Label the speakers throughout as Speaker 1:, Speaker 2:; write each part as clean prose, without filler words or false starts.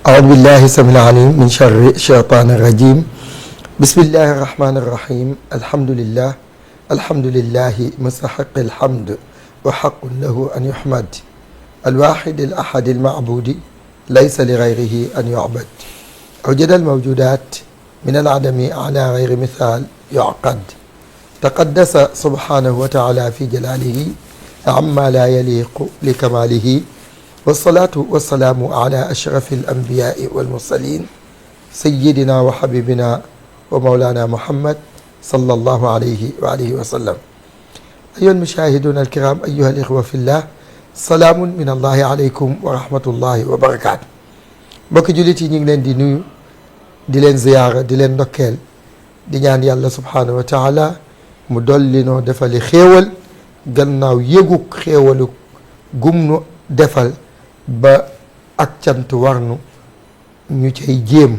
Speaker 1: أعوذ بالله السميع العليم من شر الشيطان الرجيم بسم الله الرحمن الرحيم الحمد لله مستحق الحمد وحق له أن يحمد الواحد الأحد المعبود ليس لغيره أن يعبد وجد الموجودات من العدم على غير مثال يعقد تقدس سبحانه وتعالى في جلاله عما لا يليق لكماله والصلاة والسلام على أشرف الأنبياء والمرسلين سيدنا وحبيبنا ومولانا محمد صلى الله عليه وآله وسلم أيها المشاهدون الكرام أيها الإخوة في الله سلام من الله عليكم ورحمة الله وبركاته mbokki jullit yi ñu ngi leen di nuyu di leen ziyaara di leen ndokkeel di ñaan yàlla subhaanahu wa taala mu dolli noo defali xéewal gannaaw yëguk xéewalu gum nu defal ba ak cant warnu ñu cay jéem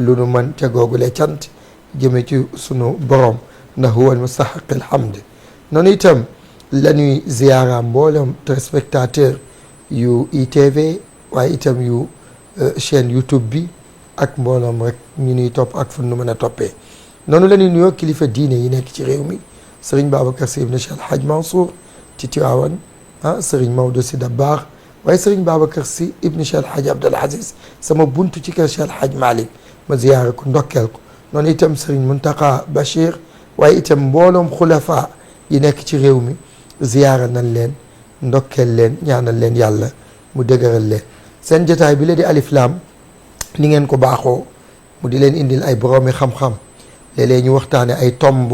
Speaker 1: lu nu mën ca googule cant jëme ci sunu borom ndax huwa almustahiq alhamd noonu itam la ñuy ziyaara mboolem téléspectateur yu ITV waaye itam yu chaîne YouTube bi ak mbooloom rek ñu nuy topp ak fu nu mën a toppee noonu la ñuy nuyoo kilifa diine yi nekk ci réew mi sëriñ Babacar Sy ibn Cheikh Alhaj Mansour ci Tiwaawan sëriñ Maodo Sy Dabakh waaye sëriñ Babacar Sy ibn Cheikh Alhaj Abdoul Aziz sama buntu ci kër Cheikh Alhaj Malick ma ziyaara ko ndokkeel ko noonu itam sëriñ Muntaqa Bachir waaye itam mbooloom xulafa yi nekk ci réew mi ziyaara nañ leen ndokkeel leen ñaanal leen yàlla mu dëgëral leen seen jotaay bi la di Alif Lam ni ngeen ko baaxoo mu di leen indil ay boroomi xam-xam léeg-léeg ñu waxtaane ay tomb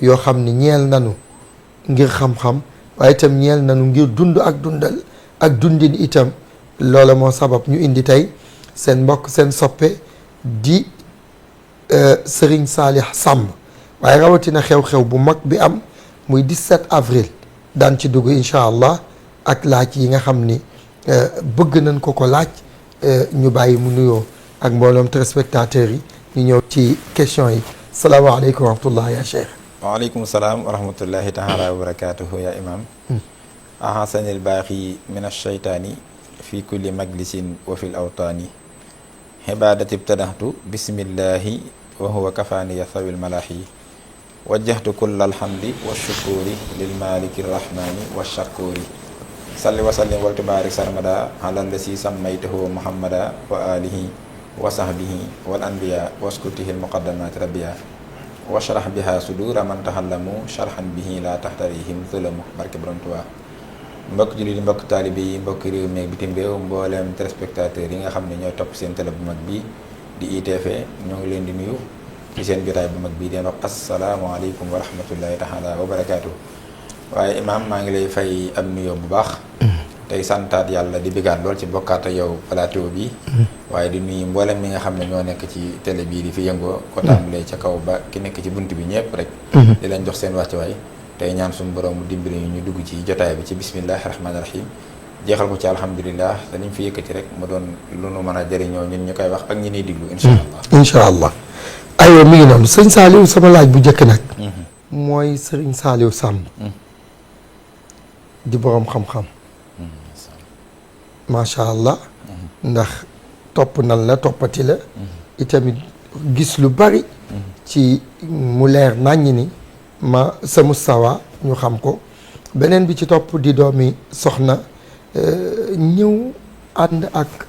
Speaker 1: yoo xam ni ñeel nanu ngir xam-xam waaye itam ñeel nanu ngir dund ak dundal ak dundin itam loola moo sabab ñu indi tey seen mbokk seen soppe di Serigne Salih Samb waaye rawatina xew-xew bu mag bi am muy 17 avril daan ci dugg incha allah ak laaj yi nga xam ni bëgg nañ ko laaj ñu bàyyi mu nuyoo ak mbooloom téléspectateurs yi ñu ñëw ci question yi salaamaaleykum wa rahmatullah ya cheikh.
Speaker 2: waaleykum salaam wa rahmatullahi taala wa barakatuhu ya imam ahasanil baaxi min alcheytaani fi kulli majlisin wa fi l awtaani xibaadati ibtadaxtu bismillahi wa huwa kafaaniya thawil malaahi wajjahtu kulla alhamdi wa shukuri lil maliki rahmani wa shakuri salli wa sallim wal tubaarik sarmada ala lasi sammaytahu muhammada wa alihi wa sahbihi wal anbiya waskutihi al muqaddamati rabbiya washrah biha sudura man tahallamu sharhan bihi la tahtarihim zulamu barke borom Tuubaa mbokk jullit yi mbokk taalibe yi mbokk réew mi ak bitim réew mbooleem téléspectateurs yi nga xam ne ñooy topp seen télé bu mag bi di ITV ñoo ngi leen di nuyu ci seen jotaay bu mag bi di wax asalaamaaleykum wa rahmatullahi taala wa barakaatu. waaye imaam maa ngi lay fay am nuyoo bu baax tey santaat yàlla di bigaat lool ci bokkaat ak yow plateau bi waaye di nuyu mboolem mi nga xam ne ñoo nekk ci télé bii di fi yëngoo ko tàmbalee ca kaw ba ki nekk ci bunt bi ñëpp rek di leen jox seen wàccuwaay tey ñaan suñu borom mu dimbali ñu dugg ci jotaay bi ci bismillahi rahmaani rahim jeexal ko ci alhamdulilah te niñ fi yëkkati rek mu doon lu nu mën a jëriñoo ñun ñu koy wax ak ñi ñuy diglu
Speaker 1: incha allah aywa mi ngi noonu sëñ Saliou sama laaj bu njëkk nag mooy sëriñ Saliou Samb di boroom xam-xam macha allah ndax topp nan la toppati la itamit gis lu bari ci mu leer nàññ ni ma sa mustawa ñu xam ko beneen bi ci topp di doomi soxna ñëw ànd ak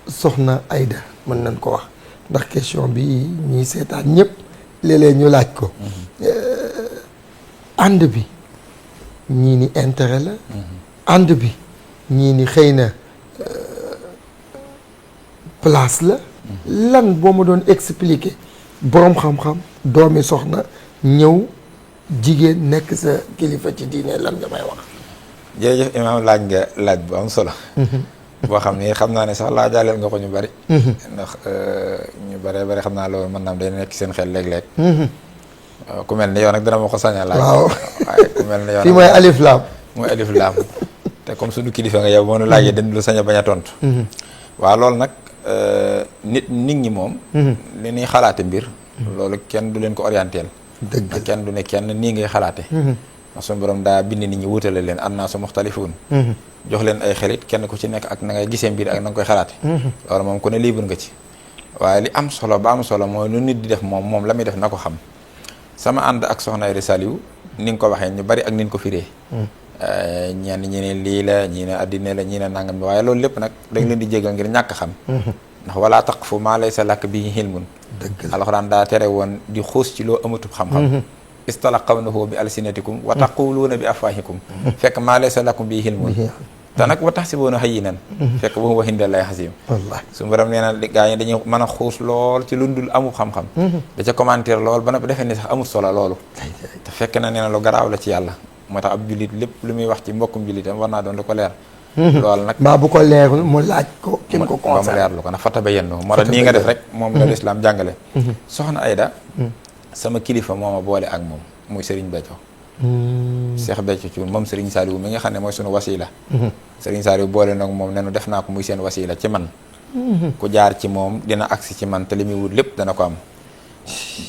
Speaker 1: soxna Aida mën nañ ko wax ndax question bi ñiy seetaan ñëpp léeg-léeg ñu laaj ko ànd bi ñii ni intérêt la ànd bi ñii ni xëy na place la lan boo ma doon expliquer boroom xam-xam doomi soxna ñëw jigéen nekk sa kilifa ci diine lan nga may wax
Speaker 2: jërëjëf imaam laaj nga laaj bu am solo boo xam ne xam naa ne sax laajaaleel nga ko ñu bari ndax ñu bare bari xam naa loolu mën naam day nekk seen xel léeg-léeg ku mel ni yow nag dana ma ko sañ a laaj
Speaker 1: waaw
Speaker 2: waaye ku mel ni yow
Speaker 1: fii mooy Alif Lam
Speaker 2: mooy Alif Lam te comme suñu kilifa nga yow moo nu laajee dañ lu sañ a bañ a tontu waaw loolu nag nit ñi moom li ñuy xalaate mbir loolu kenn du leen ko orienté
Speaker 1: dëgg
Speaker 2: te kenn du ne kenn nii ngay xalaate ndax suñu borom daa bind nit ñi wutale leen annaasu muxtalifuun jox leen ay xelit kenn ku ci nekk ak na ngay gisee mbir ak na nga koy xalaate loolu moom ku ne libre nga ci waaye li am solo ba am solo mooy lu nit di def moom la muy def na ko xam sama ànd ak soxna Aida Saliou ni nga ko waxee ñu bari ak ni nga ko firee ñenn ñi ne lii la ñi ne addina la ñi ne nangam bi waaye loolu lépp nag dañ leen di jégal ngir ñàkk xam ndax wala taqfu maa laysa laka bihi ilmun alxuraan daa tere woon di xuus ci loo amatub xam-xam istalaqawnahu bi alsinatikum wa taquluuna bi afwahikum fekk maa laysa lakum bihi ilmun te nag wa tahsibuuna hayyinan fekk wa huwa indallahi azim su borom nee na gaa yi dañuy mën a xuus lool ci lu dul amul xam-xam da ca commentaire lool ba noppi defee ni sax amul solo loolu te fekk na nee na lu garaaw la ci yàlla moo tax ab jullit lépp lu muy wax ci mbokkum jullitam war naa doon lu ko leer loolu nag
Speaker 1: mbaa bu ko leerul mu laaj ko kim ko conseil
Speaker 2: ba mu leerlu ko ndax fata ba yenn moo tax nii nga def rek moom la lislaam jàngale soxna Aida sama kilifa moo ma boole ak moom muy Serigne Béthio Cheikh Béthio Thioune moom Serigne Saliou mi nga xam ne mooy sunu wasila Serigne Saliou boole nag moom ne nu def naa ko muy seen wasila ci man ku jaar ci moom dina agsi ci man te li muy wut lépp dana ko am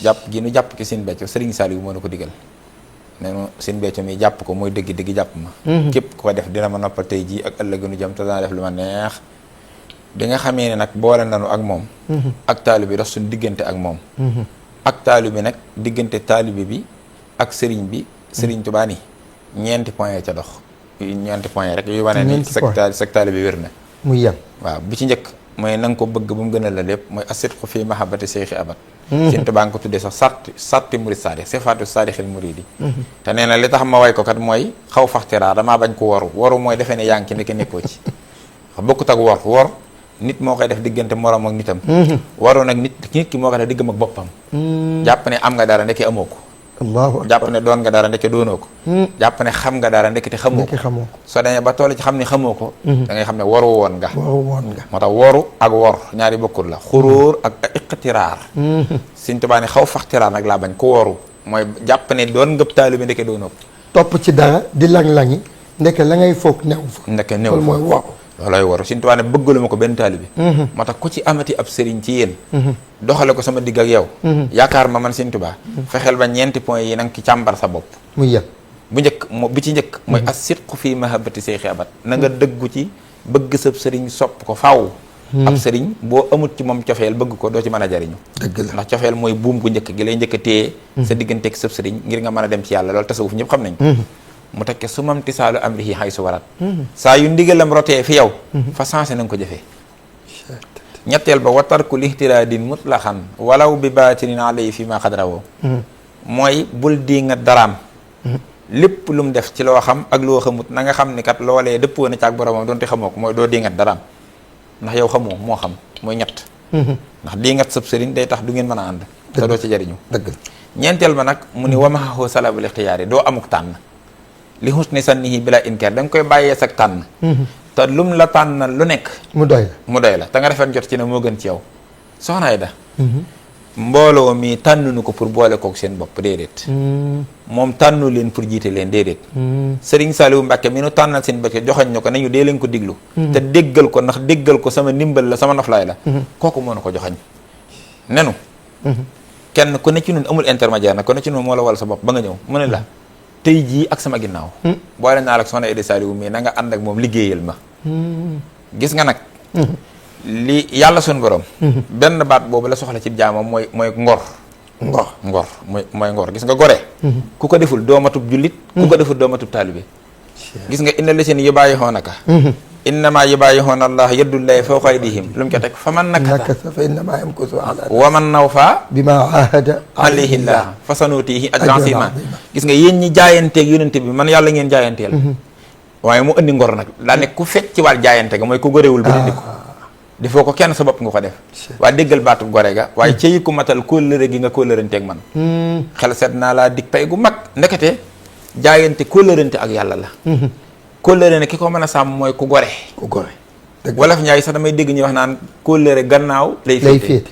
Speaker 2: jàpp gi nu jàpp ki Serigne Béthio Serigne Saliou moo na ko digal nenu Serigne Béthio mi jàpp ko mooy dëgg jàpp ma képp ko def dina ma noppal tey jii ak ëllëg nu jëm te dana def lu ma neex bi nga xamee ne nag boole nanu ak moom ak taalibe bi dox suñu diggante ak moom ak taalibe bi nag diggante taalibe bi ak sëriñ bi Serigne Touba ni ñeenti point ca dox ñeenti point rek yu wane ni sag taalibe bi wér na
Speaker 1: muy yem
Speaker 2: waaw bi ci njëkk mooy na nga ko bëgg ba mu gënal la lépp mooy asidqu fi mahabbati Seexi Abad Serigne Touba nga ko tuddee sax sarti murid saadix sifaatu saadixil muridi te nee na li tax ma way ko kat mooy xaw faxtiraa damaa bañ ko waru mooy defee ne yaa ngi ci ndeke nekkoo ci bokkut ak wor nit moo koy def diggante moroom ak nitam waru nag nit ki moo koy def diggam ak boppam jàpp ne am nga dara ndeke amoo ko jàpp ne doon nga dara ndeke doonoo ko jàpp ne xam nga dara ndeke te xamoo ko soo demee ba toll ci xam ne xamoo ko da ngay xam ne waru woon nga moo tax waru ak wor ñaari bokkul la xuróor ak iqtiraar Sëriñ Tuubaa ne xaw faxtiraar nag laa bañ ko waru mooy jàpp ne doon ngëb taalibe ndeke doonoo ko
Speaker 1: topp ci dara di lang-langi ndeke la ngay foog new fa
Speaker 2: ndeke new fa
Speaker 1: mooy waru
Speaker 2: loolooy waru Sëriñ Tuubaa ne bëggalu ma ko benn taalibe moo tax ku ci amati ab sëriñ ci yéen doxale ko sama digg ak yow yaakaar ma man Sëriñ Tuubaa fexeel ba ñeenti point yi nanga ki càmbar sa bopp
Speaker 1: muy yem
Speaker 2: bi ci njëkk mooy as-sidqu fii mahabbati Seexi Abad na nga dëggu ci bëgg sab sëriñ sopp ko faaw ab sëriñ boo amut ci moom cofeel bëgg ko doo ci mën a jariñu
Speaker 1: dëgg la
Speaker 2: ndax cofeel mooy buum gu njëkk gi lay njëkk a téye sa digganteeg sab sëriñ ngir nga mën a dem ci yàlla loolu tasawuf ñëpp xam nañ mu tekke su mam tisaalu amrihi hay su warat saa yu ndigalam rotee fi yow fa sensé na nga ko jëfee ñetteel ba wa tarku lihtiradin mutlaxan walaw bi baatinin alayhi fi ma xadrawoo mooy bul di nga daraam lépp lu mu def ci loo xam ak loo xamut na nga xam ni kat loolee dëppoo na ci ak boromam doonte xamoo ko mooy doo di nga daraam ndax yow xamoo moo xam mooy ñett ndax di nga sëb sëriñ day tax du ngeen mën a ànd te doo ci jariñu
Speaker 1: dëgg
Speaker 2: ñeenteel ba nag mu ni wamaxaxoo salabul ixtiyaar yi doo amuk tànn li husni sannihi bila inkaar da nga koy bàyyee sag tànn te lum la tànnal lu nekk
Speaker 1: mu doy la
Speaker 2: te nga rafet jot ci ne moo gën ci yow soxna Aida mbooloo mi tànnuñu ko pour boole kook seen bopp déedéet moom tànnu leen pour jiite leen déedéet Serigne Saliou Mbacke mi nu tànnal seen bëkke joxañ ñu ko nañu dee leen ko diglu te déggal ko ndax déggal ko sama ndimbal la sama noflaay la kooku moo na ko joxañ nenu kenn ku ne ci ñun amul intermédiaire nag ku ne ci ñun moo la wal sa bopp ba nga ñëw mu ne la tey jii ak sama ginnaaw boole naa la ak soxna Aida Saliou mii na nga ànd ak moom liggéeyal ma gis nga nag li yàlla suñu borom benn baat boobu la soxla ci jaamam mooy ngor mooy ngor gis nga gore ku ko deful doomatub jullit ku ko deful doomatub taalibe gis nga inna laseen yubaayi'uunaka innamaa yubaayi'uuna Allaha yadullaahi fawqa aydihim lu mu ko teg fa man nakasa
Speaker 1: fa innamaa yankusu alaa
Speaker 2: wa man nawfaa
Speaker 1: bimaa aahada
Speaker 2: alayhi Allaah fa sanuutiihi ajran aziimaa gis nga yéen ñi jaayanteeg yonent bi man yàlla ngeen jaayanteel waaye mu andi ngor nag daa nekk ku fecc ci wàll jaayante ga mooy ku gorewul ba dindi ko defoo ko kenn sa bopp nga ko def waaye déggal baatu gore ga waaye cëyi ku matal kóllëre gi nga kóllëranteeg man xel seet naa laa dig pay gu mag ndekete jaayante kóllërante ak yàlla la kóllëre ne ki ko mën a sàmm mooy ku gore wolof Njaay sax damay dégg ñuy wax naan kóllëre gannaaw lay féete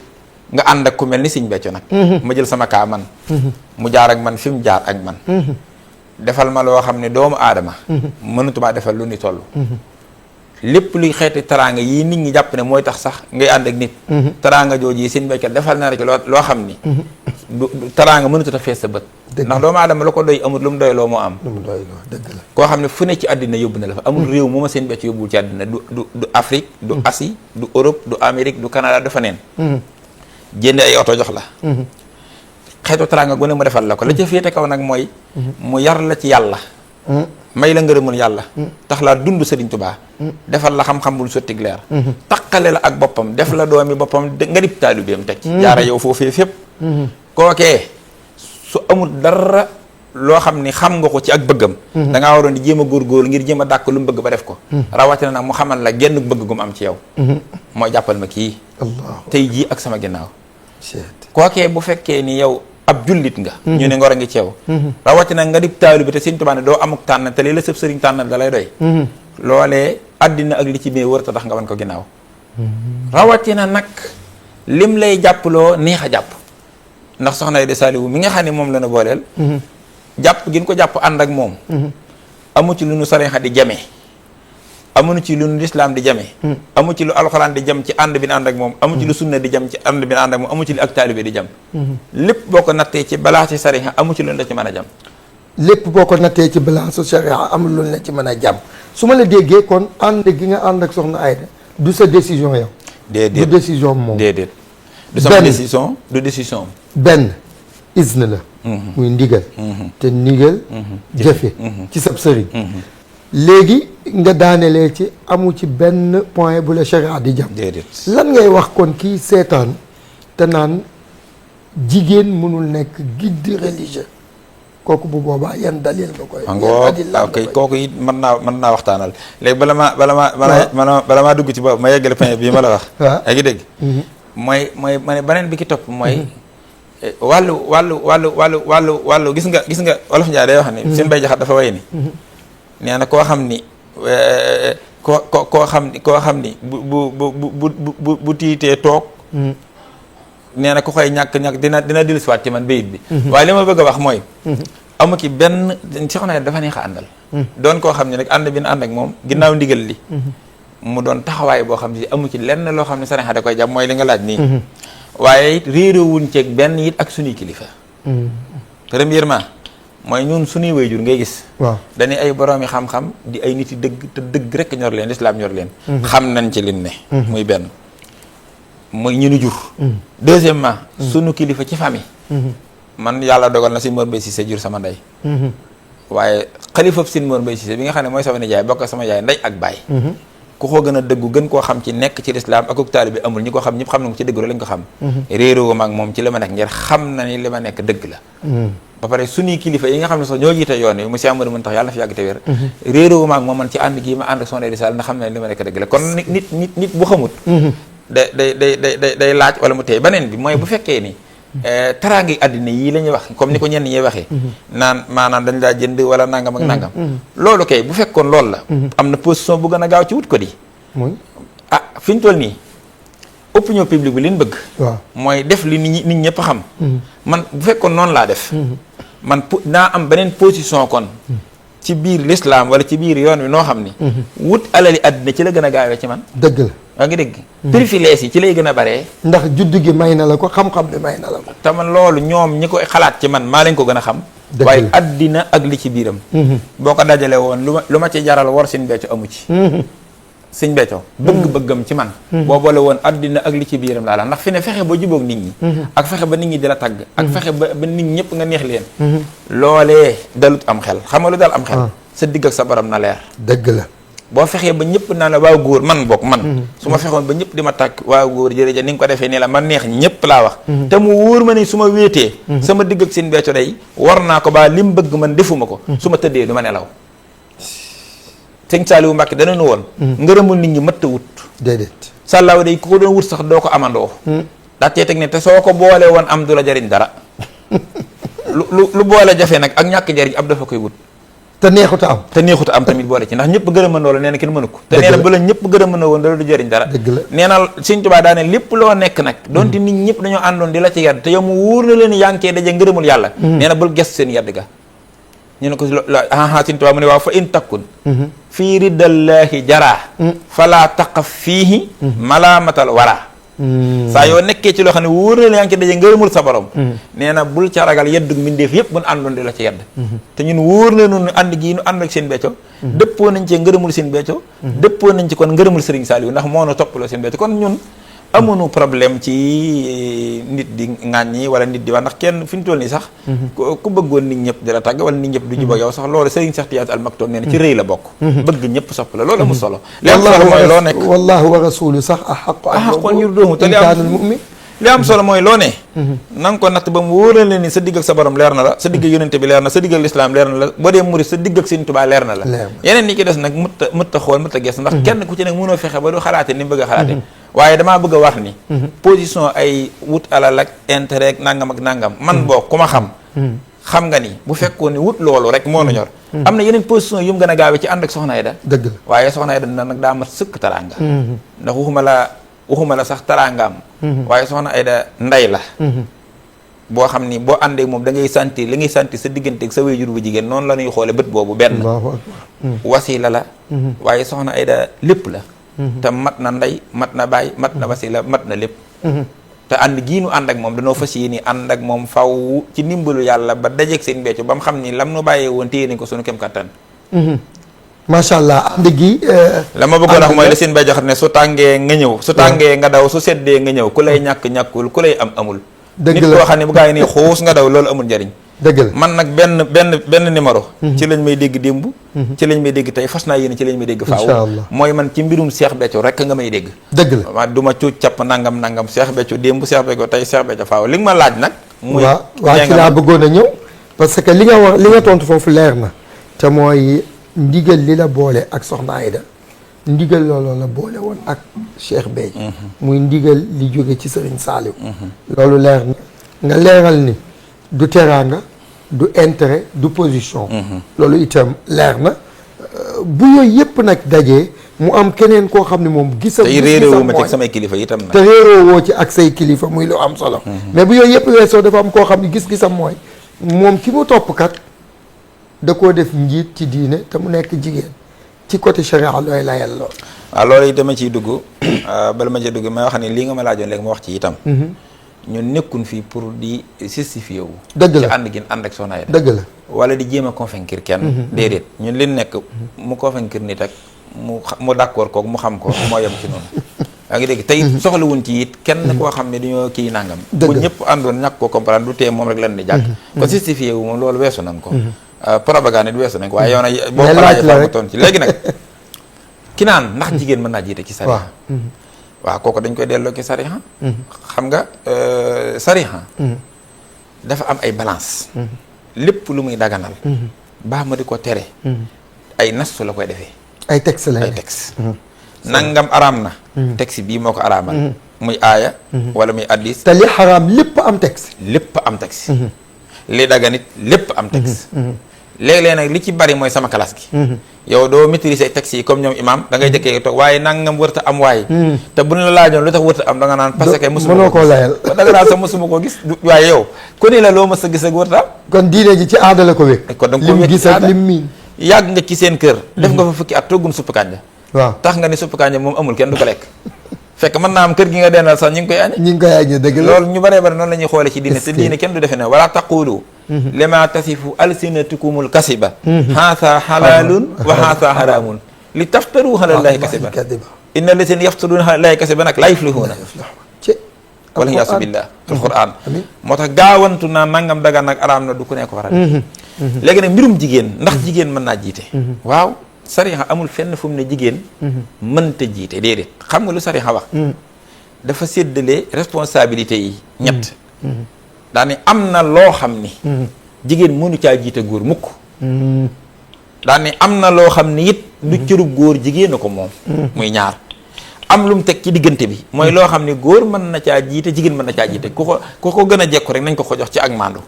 Speaker 2: nga ànd ak ku mel ni Sëñ Béthio nag ma jël sama kaa man mu jaar ak man fi mu jaar ak man defal ma loo xam ne doomu aadama mënutuma defal lu ni toll lépp luy xeeti teraanga yii nit ñi jàpp ne mooy tax sax ngay ànd ak nit teraanga jooju yi Sëñ Béthio defal na rek loo xam ni taraanga mënut a fees sa bët. ndax doomu aadama la ko doy amul lu mu doy loo moo am.
Speaker 1: lu mu doy loo dëgg la.
Speaker 2: koo xam ne fu ne ci àddina yóbbu na la fa amul réew mu ma seen becc yóbbuwul ci àddina du Afrique du Asie du Europe du Amérique du Canada du fa neen jënd ay oto jox la xeetu taraanga gu ne mu defal la ko la ca féete kaw nag mooy mu yar la ci yàlla may la ngërëmul yàlla tax laa dund Sëriñ Tuubaa defal la xam-xam bul sotti leer taqale la ak boppam def la doomi boppam nga dib taalibeem teg ci jaara yow foofee fépp kookee su amul dara loo xam ni xam nga ko ci ak bëggam da ngaa waroon di jéem a góorgóorlu ngir jéem a dàkk lu mu bëgg ba def ko rawatina nag mu xamal la genn bëgg gu mu am ci yow mooy jàppal ma kii tey jii ak sama ginnaaw kookee bu fekkee ni yow ab jullit nga ñu ne ngor a ngi ci yow rawatina nga dib taalibe te Sëriñ Tuubaa ne doo amuk tànn te li la sëb sëriñ tànnal da lay doy loolee àddina ak li ci biir wër ta tax nga wan ko ginnaaw rawatina nag lim lay jàppaloo neex a jàpp ndax soxna de Saliou mi nga xam ne moom la na booleel jàpp gi ñu ko jàpp ànd ak moom amu ci lu nu sarixa di jamee amuñu ci lu nu lislaam di jamee amu ci lu alxuraan di jam ci ànd bi na ànd ak moom amu ci lu sunna di jam ci ànd bi na ànd ak moom amu ci lu ak taalibe di jam lépp boo ko nattee ci balance sarixa amu ci lu la ci mën a jam
Speaker 1: lépp boo ko nattee ci balance sarixa amul lu la ci mën a jam su ma la déggee kon ànd gi nga ànd ak soxna Aida du sa décision yow
Speaker 2: déedéet
Speaker 1: du décision moom
Speaker 2: déedéet du sama décision du décision
Speaker 1: benn izn la muy ndigal te ndigal jëfe ci sab sëriñ léegi nga daanelee ci amu ci benn point bu la sharia di jam
Speaker 2: déedéet
Speaker 1: lan ngay wax kon kii seetaan te naan jigéen mënul nekk guide religieux kooku bu boobaa yan dalil nga koy
Speaker 2: ok kooku it mën naa waxtaanal léegi bala maa dugg ci boobu ma yeggale point bii ma la wax yaa ngi dégg mooy ma ne beneen bi ki topp mooy wàllu gis nga Wolof Njaay day wax ni seen bay jaxat dafa way ni nee na koo xam ni koo xam ni bu tiitee toog nee na ku koy ñàkk dina dellusiwaat ci man bayit bi waaye li ma bëgg a wax mooy amu ci benn soxna dafa neex a àndal doon koo xam ne rek ànd bi na ànd ak moom ginnaaw ndigal li mu doon taxawaay boo xam ne amu ci lenn loo xam ne sariya da koy jàpp mooy li nga laaj nii waaye it réeróowuñ ceeg benn it ak suñuy kilifa premièrement mooy ñun suñuy wayjur ngay gis
Speaker 1: waaw
Speaker 2: dañuy ay boroomi xam-xam di ay nit yi dëgg te dëgg rek ñor leen lislaam ñor leen xam nañ ci lin ne muy benn muy ñu nu jur deuxièmement sunu kilifa ci famille man yàlla dogal na Sëñ Mor Mbaye Cissé jur sama ndey waaye xalifab Sëñ Mor Mbaye Cissé bi nga xam ne mooy sama nijaay bokk sama yaay ndey ak baay ku ko gën a dëggu gën koo xam ci nekk ci lislaam ak ak taalibe bi amul ñi ko xam ñëpp xam na ko ci dëgg lañ ko xam réeróo ma ak moom ci li ma nekk ngir xam na ni li ma nekk dëgg la ba pare suñuy kilifa yi nga xam ne sax ñoo jiite yoon wi mu Cheikh Amadou Mountakha yàlla na fi yàgg te wér réeróo ma ak moom man ci ànd gii ma ànd ak Soxna Aida Sall na xam ne li ma nekk dëgg la kon nit bu xamut day laaj wala mu tey beneen bi mooy bu fekkee ni taraangi àddina yii la ñuy wax comme ni ko ñenn ñi waxee naan maanaam dañ laa jënd wala nangam ak nangam loolu kay bu fekkoon loolu la am na position bu gën a gaaw ci wut ko di fi ñu toll nii opinion publique bi li ñu bëgg mooy def li nit ñëpp xam man bu fekkoon noonu laa def man naa am beneen position kon ci biir l'islam wala ci biir yoon wi noo xam ni wut alali àddina ci la gën a gaawee ci man
Speaker 1: dëgg la
Speaker 2: waa ngi dégg privilège yi ci lay gën a baree
Speaker 1: ndax juddu gi may na la ko xam-xam bi may na la ko
Speaker 2: te man loolu ñoom ñi koy xalaat ci man maa leen ko gën a xam waaye àddina ak li ci biiram boo ko dajale woon lu ma ci jaral war Sëñ Béthio amu ci Sëñ Béthio bëgg-bëggam ci man boo boole woon àddina ak li ci biiram laa la ndax fi ne fexe ba jubóog nit ñi ak fexe ba nit ñi di la tagg ak fexe ba nit ñëpp nga neex leen loolee dalut am xel xam nga lu dal am xel sa digg ak sa borom na leer
Speaker 1: dëgg la
Speaker 2: boo fexee ba ñëpp naa la waaw góor man bokk man su ma fexoon ba ñëpp di ma tàkk waaw góor jërëjëf ni nga ko defee nii la man neex ñëpp laa wax te mu wóor ma ni su ma wéetee sama digg ak Sëñ Béthio day war naa ko ba li mu bëgg man defuma ko su ma tëddee du ma nelaw Sëñ Saliou Mbacke dana nu woon ngërëmul nit ñi mëtt wut
Speaker 1: déedéet
Speaker 2: sàllaaw day ku ko doon wut sax doo ko amandoo daa tee teg ne te soo ko boole woon am du la jariñ dara lu boole jafe nag ak ñàkk jariñ ab dafa koy wut
Speaker 1: te neexuta am
Speaker 2: tamit boole ci ndax ñëpp gërëmandoo la nee na kenn mënu ko te nee na bu la ñëpp gërëmandoo woon dara du jëriñ dara
Speaker 1: dëgg la
Speaker 2: nee na Sëñ Tuubaa daa ne lépp loo nekk nag doonte nit ñëpp dañoo àndoon di la ci yedd te yow mu wóor na leen yaa ngi cee daje ngërëmul yàlla nee na bul ges seen yedd ga ñu ne ko Sëñ Tuubaa mu ne waaw fa in takkun fii riddallaahi jaraa falaa taqaf fiihi malaamatal waraa saa yoo nekkee ci loo xam ne wóor na la yaa ngi ci daje ngërëmul sa borom nee na bul ca ragal yeddu mbindeef yëpp mun àndoon di la ci yedd te ñun wóor na nun ànd gii nu ànd ak seen becco dëppoo nañ ci ngërëmul seen becco dëppoo nañ ci kon ngërëmul Serigne Saliou ndax moo na toppaloo seen becco kon ñun amuñu problème ci nit di ŋàññi wala nit di wax ndax kenn fi ñu toll nii sax ku bëggoon nit ñëpp di la tàgg wala nit ñëpp du jubóog yow sax loolu Serigne Cheikh Tidiane Al Maktoum nee na ci rëy la bokk bëgg ñëpp sopp la loolu amul solo li am solo mooy loo nekk
Speaker 1: wallahu wa rasulu sax
Speaker 2: axaqu an yurduhu te li am solo mooy loo ne na nga ko natt ba mu wóoral leen ni sa digg ak sa borom leer na la sa digg ak yonente bi leer na sa digg ak lislaam leer na la boo dee murid sa digg ak Sëriñ Tuubaa leer na la yeneen ni ki des nag mët a xool mët a gis ndax kenn ku ci nag mënoo fexe ba du xalaate ni mu bëgg a xalaate waaye damaa bëgg a wax ni position ay wut alal ak intérêt ak nangam man boo ku ma xam nga ni bu fekkoon ni wut loolu rek moo na ñor am na yeneen position yu mu gën a gaawee ci ànd ak Soxna Aida dëgg la waaye Soxna Aida nag daa mat sëkk taraanga ndax waxuma la sax taraangaam waaye Soxna Aida ndey la boo xam ni boo àndee moom da ngay sentir li ngay sentir sa diggante ak sa wéyjur bu jigéen noonu la ñuy xoole bët boobu benn wasila la waaye Soxna Aida lépp la te mat na ndey mat na baay mat na wasila mat na lépp te ànd gii nu ànd ak moom danoo fas yéene ànd ak moom faw ci ndimbalu yàlla ba dajeeg seen becco ba mu xam ni lam nu bàyyee woon téye nañ ko sunu kem kattan
Speaker 1: macha allah ànd gi
Speaker 2: la ma bëggoon wax mooy la seen becco xam ne su tàngee nga ñëw su tàngee nga daw su seddee nga ñëw ku lay ñàkkul ku lay am amul nit koo xam ne bu gaa yi nii xuus nga daw loolu amul njariñ dëgg la man nag benn numéro ci lañ may dégg démb ci lañ may dégg tey fas naa yéene ci lañ may dégg faaw mooy man ci mbirum Cheikh Béthio rek nga may dégg dëgg la ma du ma cuuc capp nangam Cheikh Béthio démb Cheikh Béthio tey Cheikh Béthio faaw li nga ma laaj nag muy
Speaker 1: waaw ci laa bëggoon a ñëw parce que li nga tontu foofu leer na te mooy ndigal li la boole ak Soxna Aida ndigal loolu la boole woon ak Cheikh Béthio muy ndigal li jóge ci Serigne Saliou loolu leer na nga leeral ni du teraanga du intérêt du position loolu itam leer na bu yooyu yëpp nag dajee mu am keneen koo xam ne moom gisam
Speaker 2: te réeréewu ma ci samay kilifa itam nag
Speaker 1: te réeréewu woo ci ak say kilifa muy lu am solo mais bu yooyu yëpp weesoo dafa am koo xam ne gis-gisam mooy moom ki mu topp kat da koo def njiit ci diine te mu nekk jigéen ci côté charia looy layal lool
Speaker 2: waaw loolu itam ma ciy dugg bala ma ciy dugg may wax ni lii nga ma laajoon léegi ma wax ci itam ñun nekkun fii pour di justifier wu
Speaker 1: dëgg la
Speaker 2: ci ànd gi ànd ak Soxna Aida
Speaker 1: dëgg la
Speaker 2: wala di jéem a convaincre kenn déedéet ñun li nekk mu convaincre nit ak mu d'accord kook mu xam ko moo yem ci noonu yaa ngi dégg tey soxlawuñ ci it kenn koo xam ne dañoo kii nangam bu ñëpp àndoon ñàkk koo comprendre du tee moom rek lan di jàkk ko justifier wu moom loolu weesu nañ ko propagande it weesu nañ ko waaye yow nag boo ko laajee fa ma toon ci léegi nag ki naan ndax jigéen mën naa jiite ci sariya waaw kooku dañ koy delloo ci sariya xam nga sariya dafa am ay balance lépp lu muy daganal baa ma di ko tere ay nastu la koy defee
Speaker 1: ay texte la
Speaker 2: ay texte nangam araam na texte bii moo ko araamal muy aaya wala muy addis
Speaker 1: te li xaraam lépp am texte
Speaker 2: li daganit lépp am texte léeg-léeg nag li ci bari mooy sama classe gi yow doo maîtriser texte yi comme ñoom imam da ngay jëkkee toog waaye nangam wërta am waaye te buñ la laajoon lu tax wërta am da nga naan parce que mënoo koo layal da nga naan sax mësuma koo gis waaye yow ku ne la loo mës a gis ak wërta am
Speaker 1: kon diine ji ci aada la ko wékk
Speaker 2: kon da nga ko
Speaker 1: lim gis ak lim miin
Speaker 2: yàgg nga ci seen kër def nga fa fukki at toggun suppu kànja
Speaker 1: waaw tax
Speaker 2: nga ni suppu kànja moom amul kenn du ko lekk fekk mën naa am kër gi nga dendal sax ñu ngi koy añe
Speaker 1: dëgg la
Speaker 2: loolu ñu bëree bëri noonu la ñuy xoole ci diine te diine kenn du defe ne wala taqulu lima tasifu alsinatukumul kasiba haasa halalun wa haasa haramun li taftaru alallahi kasiban inna lazina yaftaruna alallahi kasiban nag la yuflihuna wala yaasu billah alquran moo tax gaawantu naa nangam dagan nag araam na du ku nekk waral léegi nag mbirum jigéen ndax jigéen mën naa jiite waaw sariya amul fenn fu mu ne jigéen mënta jiite déedéet xam nga lu sariya wax dafa séddale responsabilité yi ñett daani am na loo xam ni jigéen mënu caa jiite góor mukk daani am na loo xam ni it du cërub góor jigéen a ko moom muy ñaar am lu mu teg ci diggante bi mooy loo xam ni góor mën na caa jiite jigéen mën na caa jiite ku ko gën a jekku rek nañ ko jox ci ak maandu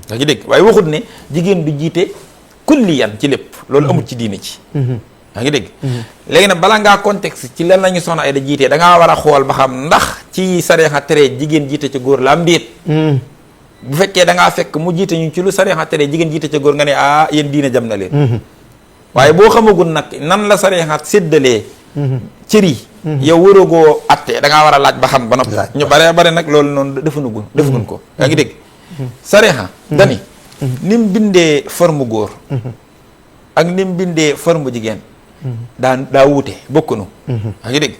Speaker 2: nga ci dégg waaye waxut ne jigéen du jiite kulliyan ci lépp loolu amul ci diine ci yaa ngi dégg léegi nag bala ngaa contexte ci lan la ñu Soxna Aida jiitee da ngaa war a xool ba xam ndax ci sariya tere jigéen jiite ci góor la am déet bu fekkee da ngaa fekk mu jiite ñu ci lu sariya tere jigéen jiite ci góor nga ne ah yéen diine jam na leen waaye boo xamagul nag nan la sariya séddalee cër yi yow waragoo atte da ngaa war a laaj ba xam ba noppi. ñu bare bare nag loolu noonu defuñu ko. yaa ngi dégg. sariha dani ni mu bindee forme góor. ak ni mu bindee forme jigéen. daa wuute bokkunu. yaa ngi dégg.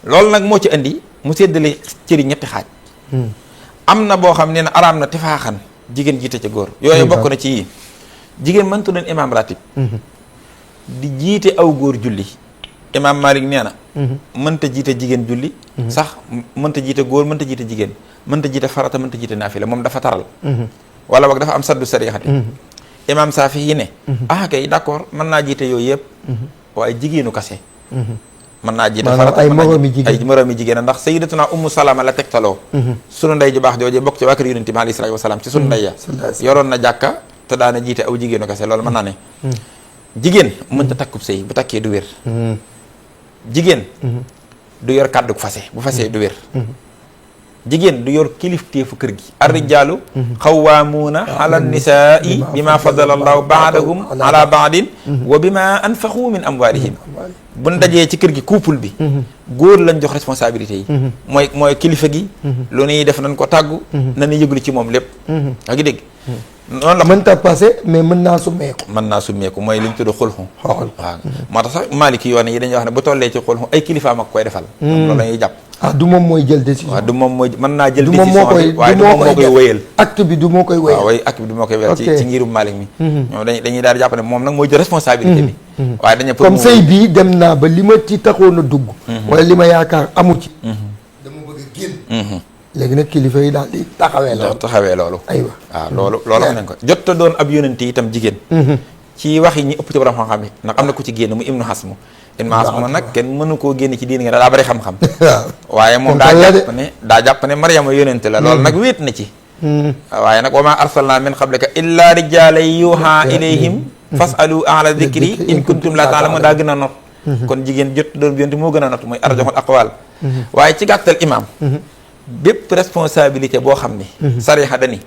Speaker 2: loolu nag moo ci indi mu séddale cëri ñetti xaaj. am na boo xam ne na araam na tifaaxan jigéen jiite ca góor. yooyu bokk na ci yii. jigéen mëntu doon imaam ratib. di jiite aw góor julli. imaam Malik nee na. mënta jiite jigéen julli. sax mënta jiite góor mënta jiite jigéen. mënta jiite farata mënta jiite naafila moom dafa taral. wala boog dafa am saddu sarixati. imaam Saafi yi ne. kay d'accord mën naa jiite yooyu yëpp. waaye jigéenu kase. mën naa jiite farata
Speaker 1: ay moroomi
Speaker 2: jigéen ndax sayyidatuna Ummu Salama la tegtaloo. sunu ndey ju baax jooje bokk ci waa kër Yonent bi alayhi salaatu wa salaam ci sunu ndey ya. yoroon na jàkka te daana jiite aw jigéenu kase loolu mën naa ne. jigéen mënta takkub sëy bu takkee du wér. jigéen du yor kàdduk fase bu fasee du wér. jigéen du yor kilifteefu kër gi. ar-rijaalu xawwaamuuna ala nisaa'i bima faddala allahu baadahum ala baadin wa bima anfaqu min amwaalihim. bu ñu dajee ci kër gi couple bi. góor lañ jox responsabilité yi. mooy kilifa gi. lu ñuy def nañ ko tàggu. na ñu yëglu ci moom lépp. yaa ngi dégg. noonu la
Speaker 1: mënta passé mais mën naa summeeku.
Speaker 2: mooy li ñu tudd xulxu. waaw moo tax sax Maliki yoon yi dañuy wax ne bu tollee ci xulxu ay kilifaam ak koy defal. loolu la ñuy jàpp.
Speaker 1: du moom mooy jël décision.
Speaker 2: waaw du moom mooy mën naa jël décision bi waaye du moom moo koy wéyal.
Speaker 1: acte bi du moo koy wéyal.
Speaker 2: waaw acte bi du moo koy wéyal ci ngirum Malik mi. ñoom dañuy daal di jàpp ne moom nag mooy jël responsabilité bi. waaye dañu
Speaker 1: comme sëy bii dem naa ba li ma ci taxoon a dugg. wala li ma yaakaar amu ci. dama bëgg a génn. léegi nag kilifa yi daal di taxawee loolu. aywa
Speaker 2: waaw loolu am nañ ko jot a doon ab yonent itam jigéen. ci wax yi ñi ëpp ci borom xam-xam yi ndax am na ku ci génn mu Ibnu Hasm. Ibnu Hasm nag kenn mënu koo génn ci diin nga daa bari xam-xam. waaye moom daa jàpp ne Maryama yonent la loolu nag wéet na ci. waaye nag wa maa arsalnaa min qablika illaa rijaalan yuuhaa ilayhim fasalu ahla dikri in kuntum laa ta'lamuun daa gën a not. kon jigéen jot doon yonent moo gën a not mooy arjahul aqwaal. waaye ci gàttal imaam. bépp responsabilité boo xam ni. sariya dani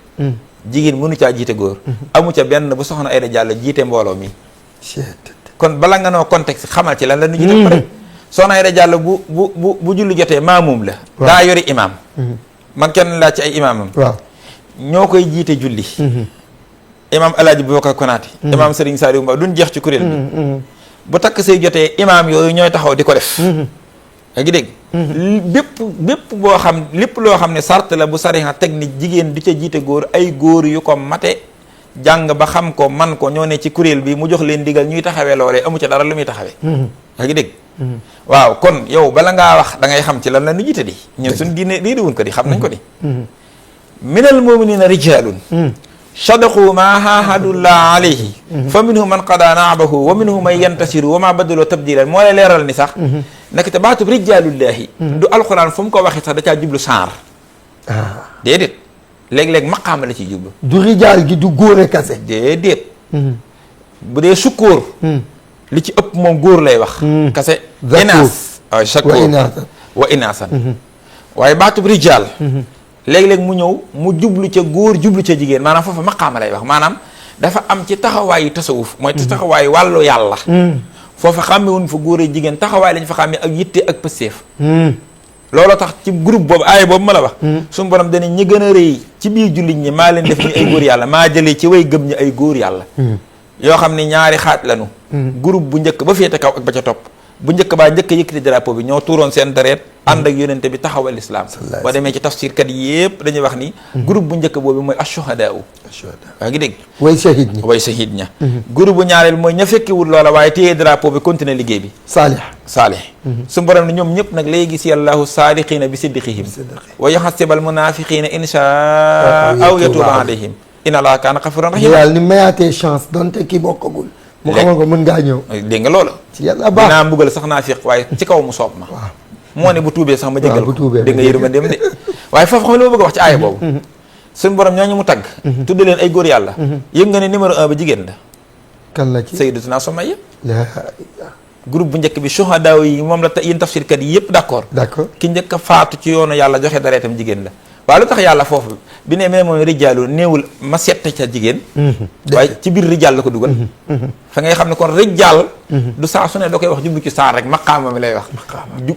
Speaker 2: jigéen mënu caa jiite góor. amu ca benn bu soxna Aida Diallo jiite mbooloo mi. kon bala nga noo contexte xamal ci lan la nu jiite ko rek. soxna Aida Diallo bu julli jotee maamum la. daa yori imaam. man kenn laa ci ay imaamam.
Speaker 1: waaw
Speaker 2: ñoo koy jiite julli. imaam El Hadj Boubacar Konaté. imaam Serigne Saliou Mba duñ jeex ci kuréel bi. bu takk say jotee imaam yooyu ñooy taxaw di ko def. yaa ngi dégg. bépp lépp loo xam ne sart la bu sariya technique jigéen di ca jiite góor ay góor yu ko mate jàng ba xam ko man ko ñoo ne ci kuréel bi mu jox leen digal ñuy taxawee loolee amu ca dara lu muy taxawee. yaa ngi dégg. waaw kon yow bala ngaa wax da ngay xam ci lan la nu jiite di. ñun suñ diine réeréwuñ ko di xam nañ ko di. minal mu'minina rijaalun sadaqu maa aahadullah alayhi fa minhum man qadaa nahbahu wa minhum man yantasiru wa maa badaloo tabdilan moo lay leeral ni sax nekk te baatub rijaalullahi du alxuraan fu mu ko waxee sax da caa jublu saar déedéet léeg-léeg maqaama la ciy jublu
Speaker 1: du rijaal gi du góor a kase
Speaker 2: déedéet bu dee sukkoor li ci ëpp moom góor lay wax kase inaas waaw sukkoor wa inaasan waaye baatub rijaal léeg-léeg mu ñëw mu jublu ca góor jublu ca jigéen maanaam foofa maqaama lay wax maanaam dafa am ci taxawaayu tasawuf mooy ci taxawaayu wàllu yàlla foofa xàmmewuñ fa góor ak jigéen taxawaay lañ fa xàmme ak yitte ak pësteef looloo tax ci groupe boobu aaya boobu ma la wax suñu borom dana ñi gën a rëy ci biir jullit ñi maa leen def ñu ay góor yàlla maa jëlee ci way gëm ñi ay góor yàlla yoo xam ne ñaari xaaj lañu groupe bu njëkk ba féete kaw ak ba ca topp bu njëkk baa njëkk yëkkati drapeau bi ñoo tuuroon seen deret ànd ak yonente bi taxawal islam boo demee ci tafsir kat yëpp dañuy wax ni groupe bu njëkk boobu mooy ashuhadaa waa ngi dégg way shahid ña groupe bu ñaareel mooy ña fekkiwul loola waaye téye drapeau bi continuer liggéey bi saalih su borom ne ñoom ñëpp nag léegi si yàllaahu saadiqiina bi siddiqihim wa yuhassibal munaafiqiina inshaa aw yatuuba alayhim inna allaha kaana gafuuran rahiima
Speaker 1: yàlla ni mayaatee chance donte kii bokkagul mu xamal ko mën ngaa ñëw
Speaker 2: dégg nga loola
Speaker 1: ci yàlla baax
Speaker 2: dinaa mbugal sax naa fiq waaye ci kaw mu soob ma moo ne bu tuubee sax ma jégal ko dégg nga yëruma dem de waaye foofu xam li ma bëgg a wax ci aaya boobu suñu borom ñooñu mu tagg tudde leen ay góor yàlla yëg nga ne numéro 1 ba jigéen la
Speaker 1: kan la ci
Speaker 2: sayyidatuna Sumayya groupe bu njëkk bi shuhadaa yi moom la yéen tafsirkat yi yëpp d'accord ki njëkk a faatu ci yoonu yàlla joxe dareetam jigéen la waaye lu tax yàlla foofu bi ne mais mooy rijaalu néewul ma sette ca jigéen waaye ci biir rijaal la ko dugal fa ngay xam ne kon rijaal du saa su ne da koy wax jublu ci saar rek maqaama mi lay wax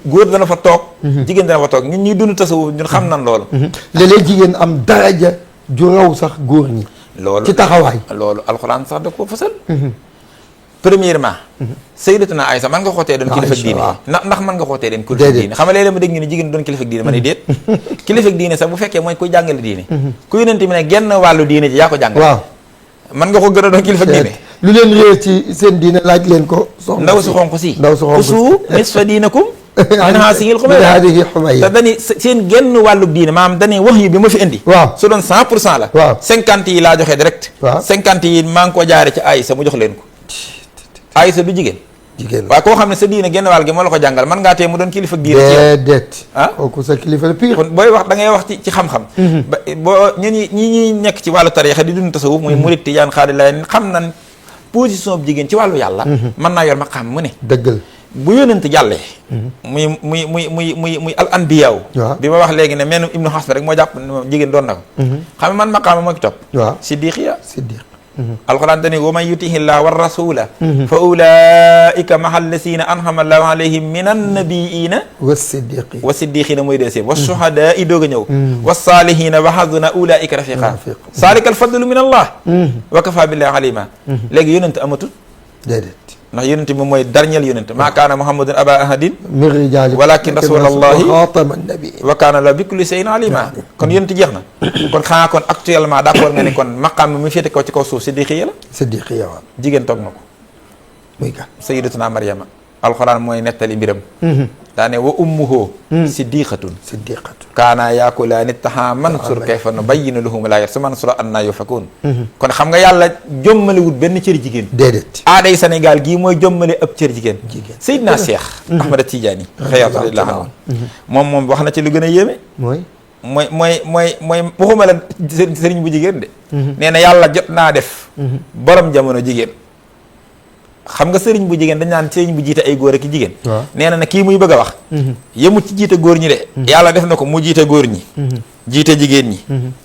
Speaker 2: góor dana fa toog jigéen dana fa toog ñun ñuy dund tasawuf ñun xam nan loolu
Speaker 1: léeg-léeg jigéen am daraja ju raw sax góor ñi
Speaker 2: loolu
Speaker 1: ci taxawaay
Speaker 2: loolu alxuraan sax da ko fësal premièrement sayyidatuna Aysa man nga xootee doon kilifa ak diine ndax man nga xootee doon kilifa ak diine xam nga léeg-léeg ma dégg ñu ne jigéen doon kilifa ak diine ma ne déet kilifa ak diine sax bu fekkee mooy kuy jàngale diine ku yonente mi ne genn wàllu diine ji yaa ko jàngale
Speaker 1: waaw
Speaker 2: man nga ko gën a doon kilifa ak diine
Speaker 1: lu leen réer ci seen diine laaj leen ko soxna
Speaker 2: ndaw su xonq si
Speaker 1: ndaw su xonq si
Speaker 2: kusu nisfa diinakum min haazihil xumayya te dani seen genn wàllu diine maanaam dani wax yi bi ma fi indi
Speaker 1: waaw
Speaker 2: su doon 100% la
Speaker 1: waaw
Speaker 2: 50 yi laa joxe direct
Speaker 1: waaw
Speaker 2: 50 yi maa ngi ko jaare ci Aysa mu jox leen ko Aysa du jigéen waaye koo xam ne sa diine genn wàll gi moo la ko jàngal man ngaa tee mu doon kilifa ak diine ci yow
Speaker 1: déedéet
Speaker 2: ah
Speaker 1: kooku sa kilifa la pire
Speaker 2: kon booy wax da ngay wax ci xam-xam ba boo ñi nekk ci wàllu tariixa di dund tasawuf muy murit tijaan xaadir laay xam nan position bu jigéen ci wàllu yàlla mën naa yor ma xam mu ne
Speaker 1: dëggal
Speaker 2: bu yónent jàllee muy al anbiyaaw bi ma wax léegi ne men ibnu Hasm rek moo jàpp jigéen doon na ko xam man maqaama moo ki topp
Speaker 1: waaw
Speaker 2: siddiqiya
Speaker 1: siddiq
Speaker 2: alquran dani wa man yutihi llah wa rasula fa ulaika maha allasina an'ama allahu alayhim min annabiina
Speaker 1: wa
Speaker 2: siddiqina mooy deuxième wa shuhadaa i doog a ñëw wa salihina wa hasuna ulaika rafiqa zalika alfadlu min allah wa kafa billahi alima léegi yonent amatul
Speaker 1: déedéet
Speaker 2: ndax yonent bi mooy dernier yonent maa kaana muhammadun aba ahadin
Speaker 1: min rijaali
Speaker 2: walakin rasulallahi
Speaker 1: wa xaatama nabi
Speaker 2: wa kaana la bi kulli shay'in alima kon yonent jeex na kon xanaa kon actuellement d'accord nga ni kon maqaam mi féete kaw ci kaw suuf siddiqiya la
Speaker 1: siddiqiya waaw
Speaker 2: jigéen toog na ko
Speaker 1: muy kan
Speaker 2: sayyidatuna Maryama alxuraan mooy nettali mbiram daane wa ummuhu siddiqatun kaana yaakulaani taxaama mansur kayfa nubayyinu lahum l-aayaati summa nansuru annaa yufakuun kon xam nga yàlla jommalewut benn cër jigéen
Speaker 1: déedéet
Speaker 2: aaday Sénégal gii mooy jommale ab cër jigéen Seydina Cheikh Ahmada Tidiane radiyallaahu anhu moom wax na ci lu gën a yéeme mooy waxuma la sëriñ bu jigéen de nee na yàlla jot naa def borom jamono jigéen xam nga sëriñ bu jigéen dañ naan sëriñ bu jiite ay góor ak jigéen nee na kii muy bëgg a wax yemut ci jiite góor ñi de yàlla def na ko mu jiite góor ñi jiite jigéen ñi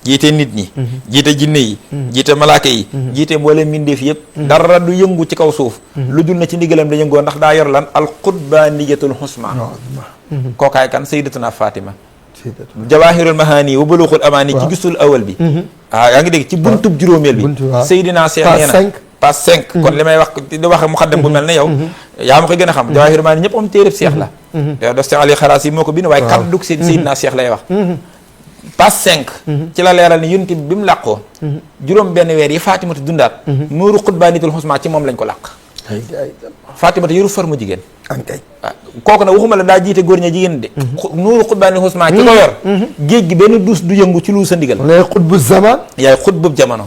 Speaker 2: jiite nit ñi jiite jinne yi jiite malaaka yi jiite mboolem mbindeef yëpp dara du yëngu ci kaw suuf lu dul na ci ndigalam da yëngoo ndax daa yor lan alxutbaaniyatul xusma kookaay kan sayyidatuna Fatima jawahirul mahani wa buluxul amaani ci gisul awal bi yaa ngi dégg ci buntub juróomeel bi Seydina Cheikh nee na passe 5 kon li may wax di wax muxaddam bu mel ne yow yaa ma koy gën a xam jawahirul mahani ñëpp am téereb Cheikh la yow daf Cheikh Ali Xaraas yi moo ko bind waaye kaddu Seydina Cheikh lay wax passe 5 ci la leeral ni yonent bi mu làqoo juróom benn weer yi Fatimatu dundaat nuuru xutbaanitul xusma ci moom lañ ko làq Fatimata yoru forme jigéen
Speaker 1: ankay
Speaker 2: kooku nag waxuma la daa jiite góor ña jigéen de nuuru xutbaanitul xusma ki ko yor géej gi benn duus du yëngu ci lu sa ndigal
Speaker 1: lay xutbu zaman
Speaker 2: yaay xutbub jamono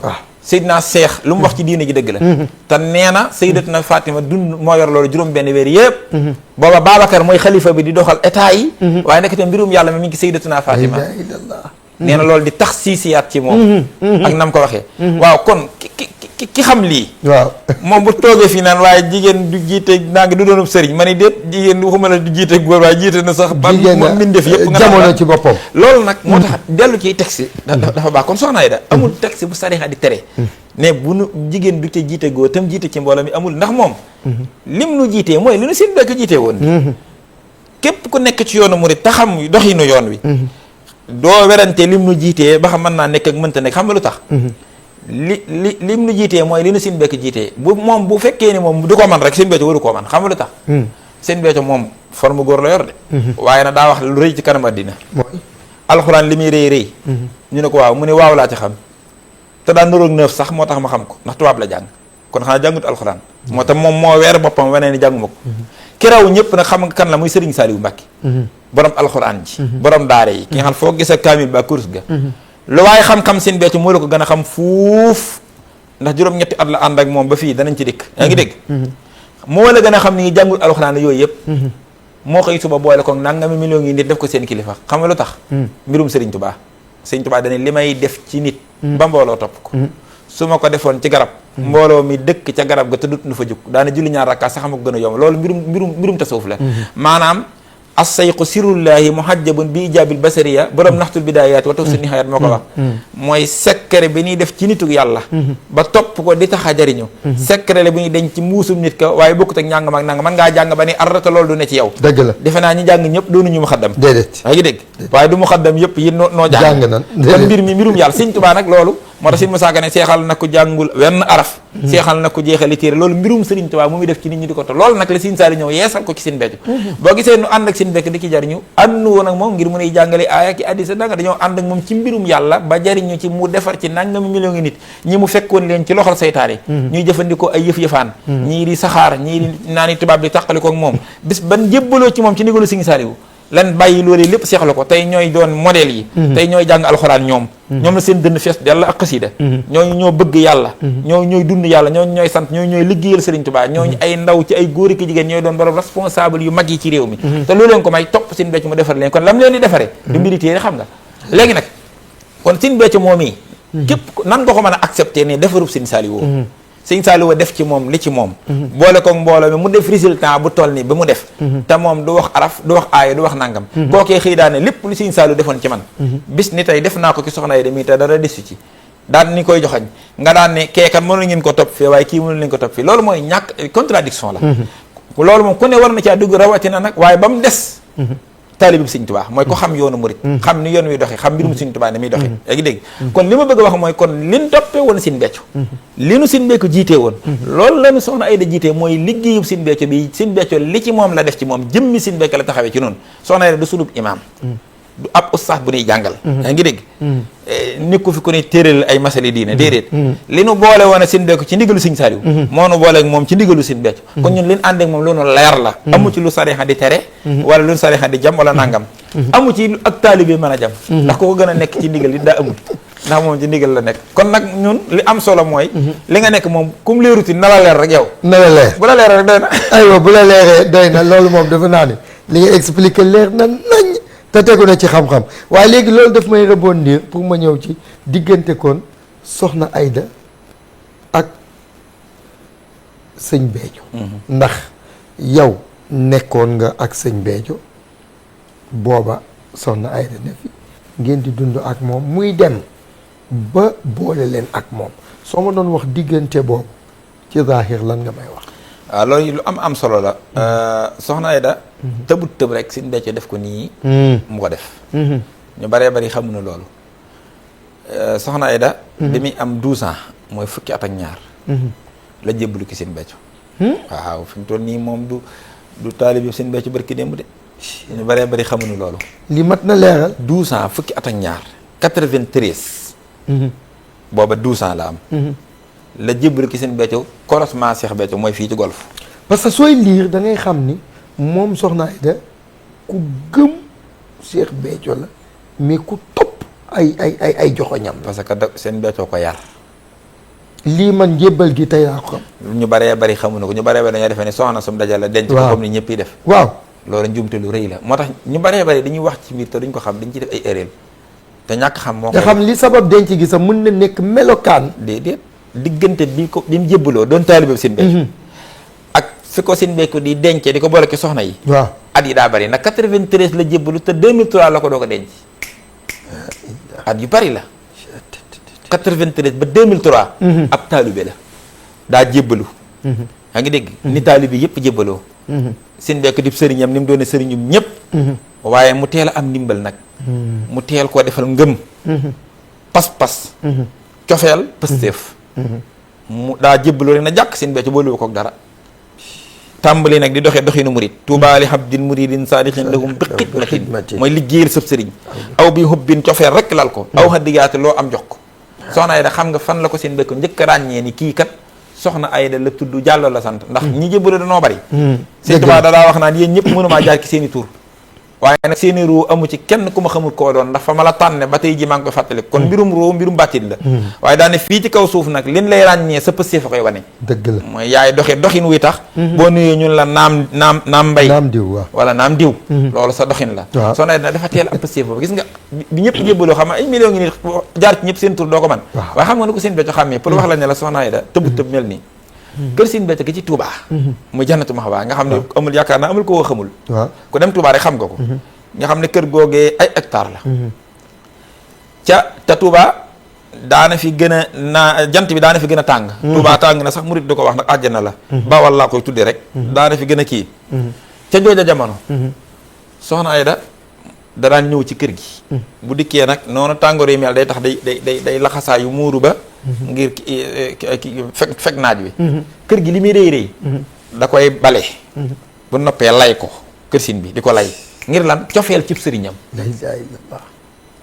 Speaker 2: Seydina Cheikh lu mu wax ci diine ji dëgg la te nee na Sayyidatuna Fatima dund moo yor loolu juróom benn weer yëpp booba Babacar mooy xalifa bi di doxal état yi waaye nekk te mbirum yàlla mi ngi Sayyidatuna Fatima nee na loolu di tax siisiyaat ci moom ak nam ko waxee waaw kon ki xam lii
Speaker 1: waaw
Speaker 2: moom bu toogee fii naan waaye jigéen du jiite naa ngi du doonub sëriñ ma ni déet jigéen waxuma la du jiite góor waaye jiite na sax ban mbindeef yëpp nga
Speaker 1: jamono ci boppam
Speaker 2: loolu nag moo tax dellu ciy texte dafa baax kon soxna yi da amul texte bu sarixa di tere ne bu nu jigéen du ca jiite góor tam jiite ci mbooloo mi amul ndax moom lim nu jiitee mooy li nu seen bekk jiitee woon képp ku nekk ci yoonu murid te xam doxinu yoon wi doo werante lim nu jiitee ba xam mën naa nekk ak mënta nekk xam nga lu tax lim nu jiitee mooy li nu seen bekk jiitee moom bu fekkee ni moom du ko man rek seen becco waru koo man xam nga lu tax seen becco moom forme góor la yor de waaye nag daa wax lu rëy ci kanam àddina alxuraan li muy rëy rëy ñu ne ko waaw mu ne waaw laa ci xam te daa nuroog 9 sax moo tax ma xam ko ndax tubaab la jàng kon xanaa jàngut alxuraan moo tax moom moo weer boppam wanee ni jànguma ko ki raw ñëpp nag xam nga kan la muy Serigne Saliou Mbacké borom alxuraan ji borom daare yi ki nga xam foo gis ak kaamil ba course ga lu waaye xam-xam seen becc moo la ko gën a xam fuuf ndax juróom-ñetti at la ànd ak moom ba fii danañ ci dikk yaa ngi dégg moo la gën a xam ni ngi jàngul alxuraan yooyu yëpp moo xëy suba boole ko nangami millions yi nit def ko seen kilifa xam nga lu tax mbirum Serigne Touba Serigne Touba dane li may def ci nit ba mbooloo topp ko su ma ko defoon ci garab mbooloo mi dëkk ca garab ga te dut nu fa jóg daana julli ñaar rakka sax ma ko gën a yomb loolu mbirum tasawuf la maanaam as-sayqu sirullahi muhajjabun bi ijaabil basariya borom naxtul bidaayaat wa tawsi nihaayat moo ko wax mooy secret bi ñuy def ci nitug yàlla ba topp ko di tax a jariñu secret la bu ñuy denc ci muusum nit ka waaye bokkut ak njàng mag nanga mën ngaa jàng ba ni arrata loolu du ne ci yow
Speaker 1: dëgg la
Speaker 2: defe naa ñi jàng ñëpp doonuñu muxaddam
Speaker 1: déedéet
Speaker 2: yaa ngi dégg waaye du muxaddam yëpp yi noo jàng
Speaker 1: nan
Speaker 2: kon mbir mi mbirum yàlla Sëñ Tuubaa nag loolu moo tax Sëñ Musaa Ka ne seexal na ko jàngul wenn araf seexal na ko jeexali téere loolu mbirum Sëriñ Tuubaa mu muy def ci nit ñi di ko to loolu nag la Sëñ Saaliw ñëw yeesal ko ci seen beccu boo gisee nu ànd ak seen bekk di ci jariñu àndu woon ak moom ngir mun a jàngale aaya ki hadiis danga dañoo ànd ak moom ci mbirum yàlla ba jariñu ci mu defar ci nangami million ngi nit ñi mu fekkoon leen ci loxol saytaane ñuy jëfandikoo ay yëf-yëfaan ñii di saxaar ñii di naani tubaab di tàqalikoo ak moom bis ban jébbaloo ci moom ci ndigalu Sëñ Saaliw lan bàyyi loolu lépp seexla ko tey ñooy doon modèle yi tey ñooy jàng alxuraan ñoom la seen dënn fees dell ak xasida ñooñu ñoo bëgg yàlla ñooy dund yàlla ñooy sant ñooy liggéeyal Sëriñ Tuubaa ñooñu ay ndaw ci ay góor ki jigéen ñooy doon borom responsable yu mag yi ci réew mi te loolu leen ko may topp Sëñ Béthio mu defar leen kon lam leen di defaree du mbiri téere xam nga léegi nag kon Sëñ Béthio moom yi képp nan nga ko mën a accepté ne defarub Sëñ Saaliw Sëñ Saaliw def ci moom li ci moom boole ko mbooloo mi mu def résultat bu toll nii ba mu def te moom du wax araf du wax aaya du wax nangam kookee xëy daane lépp lu Sëñ Saaliw defoon ci man bis ni tey def naa ko ki soxna yi demii te dara desu ci daan ni koy joxañ nga daan ne keekat mënu ngeen ko topp fii waaye kii mënu leen ko topp fii loolu mooy ñàkk contradiction la loolu moom ku ne war na caa dugg rawatina nag waaye ba mu des taalibe bi Sëñ Tuubaa mooy ko xam yoonu murit xam ni yoon wi doxe xam mbirum Sëñ Tuubaa ni muy doxe yaa ngi dégg kon li ma bëgg a wax mooy kon liñ toppee woon Sëñ Béthio li nu Sëñ Béthio jiitee woon loolu la nu soxna Ayda jiitee mooy liggéeyub Sëñ Béthio bi Sëñ Béthio li ci moom la def ci moom jëmmi Sëñ Béthio la taxawee ci noonu soxna Ayda du sunub imaam du ab ustaas bu ñuy jàngal yaa ngi dégg nekku fi ku ne téeral ay masali diine déedéet li nu boole woon a Sëñ Béthio ci ndigalu Sëñ Saaliw moo nu boole ak moom ci ndigalu Sëñ Béthio kon ñun leen ànd ak moom loolu leer la amu ci lu sarixa di tere wala lu sarixa di jam wala nangam amu ci ak taalibe mën a jam ndax ku ko gën a nekk ci ndigal li daa amul ndax moom ci ndigal la nekk kon nag ñun li am solo mooy li nga nekk moom kum leeruti na la leer rek yow
Speaker 1: na la leer
Speaker 2: bu la leer rek doy na
Speaker 1: aywa bu la leeree doy na loolu moom dafa naa ne li nga expliqué leer na nañ te tegu na ci xam-xam waaye léegi loolu daf may rebondir pour ma ñëw ci diggante kon soxna Ayda ak Sëñ Béthio ndax yow nekkoon nga ak Sëñ Béthio booba soxna Ayda ne fi ngeen di dund ak moom muy dem ba boole leen ak moom soo ma doon wax diggante boobu ci zaahir lan nga may wax
Speaker 2: waaw loolu lu am solo la soxna Ayda tëbut tëb rek Sëñ Béthio def ko nii mu ko def ñu baree bari xamuñu loolu soxna Ayda bi muy am 12 ans mooy fukki at ak ñaar la jébbalu ki Sëñ Béthio waaw fi mu toll nii moom du taalibe Sëñ Béthio barki démb de ñu baree bari xamuñu loolu
Speaker 1: li mat na leeral
Speaker 2: 12 ans fukki at ak ñaar 93 booba 12 ans la am la jébbalu ki Sëñ Béthio croisement Cheikh Béthio mooy fii ci golf
Speaker 1: parce que sooy liir da ngay xam ni moom soxna Ayda ku gëm Cheikh Béthio la mais ku topp ay joxoñam
Speaker 2: parce que Sëñ Béthio ko yar
Speaker 1: lii man njébbal gi tey laa ko xam
Speaker 2: ñu baree bari xamuñu ko ñu baree bari dañoo defee ne soxna sum dajal la denc ko comme ni ñëpp yi def
Speaker 1: waaw
Speaker 2: loolu njuumte lu rëy la moo tax ñu baree bari dañuy wax ci biir te duñ ko xam dañ ci def ay erreur te ñàkk xam moo
Speaker 1: te xam li sabab denc gi sax mën na nekk melokaan
Speaker 2: déedéet diggante bi mu jébbaloo doon taalibe Sëñ Béthio ak fi ko Sëñ Béthio di dencee di ko boole ki soxna yi
Speaker 1: waaw
Speaker 2: at yi daa bari nag 93 la jébbalu te 2003 la ko doo ko denc at yu bari la 93 ba 2003 ab taalibe la daa jébbalu yaa ngi dégg ni taalibe yëpp jébbaloo Sëñ Béthio di sëriñam ni mu doone sëriñum ñëpp waaye mu teel a am ndimbal nag mu teel koo defal ngëm pas-pas cofeel pëstéef mu daa jébbaloo rek na jàkk Sëñ Béthio boolu ko ak dara tàmbali nag di doxee doxinu murid tuubaali habdin muridin saadixin lahum bi xidmatin mooy liggéeyal sëb sëriñ aw bi hubbin cofeel rek lal ko aw hadiyaate loo am jox ko soxna Ayda xam nga fan la ko Sëñ Béthio njëkk a ràññee ni kii kat soxna Ayda la tudd Jàllo la sant ndax ñi jébbalu dañoo bari Sëñ Tuubaa da daa wax naan yéen ñëpp mënumaa jaar ci seen i tur waaye nag seeni ruu amu ci kenn ku ma xamul koo doon ndax fa ma la tànne ba tey ji maa ngi koy fàttali kon mbirum ruu mbirum bàttit la waaye daane fii ci kaw suuf nag liñ lay ràññee sa pëstee fa koy wane
Speaker 1: dëgg la
Speaker 2: mooy yaay doxin wuy tax boo nuyee ñun la naam mbay
Speaker 1: naam diw waaw
Speaker 2: wala naam diw loolu sa doxin la soo na dafa teel am pëstee foofu gis nga bi ñëpp jébbaloo xam nga ay million ngi nit jaar ci ñëpp seen tur doo ko man waaye xam nga nu ko Sëñ Béthio xàmmee pour wax la ne la soxna Ayda tëb mel nii kër Sëñ Béthio gi ci Touba. muy Jannatu Mahwa nga xam ne amul yaakaar naa amul koo xamul.
Speaker 1: waaw
Speaker 2: ku dem Touba rek xam nga ko. nga xam ne kër googee ay hectare la. te Touba daana fi gën a jant bi daana fi gën a tàng. Touba tàng na sax murit di ko wax nag àjjana la. Bawal laa koy tuddee rek. daana fi gën a kii. ca jooja jamono. soxna Ayda da daan ñëw ci kër gi. bu dikkee nag noonu tàngoor yi mel day tax day laxasaa yu muuru ba. ngir fekk naaj wi. kër gi li muy rëy da koy bale. bu noppee lay ko kër Sëñ bi di ko lay. ngir lan cofeel cib sëriñam.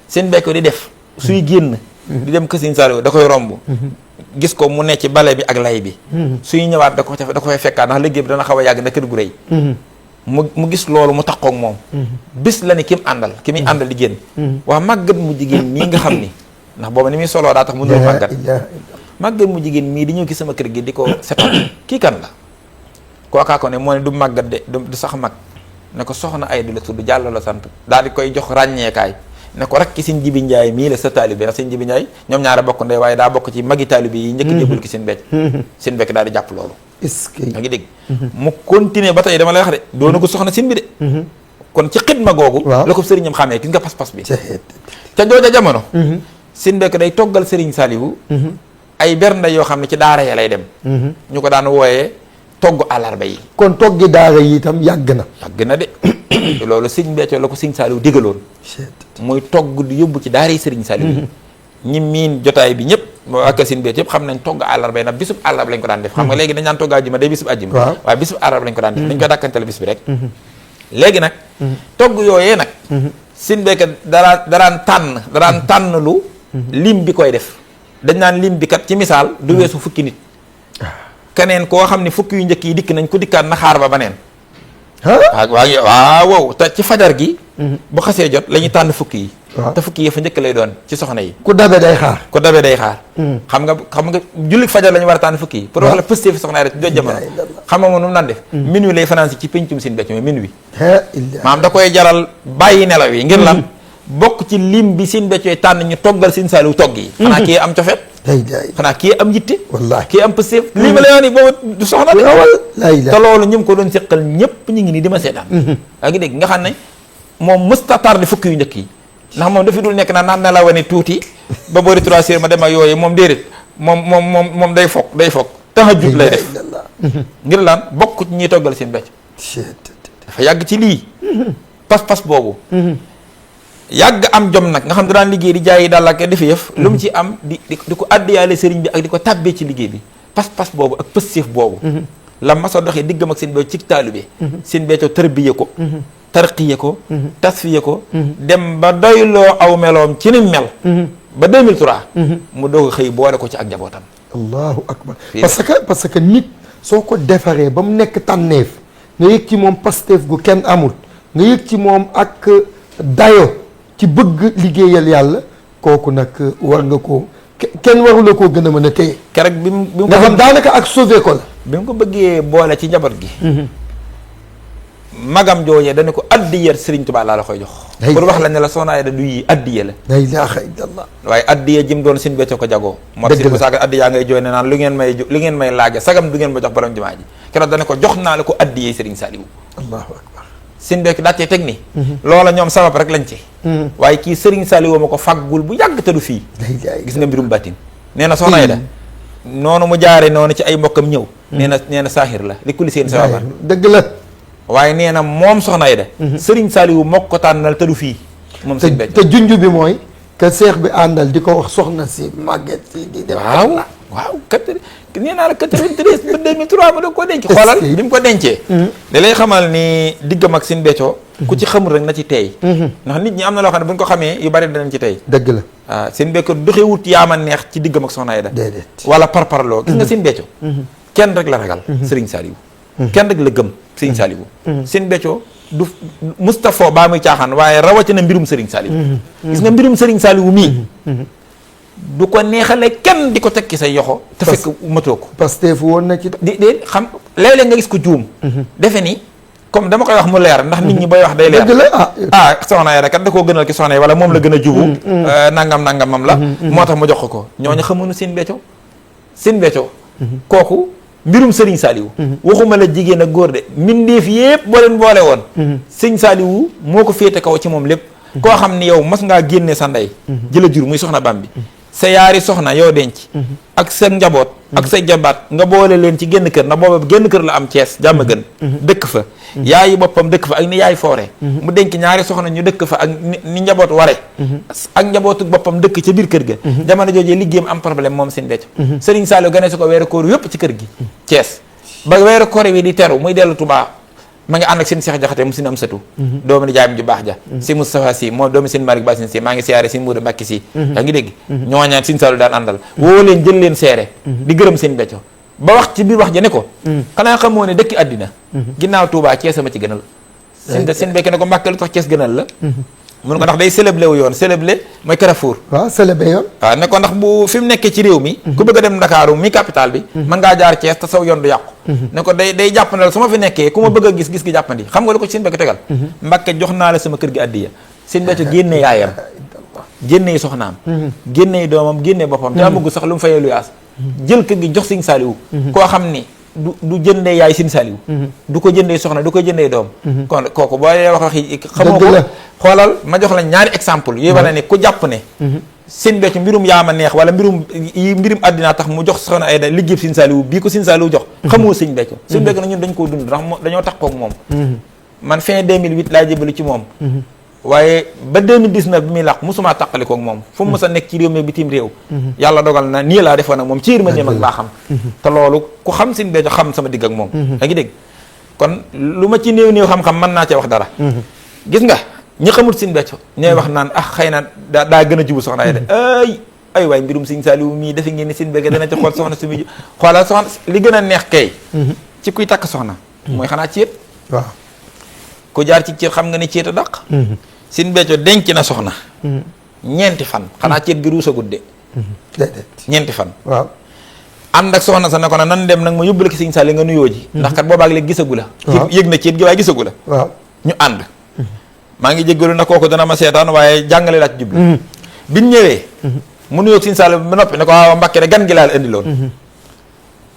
Speaker 2: Sëñ Béthio di def suy génn. di dem kër Sëñ Saliou da koy romb. gis ko mu ne ci bale bi ak lay bi. suy ñëwaat da koy fekkaat ndax liggéey bi dana xaw a yàgg na kër gu rëy. mu gis loolu mu taxaw ak moom. bis la ni ki muy àndal di génn. waa màggat mu jigéen mii nga xam ni ndax booba ni muy soloo daa tax mu ndur màggat mu jigéen mii di ñëw ci sama kër gi di ko setal kii kan la kookaa ko ne moo ne du màggat de du sax mag ne ko soxna Ayda la tudd Jàllo la sant daal di koy jox ràññeekaay ne ko rek ki Sëñ Jibi Njaay mii la sa taalibe ndax Sëñ Jibi Njaay ñoom ñaara bokk ndey waaye daa bokk ci magi taalibe yi njëkk jébul ki Sëñ Béthio Sëñ Béthio daal di jàpp loolu
Speaker 1: est-ce que
Speaker 2: nga ngi dégg mu continuer ba tey dama lay wax de doona ko soxna Sëñ bi de kon ci xidma googu la ko sëriñam xamee gis nga pas-pas bi ca jooja jamono Sëñ Béthio day toggal Sëriñ Saliou ay bernde yoo xam ne ci daara ya lay dem ñu ko daan wooyee togg àllarba yi
Speaker 1: kon toggi daara yi itam yàgg na
Speaker 2: de loolu Sëñ Béthio la ko Sëñ Saliou digaloon muy togg di yóbbu ci daara yi Sëriñ Saliou yi ñi miin jotaay bi ñëpp ak Sëñ Béthio yëpp xam nañ togg àllarba yi nag bisub àllarba lañ ko daan def xam nga léegi dañ naan togg àjjuma day bisub àjjuma waaye bisub àllarba lañ ko daan def dañ ko dàkkanteel bis bi rek léegi nag togg yooyee nag Sëñ Béthio daraan tànn lu lim bi koy def dañ naan lim bi kat ci misaal du weesu fukki nit keneen koo xam ne fukki yu njëkk yi dikk nañ ko dikkaat na xaar ba baneen waaw te ci fajar gi bu xasee jot la ñuy tànn fukki yi te fukki yi fa njëkk lay doon ci soxna yi
Speaker 1: ku dabe day xaar
Speaker 2: xam nga jullit fajar la ñu war a tànn fukki yi pour wax la pësté fi soxna yi rek ci jot jamono xam nga moom nu mu naan def minuit lay fanaan si ci péncum Sëñ Béthio minuit maanaam da koy jaral bàyyi nelaw yi ngir lan bokk ci lim bi Sëñ Béthio tànn ñu toggal Sëñ Saliou togg yi xanaa kii am cofet xanaa kii am yitte
Speaker 1: wallaahi
Speaker 2: kii am pësté lii ma lay wax ni boobu du soxna de te loolu ñu ko doon seqal ñëpp ñu ngi nii di ma seetaan yaa ngi dégg nga xam ne moom mësta tardé fukki yu njëkk yi ndax moom dafa dul nekk naan la wane tuuti ba boori 3 heures ma dem ak yooyu moom déedéet moom day foog tahajjud lay def ngir lan bokk ci ñuy toggal Sëñ Béthio dafa yàgg ci lii pas-pas boobu yàgg am jom nag nga xam ne daan liggéey di jaayi daal ak defi yëf lu mu ci am di ko addiyaale sëriñ bi ak di ko tàbbee ci liggéey bi pas-pas boobu ak pësséef boobu la masa doxee diggam ak Sëñ Béthio ci taalibe Sëñ Béthio tërbiye ko tarqiye ko tasfiye ko dem ba doyloo aw meloom ci ni mel ba 2003 mu doog a xëy boole ko ci ak njabootam
Speaker 1: allahu akbar parce que nit soo ko defaree ba mu nekk tànneef nga yëg ci moom pasteef gu kenn amul nga yëg ci moom ak dayo ci bëgg liggéeyal yàlla kooku nag war nga ko kenn warula koo gën a mën a téye
Speaker 2: keroog bi mu
Speaker 1: nga xam daanaka ak sauvé ko la
Speaker 2: bi mu ko bëggee boole ci njaboot gi magam joojee dana ko addiyee Sëriñ Tuubaa laa la koy jox pour wax la ne la Soxna Ayda du yi addiye la
Speaker 1: ilaha illallah
Speaker 2: waaye addiye jim doon Sëñ Béthio ko jagoo moo tax bu saaka addiyaa ngay jooy ne naan lu ngeen may laaja sagam du ngeen ma jox borom jumaa ji keroog dana ko jox naa la ko addiyee Sëriñ Saliou
Speaker 1: allahu akbar
Speaker 2: Sëñ Béthio daa cee teg ni loola ñoom sabab rek lañ ci waaye kii Sëriñ Saliou ma ko faggul bu yàgg te du fii gis nga mbirum bàttin nee na Soxna Ayda noonu mu jaare noonu ci ay mbokkam ñëw nee na saaxir la li kulli seen sababar
Speaker 1: dëgg la
Speaker 2: waaye nee na moom Soxna Ayda Sëriñ Saliou moo ko tànnal te du fii moom Sëñ Béthio
Speaker 1: te junj bi mooy que seex bi àndal di ko wax soxna si màgget si di def
Speaker 2: waaw nee naa la 93 ba 2003 ma da ko denc xoolal bi mu ko dencee da lay xamal ni diggam ak Sëñ Béthio ku ci xamul rek na ci teey ndax nit ñi am na loo xam ne bu ñu ko xamee yu bari danañ ci teey
Speaker 1: dëgg la
Speaker 2: waaw Sëñ Béthio doxewut yaama neex ci diggam ak Soxna Ayda wala parparloo gis nga Sëñ Béthio kenn rek la ragal Sëriñ Saliou kenn rek la gëm Sëriñ Saliou Sëñ Béthio du Moustapha baa muy caaxaan waaye rawatina mbirum Sëriñ Saliou gis nga mbirum Sëriñ Saliou mii du ko neexale kenn di ko tekki say yoxo te fekk matoo ko
Speaker 1: Pastef woon na ci
Speaker 2: di xam léeg-léeg nga gis ko juum defe ni comme dama koy wax mu leer ndax nit ñi bay wax day leer
Speaker 1: dëgg la
Speaker 2: Soxna Ayda kat da koo gënal ki soxna yi wala moom la gën a jubu nangam la moo tax ma jox ko ñooñu xamuñu Sëñ Béthio kooku mbirum Serigne Saliou waxuma la jigéen ak góor de mbindeef yépp boo leen boole woon Serigne Saliou moo ko féete kaw ci moom lépp koo xam ni yow mas ngaa génne sa ndey jëla jur muy soxna Bambi sa yaari soxna yoo denc ak sa njaboot ak sa jabaat nga boole leen ci génn kër na booba génn kër la am Cees jàmm gën dëkk fa yaayi boppam dëkk fa ak ni yaay foore mu denc ñaari soxna ñu dëkk fa ak ni njaboot ware ak njabootu boppam dëkk ca biir kër ga jamono joojee liggéeyam am problème moom seen becc Serigne Saliou gane si ko weeru koor yëpp ci kër gi Cees ba weeru koor wi di teru muy dellu Touba ma ngi ànd ak seen Cheikh Jaxate mu sin am satu doomu ni jaayam ju baax ja si Moustapha si moom doomu seen Malick Bassine si maa ngi siyaare si Mouda Mbacke si yaa ngi dégg ñooñaan Serigne Saliou daan àndal woo leen jël leen seere di gërëm seen becco ba wax ci biir wax ja ne ko xanaa xamoo ne dëkki àddina ginnaaw Touba Thiès ma ci gënal seen bekk ne ko Mbàkke lu tax Thiès gënal la mun ko ndax day céléblé wu yoon céléblé mooy Carrefour
Speaker 1: waaw célébré yoon
Speaker 2: waaw ne ko ndax bu fi mu nekkee ci réew mi ku bëgg a dem Ndakaaru mi capital bi mën ngaa jaar Thiès te saw yoon du yàqu ne ko day jàppandal su ma fi nekkee ku ma bëgg a gis gi jàppandi xam nga lu ko seen bekk tegal Mbàkke jox naa la sama kër gi addiya seen bekk génne yaayam génne soxnaam génne doomam génne boppam te amagul sax lu mu fayee lu yaas jël kër gi jox Serigne Saliou koo xam ni du jëndee yaay Serigne Saliou du ko jëndee soxna du ko jëndee doom kon kooku boo dee wax waxi xamoo ko xoolal ma jox la ñaari exemple yooyu wane ne ku jàpp ne seen becc mbirum yaama neex wala mbirum àddina tax mu jox soxna ay da liggéey Serigne Saliou bii ko Serigne Saliou jox xamoo sëñ becc sëñ becc na ñun dañ koo dund ndax dañoo tax koog moom man fin 2008 laa jébbalu ci moom waaye ba 2019 bi muy làq mosumaa tàqalikoog moom fu mu mës a nekk ci réew mi bitim réew yàlla dogal na nii laa defoon ak moom ci yërmandeem ak baaxam te loolu ku xam seen becc xam sama digg ak moom yaa ngi dégg kon lu ma ci néew xam-xam mën naa cee wax dara gis nga ñi xamul seen becc ñooy wax naan xëy na daa gën a jubu soxna ay de ay waay mbirum Serigne Saliou mii defe ngeen ni seen becc dana ci xool soxna su muy xoolal soxna li gën a neex kay ci kuy takk soxna mooy xanaa céet
Speaker 1: waaw
Speaker 2: ku jaar ci céet xam nga ne céet a dàq seen becc denc na soxna ñeenti fan xanaa céet gi ruusa gudde ñeenti fan
Speaker 1: waaw
Speaker 2: ànd ak soxna sa ne ko nan dem nag ma yóbbule ki Serigne Saliou nga nuyoo ji ndax kat boobaag léegi gisagu la yëg na céet gi waaye gisagu la
Speaker 1: waaw
Speaker 2: ñu ànd maa ngi jéggalu na kooku dana ma seetaan waaye jàngale laa ci jublu biñ ñëwee mu nuyoo Serigne Saliou ba noppi ne ko waaw Mbàkke de gan gi laa la indi loon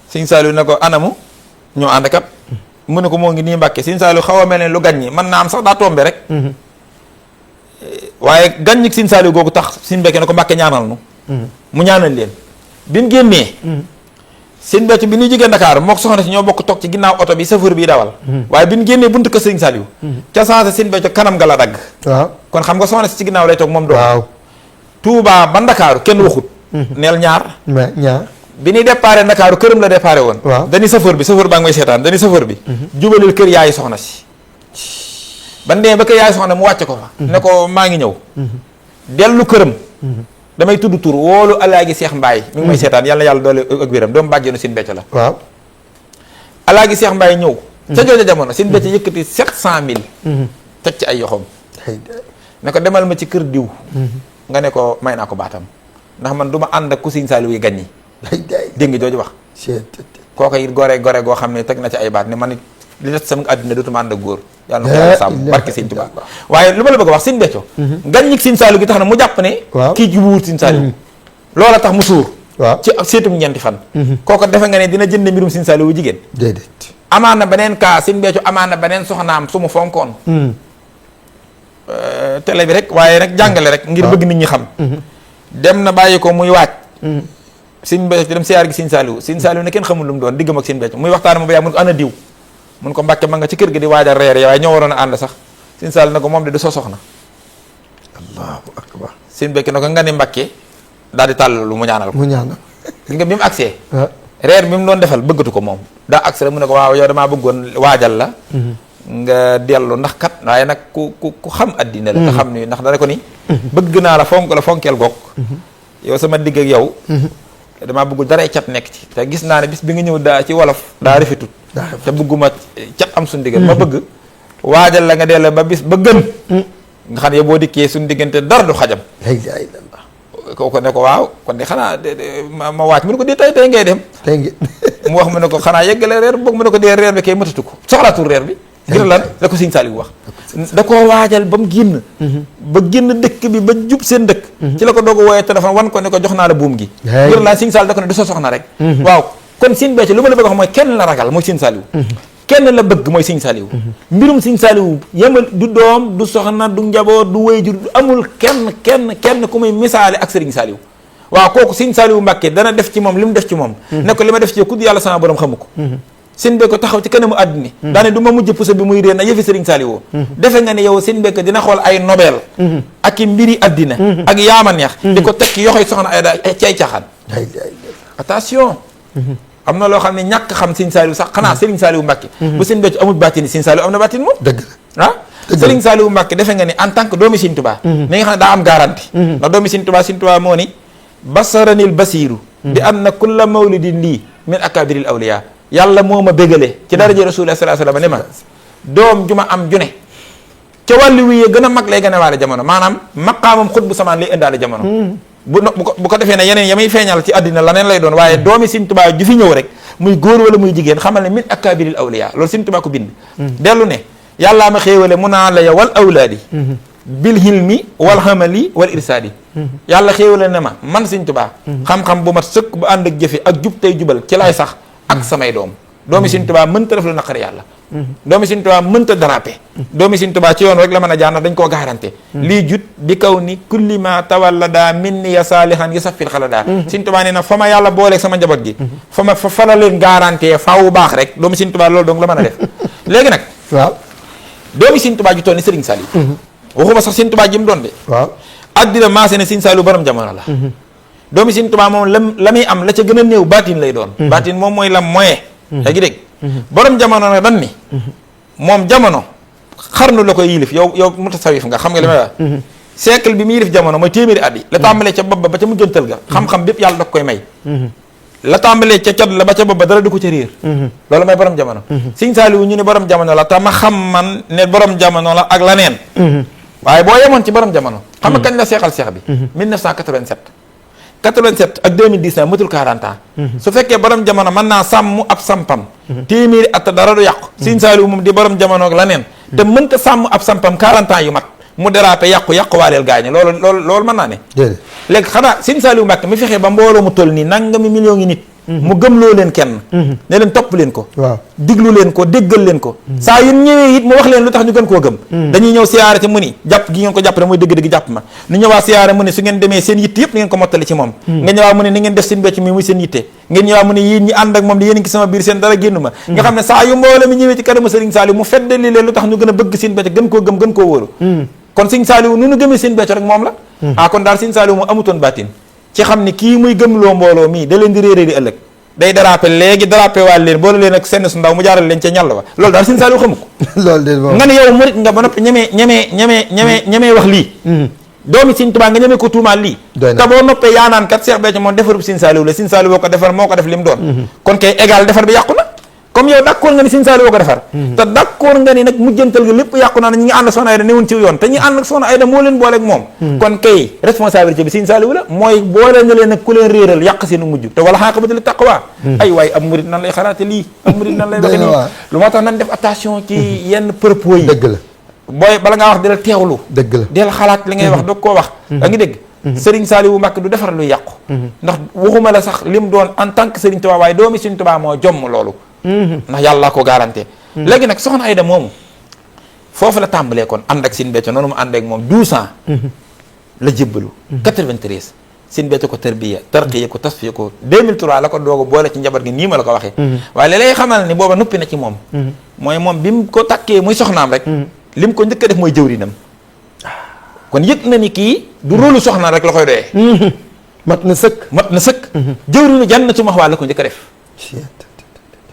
Speaker 2: Serigne Saliou ne ko anamu ñoo ànd kat mu ne ko moo ngi nii Mbàkke Serigne Saliou xaw a mel ne lu gan ñi mën naa am sax daa tombe rek waaye gan ñi Serigne Saliou googu tax Serigne Mbàkke ne ko Mbàkke ñaanal nu mu ñaanal leen bi mu génnee Serigne Béthio bi ñuy jógee Dakar moo ko soxna si ñoo bokk toog ci ginnaaw oto bi chauffeur bi dawal waaye bi ñu génnee buntu kër Serigne Saliou ca sensé Serigne Béthio kanam nga la dagg
Speaker 1: waaw
Speaker 2: kon xam nga soxna si ci ginnaaw lay toog moom doom
Speaker 1: waaw
Speaker 2: Touba ba Ndakaaru kenn waxut neel ñaar bi ñuy déparé Ndakaaru këram la déparé woon dañuy chauffeur baa ngi may seetaan dañuy chauffeur bi jubalil kër yaayi soxna si ban demee ba kër yaayi soxna mu wàcce ko fa ne ko maa ngi ñëw dellu këram damay tudd tur woolu Alaaji Seex Mbaay mi ngi may seetaan yàlla yàlla doole ak wéram doomu bàjjenu Serigne Béthio la
Speaker 1: waaw
Speaker 2: Alaaji Seex Mbaay ñëw ca jooja jamono Serigne Béthio yëkkati 700 000 teg ci ay yoxoom ne ko demal ma ci kër diw nga ne ko may naa ko baatam ndax man du ma ànd ak ku Serigne Saliou yi gan yi dégg nga jooju wax kooka it gore goo xam ne teg na ci ay baat ne man it li des sama àddina dootuma ànd ak góor yàlla na ko yàlla sàmm barke Serigne Touba waaye lu ma la bëgg a wax Serigne Béthio gan ñi Serigne Saliou gi tax na mu jàpp ne kii jubuwul Serigne Saliou loola tax mu suur ci seetum ñeenti fan kooka defe nga ne dina jënd mbirum Serigne Saliou bu jigéen
Speaker 1: déedéet
Speaker 2: amaan na beneen cas Serigne Béthio amaan na beneen soxnaam su mu fonkoon télé bi rek waaye nag jàngale rek ngir bëgg nit ñi xam dem na bàyyi ko muy waaj Serigne Béthio dem siyaar gi Serigne Saliou ne kenn xamul lu mu doon diggam ak Serigne Béthio muy waxtaan mu ba yaa mun ko ana diw mun ko Mbàkke ma nga ci kër gi di waajal reer waaye ñoo waroon a ànd sax Serigne Saliou ne ko moom de du soo soxna
Speaker 1: allahu akbar
Speaker 2: Serigne Béthio ne ko nga ne Mbàkke daal di tàll lu mu ñaanal ko gis nga bi mu agsee reer bi mu doon defal bëggatu ko moom daa agsi rek mu ne ko waaw yow damaa bëggoon waajal la nga dellu ndax kat waaye nag ku xam addina la te xam ni ndax dana ko ni bëgg naa la fonkeel goog yow sama digg ak yow damaa bëggul daray cat nekk ci te gis naa ne bis bi nga ñëw daa ci wolof daa rafetut te bëgguma cat am suñu diggante ma bëgg waajal la nga dellu ba bis ba gën nga xam ne yow boo dikkee suñu diggante dara du xajam kooku ne ko waaw kon de xanaa ma waaj mu ne ko dee tey ngay dem mu wax mu ne ko xanaa yeggale reer boog mu ne ko dee reer bi kay matatu ko soxlaatul reer bi ngir lan la ko Serigne Saliou wax da koo waajal ba mu génn ba génn dëkk bi ba jub seen dëkk ci la ko doog a wooyee téléphone wan ko ne ko jox naa la buum gi ngir lan Serigne Saliou da ko ne du sa soxna rek waaw kon Sëñ Béthio lu ma la bëgg a wax mooy kenn la ragal mooy Sëñ Saliou kenn la bëgg mooy Sëñ Saliou mbirum Sëñ Saliou yemal du doom du soxna du njaboot du wayjur amul kenn ku muy misaale ak Sëriñ Saliou waaw kooku Sëñ Saliou Mbàkke dana def ci moom li mu def ci moom ne ko li ma def ci yow ku yàlla sama borom xamu ko Sëñ Béthio taxaw ci kanamu àddina daane du ma mujj puso bi muy réer na yëfi Sëriñ Saliou defe nga ne yow Sëñ Béthio dina xool ay nobel ak i mbiri àddina ak yaama neex di ko tekki yoxoy soxna ay da ci ay caaxaan attention am na loo xam ne ñàkk xam Sëñ Saliou sax xanaa Sëriñ Saliou Mbàkke bu Sëñ Béthio amul baatin Sëñ Saliou am na baatin moom
Speaker 1: dëgg la
Speaker 2: ah Sëriñ Saliou Mbàkke defe nga ni en tant que doomi Sëñ Tuubaa mi nga xam ne daa am garantie ndax doomi Sëñ Tuubaa moo ni basaranil basiiru bi anna kulla mawlidin lii min akabiril awliya yàlla moo ma bégale ci daraja rasulullah sallallahu alayhi wasallam ne ma doom ju ma am june ca wàllu wi gën a mag lay gën a waale jamono maanaam maqaamam xut bu samaan lay indaale jamono bu ko defee ne yeneen ya muy feeñal ci àddina la neen lay doon waaye doomi Sëñ Tuubaa ju fi ñëw rek muy góor wala muy jigéen xamal ne min akabiril awliya loolu Sëñ Tuubaa ko bind dellu ne yàllaa ma xéewale mun naa la ya wal awlaadi bil hilmi wal xamali wal irsaadi yàlla xéewale ne ma man Sëñ Tuubaa xam-xam bu mat sëkk bu ànd ak jëfe ak jub tey jubal ci laay sax ak samay doom doomi Sëñ Tuubaa mënta def lu naqari yàlla doomi Sëñ Tuubaa mënta dérapé doomi Sëñ Tuubaa ci yoon rek la mën a jaar ndax dañ koo garanté lii jut bi kaw ni kulli ma tawallada minni ya saalihan ya safil xalada Sëñ Tuubaa nee na fa ma yàlla booleeg sama njaboot gi fa la leen garanté faaw baax rek doomi Sëñ Tuubaa loolu donc la mën a def léegi nag
Speaker 1: waaw
Speaker 2: doomi Sëñ Tuubaa ju toll ni Sëriñ Saliou waxuma sax Sëñ Tuubaa ji mu doon de
Speaker 1: waaw
Speaker 2: addina maase ne Sëñ Saliou borom jamono la doomi Sëñ Tuubaa moom la muy am la ca gën a néew baatin lay doon baatin moom mooy la moyen yaa ngi dégg borom jamono nag dan ni moom jamono xarnu la koy yilif yow mutasawif nga xam nga li may wax siècle bi muy yilif jamono mooy téeméeri at yi la tàmbalee ca bopp ba ca mujjantal ga xam-xam bépp yàlla da koy may la tàmbalee ca cat la ba ca bopp ba dara du ko ca réer loolu mooy borom jamono Sëñ Saliou ñu ne borom jamono la te ma xam man ne borom jamono la ak la neen waaye boo yemoon ci borom jamono xam nga kañ la seexal seex bi 1987 87 ak 2019 matul 40 ans su fekkee borom jamono mën naa sàmm ab sampam téeméeri at dara du yàqu Sëñ Saliou moom di borom jamono ak la neen te mënta sàmm ab sampam 40 ans yu mat mu dérapé yàqu-waaleel gaañe loolu mën naa ne léegi xanaa Sëñ Saliou Mbàkke mi fexee ba mbooloo mu toll nii nangami millions ngi nit mu gëmloo leen kenn ne leen topp leen ko diglu leen ko déggal leen ko saa yu ñëwee it mu wax leen lu tax ñu gën koo gëm dañuy ñëw siyaare ci mu ni jàpp gi ngeen ko jàpp ne mooy dëgg-dëgg jàpp ma nu ñëwaa siyaare mu ni su ngeen demee seen yitte yëpp ni ngeen ko mottali ci moom nga ñëwaa mu ne ni ngeen def Sëñ Béthio mi muy seen yitte ngeen ñëwaa mu ne yéen ñi ànd ak moom di yéen ngi sama biir seen dara génn ma nga xam ne saa yu mbooloo mi ñëwee ci kanamu Sëriñ Saliou mu feddali leen lu tax ñu gën a bëgg Sëñ Béthio gën koo gëm gën koo wóoru kon Sëñ Saliou nu nu gëmee Sëñ Béthio rek moom la kon daal Sëñ Saliou moom amutoon baatin ci xam ne kii muy gëmloo mbooloo mii da leen di réeré di ëllëg day dérapé léegi dérapé waal leen boole leen ak senn su ndaw mu jaaral leen ca ñàll ba loolu daal Sëñ Saliou xamu ko
Speaker 1: loolu de moom
Speaker 2: nga ne yow murit nga ba noppi ñemee wax lii doomi Sëñ Tuubaa nga ñemee ko tuumaal lii te boo noppee yaanaan kat Cheikh Béthio moom defarub Sëñ Saliou la Sëñ Saliou boo ko defar moo ko def li mu doon kon kay égal defar bi yàqu na comme yow d'accord nga ni Sëñ Saliou boo ko defar te d'accord nga ni nag mujjantal ga lépp yàqu naa ne ñi ngi ànd ak Soxna Ayda newun ci yoon te ñi ànd ak Soxna Ayda moo leen booleeg moom kon kay responsabilité bi Sëñ Saliou la mooy boole na leen nag ku leen réeral yàq seenu mujj te wala xaaqibatu li taqwa ay waaye ab murid nan lay xalaate lii ab murid nan lay waxe nii lu moo tax nan def attention ci yenn propos yi
Speaker 1: dëgg la
Speaker 2: booy bala ngaa wax di la teewlu
Speaker 1: dëgg la
Speaker 2: del xalaat li ngay wax doog koo wax da ngi dégg Sëriñ Saliou Mbàkke du defar lu yàqu ndax waxuma la sax lim doon en tant que Sëriñ Tuubaa waaye doomi Sëriñ Tuubaa moo jomm loolu ndax yàlla ko garanté léegi nag Soxna Ayda moomu foofu la tàmbalee kon ànd ak Sëñ Béthio noonu mu ànd ak moom 12 ans la jébbalu 93 Sëñ Béthio ko tarqiya ko tasfiya ko 2003 la ko doog a boole ci njaboot gi nii ma la ko waxee waaye li lay xamal ni booba noppi na ci moom mooy moom bi mu ko takkee muy soxnaam rek li mu ko njëkk a def mooy jëwrinam kon yëg na ni kii du rôlu soxna rek la koy doyee
Speaker 1: mat na sëkk
Speaker 2: jëwrinu Jannatul Mahwa la ko njëkk a def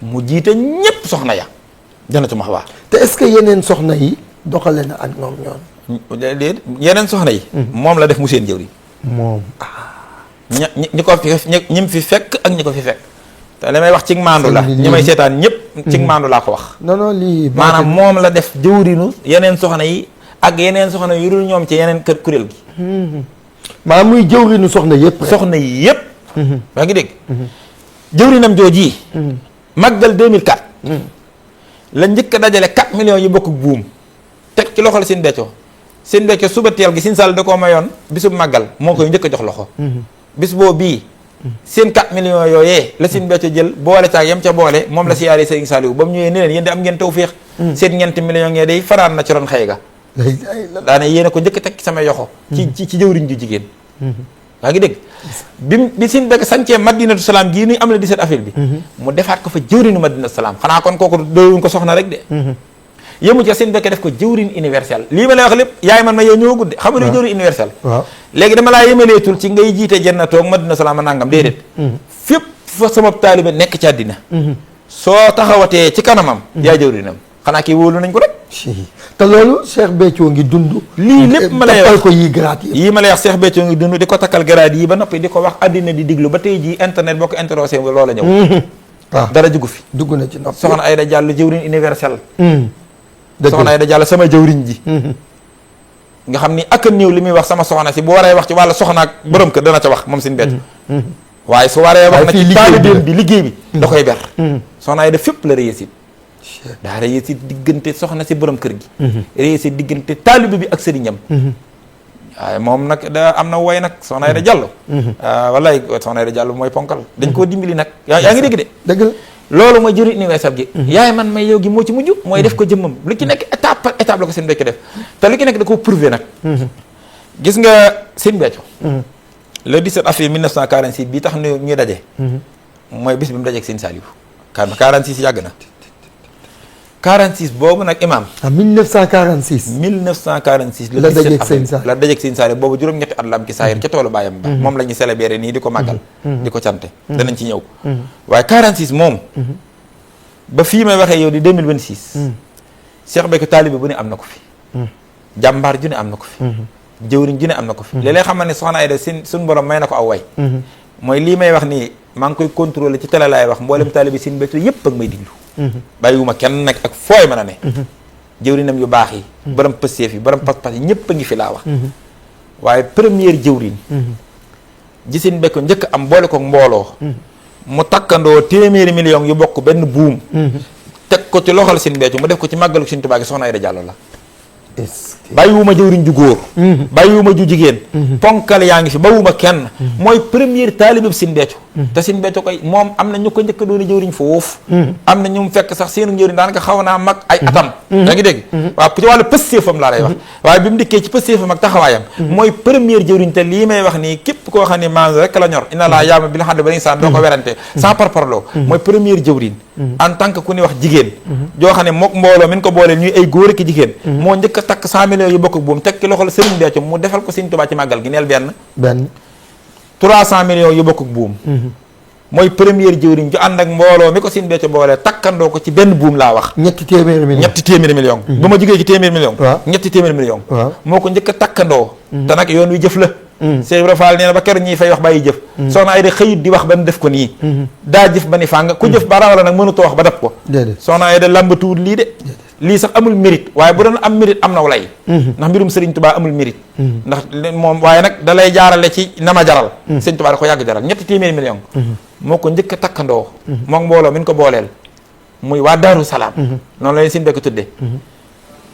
Speaker 2: mu jiite ñépp soxna ya Jannatul Mahwa
Speaker 1: te est-ce que yeneen soxna yi doxale na ak ñoom ñoon
Speaker 2: déet yeneen soxna yi moom la def mu seen jëwriñ
Speaker 1: moom
Speaker 2: ñi ko fi ñi fi fekk ak ñi ko fi fekk te li may wax ci maandu la ñi may seetaan ñëpp ci maandu laa ko wax
Speaker 1: non lii
Speaker 2: maanaam moom la def jëwriñu yeneen soxna yi ak yeneen soxna yu dul ñoom ci yeneen kër kuréel gi
Speaker 1: maanaam muy jëwriñu soxna yëpp
Speaker 2: soxna yi yëpp yaa ngi dégg jëwriñam jooji màggal 2004 la njëkk a dajale 4 millions yi bokk buum teg ci loxo la Sëñ Béthio suba teel gi Sëñ Saliou da koo mayoon bisub màggal moo koy njëkk a jox loxo bis boo bii seen 4 millions yooyee la Sëñ Béthio jël boole caag yam ca boole moom la siyaare Sëriñ Saliou ba mu ñëwee ne leen yéen de am ngeen tawféex seen ñeenti millions yee day faraan na ci ron xëy ga daane yéen a ko njëkk teg sama yoxo ci jëwriñ ju jigéen waa ngi dégg bi Sëñ Béthio sancee Madinatu Salaam gii nuy am la 17 avril bi mu defaat ko fa jëwriñu Madinatu Salaam xanaa kon kooku doyuñ ko soxna rek de yëmu ca Sëñ Béthio def ko jëwriñ universel lii ma lay wax lépp yaay man ma yow ñëw gudde xam nga jëwriñ universel léegi dama laa yemaleetul ci ngay jiite Jannatu ak Madinatu Salaam nangam déedéet fépp fa sama taalibe nekk ci àddina soo taxawatee ci kanamam yaa jëwriñam xanaa kii wóolu nañ ko rek
Speaker 1: te loolu Cheikh Béthio ngi dund
Speaker 2: lii lépp ma lay wax
Speaker 1: ko yi grade
Speaker 2: yii ma lay wax Cheikh Béthio ngi dund di ko takkal grade yi ba noppi di ko wax àddina di diglu ba tey jii internet boo ko interrogé loola ñëw
Speaker 1: waaw
Speaker 2: dara jugu fi
Speaker 1: dugg na ci nopp
Speaker 2: soxna Aïda Diallo jëwriñ universel
Speaker 1: dëgg
Speaker 2: soxna Aïda Diallo sama jëwriñ ji nga xam ni ak a néew li muy wax sama soxna si bu waree wax ci wàllu soxna ak borom kër dana ca wax moom Sëñ Béthio waaye su waree wax na ci taalibeem bi liggéey bi da koy ber soxna Aïda fépp la réussite daa réussite diggante soxna si borom kër gi réussite diggante taalibe bi ak sëriñam waaye moom nag da am na woy nag soxna Aïda Diallo wallaay soxna Aïda Diallo mooy ponkal dañ koo dimbali nag yaa ngi dégg de
Speaker 1: dëgg la
Speaker 2: loolu mooy jëriñ universel gi yaay man may yow gi moo ci mujj mooy def ko jëmmam lu ci nekk étape par étape la ko Sëñ Béthio def te lu ci nekk da ko prouvé nag gis nga Sëñ Béthio le 17 avril 1946 bii tax ñuy daje mooy bis bi mu dajeeg Sëñ Saliou 46 yàgg na 46 boobu nag imam
Speaker 1: en 1946
Speaker 2: le 17 avril la dajeeg Sëñ Saliou boobu juróom-ñetti at la am ci saayir ca toolu baayam ba moom la ñuy célébrer nii di ko màggal di ko cante danañ ci ñëw waaye 46 moom ba fii may waxee yow di 2026 Cheikh Béthio taalibe bu ne am na ko fi jàmbaar ju ne am na ko fi jëwriñ ju ne am na ko fi léeg-léeg xam ne soxna Aïda suñ borom may na ko aw way mooy lii may wax nii maa ngi koy contrôler ci télé laay wax mboolem taalibe Sëñ Béthio yépp ak may diglu bàyyiwuma kenn nag ak fooy mën a ne jëwrinam yu baax yi borom pësteef yi borom pas-pas yi ñëpp a ngi fi laa wax waaye première jëwrin ji Sëñ Béthio njëkk am boole ko mbooloo mu takkandoo téeméeri million yu bokk benn buum teg ko ci loxol Sëñ Béthio mu def ko ci màggalu Sëñ Tuubaa gi soxna Aïda Diallo la bàyyiwuma jëwriñ ju góor bàyyiwuma ju jigéen ponkal yaa ngi fi bàyyiwuma kenn mooy première taalibe Sëñ Béthio te Sëñ Béthio koy moom am na ñu ko njëkk a doon jëwriñ foofu am na ñu mu fekk sax seenu njëwriñ daanaka xaw naa mag ay atam yaa ngi dégg waaw ci wàllu pëstéefam laa lay wax waaye bi mu dikkee ci pëstéefam ak taxawaayam mooy première jëwriñ te lii may wax nii képp koo xam ne maam rek la ñor inna laa yaama bi la xam ne ba insaan doo ko werante sans parparloo mooy première jëwriñ en tant que ku ni wax jigéen joo xam ne mook mbooloo min ko booleel ñuy ay góor ak jigéen moo njëkk a takk 100 millions yu bokk buum teg ci loxol Sëriñ Béthio mu defal ko Sëñ Tuubaa ci màggal gi neel benn 300 millions yu bokk buum mooy première jëwriñ ju ànd ak mbooloo mi ko Sëñ Béthio boolee takkandoo ko ci benn buum laa wax ñetti téeméeri millions ba ma jógee ci téeméeri millions ñetti téeméeri millions moo ko njëkk a takkandoo te nag yoon wi jëf la Cheikh Ibra Fall nee na ba keroog ñiy fay wax bàyyi jëf soxna Aïda xëyit di wax ba nu def ko nii daa jëf ba ni fàng ku jëf ba rawala nag mënutoo wax ba def ko soxna Aïda làmbatuwul lii de lii sax amul mérite waaye bu doon am mérite am na walay ndax mbirum Sëriñ Tuubaa amul mérite ndax moom waaye nag da lay jaarale ci na ma jaral Sëriñ Tuubaa da ko yàgg jaral ñetti téeméeri million moo ko njëkk a takkandoo moom mbooloo min ko booleel muy waa Daaru Salaam noonu la leen Sëñ Béthio tudde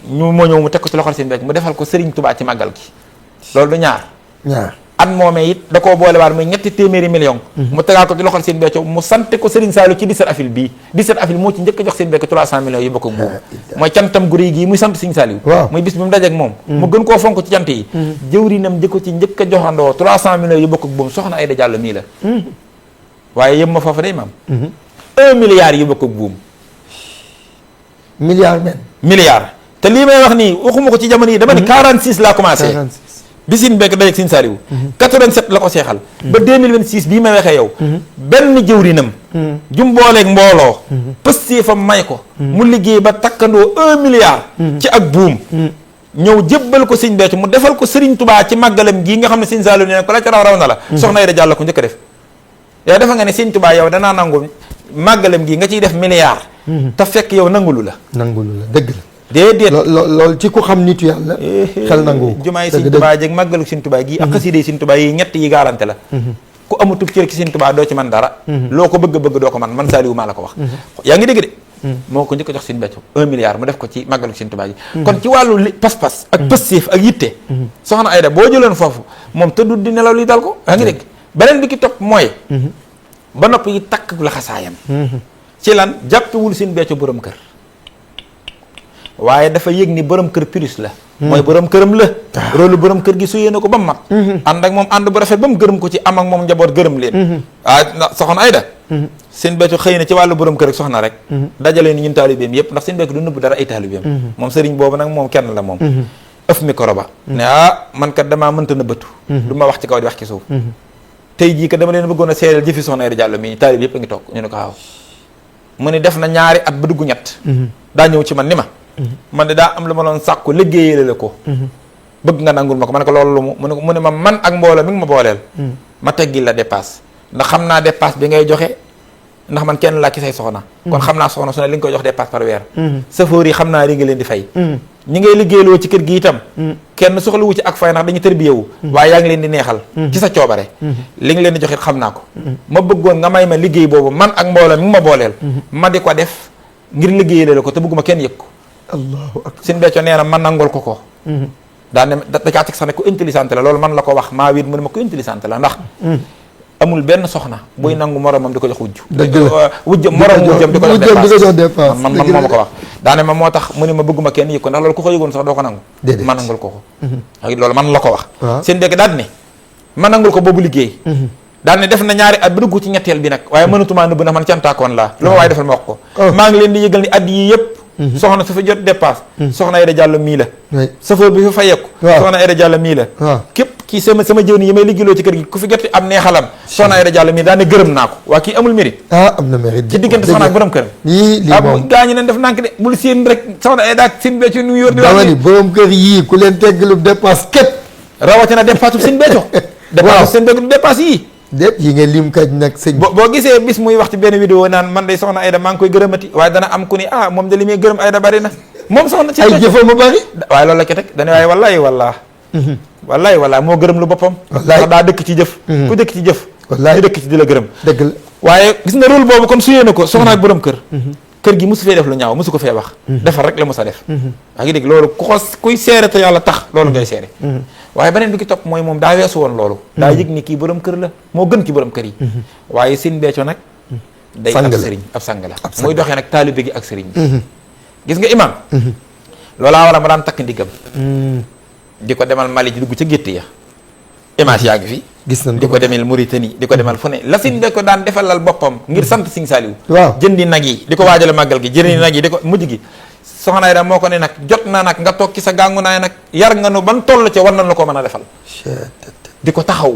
Speaker 2: ñu moo ñëw mu teg ko ci loxol Sëñ Béthio mu defal ko Sëriñ Tuubaa ci màggal gi loolu du ñaar at moomee it da koo boole waat muy ñetti téeméeri million mu tegaat ko ci loxol Sëñ Béthio mu sante ko Sëriñ Saliou ci 17 avril bii 17 avril moo ci njëkk a jox Sëñ Béthio 300 millions yu bokk ak buum mooy cantam gu rëy gii muy sant Sëñ Saliou muy bis bi mu dajeek moom mu gën koo fonk ci cant yi jëwrinam di ko ci njëkk a joxandoo 300 millions yu bokk ak buum soxna Aïda Diallo mii la waaye yëm ma foofu day maam 1 milliard yu bokk ak buum milliard te lii may wax nii waxuma ko ci jamono yi dama ni 46 laa commencé bi Sëñ Béthio dajeek Sëñ Saliou 87 la ko seexal ba 2026 bii may waxee yow benn jëwrinam jum booleeg mbooloo pëstie fa may ko mu liggéey ba takkandoo 1 milliard ci ak buum ñëw jébbal ko Sëñ Béthio mu defal ko Sëriñ Tuubaa ci màggalam gii nga xam ne Sëñ Saliou nee na ko la ca raw na la soxna Aïda Diallo ko njëkk a def yow defa nga ne Sëñ Tuubaa yow danaa nangu màggalam gii nga ciy def milliard te fekk yow nangulu la
Speaker 1: dëgg la
Speaker 2: déedéet
Speaker 1: loolu ci ku xam nitu yàlla xel nangu
Speaker 2: jumaay Sëñ Tuubaa jeeg màggalu Sëñ Tuubaa gi ak xasida Sëñ Tuubaa yi ñett yi garanté la ku amutub cër ci Sëñ Tuubaa doo ci man dara loo ko bëgg doo ko man Saliou maa la ko wax yaa ngi dégg de moo ko njëkk a jox Sëñ Béthio 1 milliard mu def ko ci màggalu Sëñ Tuubaa gi kon ci wàllu pas-pas ak pëstéef ak yitte soxna Aïda boo jëloon foofu moom tëddut di nelaw li dal ko yaa ngi dégg beneen bi ki topp mooy ba noppi yi takk laxasaayam ci lan jàppewul seen becco borom kër waaye dafa yëg ni borom kër plus la mooy borom këram la rôle borom kër gi suyee na ko ba mu mat ànd ak moom ànd bu rafet ba mu gërëm ko ci am ak moom njaboot gërëm leen ndax soxna Ayda seen becco xëy na ci wàllu borom kër ak soxna rek dajale ni ñun taalibeem yëpp ndax seen becco du nëbb dara ay taalibeem moom sëriñ boobu nag moom kenn la moom ëf micro ba ne man kat damaa mënta na bëtu du ma wax ci kaw di wax ci suuf tey jii kat dama leen bëggoon a seedeel jëfi soxna Ayda Diallo mii taalib yëpp a ngi toog ñu ne ko waaw mu ne def na ñaari at ba dugg ñett daa ñëw ci man ni ma man de daa am lu ma doon sàkku liggéeyale la ko bëgg nga nangul ma ko ma ne ko loolu lu mu ne ma man ak mbooloo mi ngi ma booleel ma teggil la dépasse ndax xam naa dépasse bi ngay joxe ndax man kenn laa ci say soxna kon xam naa soxna su ne li nga koy jox dépasse par weer safoor yi xam naa li nga leen di fay ñi ngay liggéeyloo ci kër gi itam kenn soxlawu ci ak fay ndax dañu tërbiyewu waaye yaa ngi leen di neexal ci sa coobare li nga leen di joxit xam naa ko ma bëggoon nga may ma liggéey boobu man ak mbooloo mi ngi ma booleel ma di ko def ngir liggéeyale la ko te bëgguma kenn yëg ko
Speaker 1: allahu akbar
Speaker 2: seen becco nee na man nangul ko daa ne da caa teg sax ne ku intelligente la loolu man la ko wax maa wit mu ne ma ku intelligente la ndax amul benn soxna buy nangu moromam di ko jox wujju
Speaker 1: dëgg la
Speaker 2: wujju morom wujjam di ko jox dépasse man
Speaker 1: dëgg la
Speaker 2: moo ma ko wax daane ma moo tax mu ne ma bëgguma kenn yëg ko ndax loolu ku ko yëgoon sax doo ko nangu
Speaker 1: déedéet
Speaker 2: ma nangul ko ak loolu man la ko wax
Speaker 1: waaw
Speaker 2: seen bekk daal ne ma nangul ko boobu liggéey daal ne def na ñaari at ba dugg ci ñetteel bi nag waaye mënatumaa nëbb ndax man cantaakoon laa lu ma waaye defal ma wax ko maa ngi leen di yëgal ni at yii yëpp soxna su fa jot dépasse soxna Ayda Diallo mii la chauffeur bi fa fayeeku soxna Ayda Diallo mii la képp kii sama jëwni yi may liggéeyloo ci kër gi ku fi jot am neexalam soxna Ayda Diallo mii daane gërëm naa ko waa kii amul mérite
Speaker 1: am na mérite
Speaker 2: ci diggante soxna ak borom këram
Speaker 1: lii moom
Speaker 2: gaa ñi leen def nànk de bul seen rek soxna Ayda ak seen becco nu yor di
Speaker 1: dama ni borom kër yii ku leen teggalu dépasse képp
Speaker 2: rawatina dépasse seen becco dépasse seen becco dépasse yii
Speaker 1: déet yi nga lim kaj nag sëñ
Speaker 2: boo gisee bis muy wax ci benn vidéo naan man day soxna Ayda maa ngi koy gërëmati waaye dana am ku ni moom de li muy gërëm Ayda bari na moom soxna ci
Speaker 1: ay jëfam a bari
Speaker 2: waaye loolu la ci teg dana waaye wallaay moo gërëm lu boppam ndax daa dëkk ci jëf ku dëkk ci jëf ñu dëkk ci di la gërëm
Speaker 1: dëgg la
Speaker 2: waaye gis nga rôle boobu kon suyee na ko soxna ak borom kër gi mosu fee def lu ñaaw mosu ko fee wax defar rek la mos a def waa ngi dégg loolu kuy seere te yàlla tax loolu ngay seere waaye beneen bi ki topp mooy moom daa weesu woon loolu daa yëg ni kii borom kër la moo gën ci borom kër yi waaye seen becco nag day ab sëriñ ab sang la muy doxee nag taalibe gi ak sëriñ bi gis nga imam loolaa wala ma daan takk ndigam di ko demal Mali di dugg ca gétt ya image yaa ngi fi
Speaker 1: gis nañ
Speaker 2: di ko demal Mauritanie di ko demal fu ne la seen becco daan defalal boppam ngir sant Sëriñ Saaliw
Speaker 1: waaw
Speaker 2: jëndi nag yi di ko waajale màggal gi jëndi nag yi di ko mujj gi soxna Ayda moo ko ne nag jot na nag nga toog ci sa gàngu naay nag yar nga nu ban toll ca war nañ la ko mën a defal di ko taxaw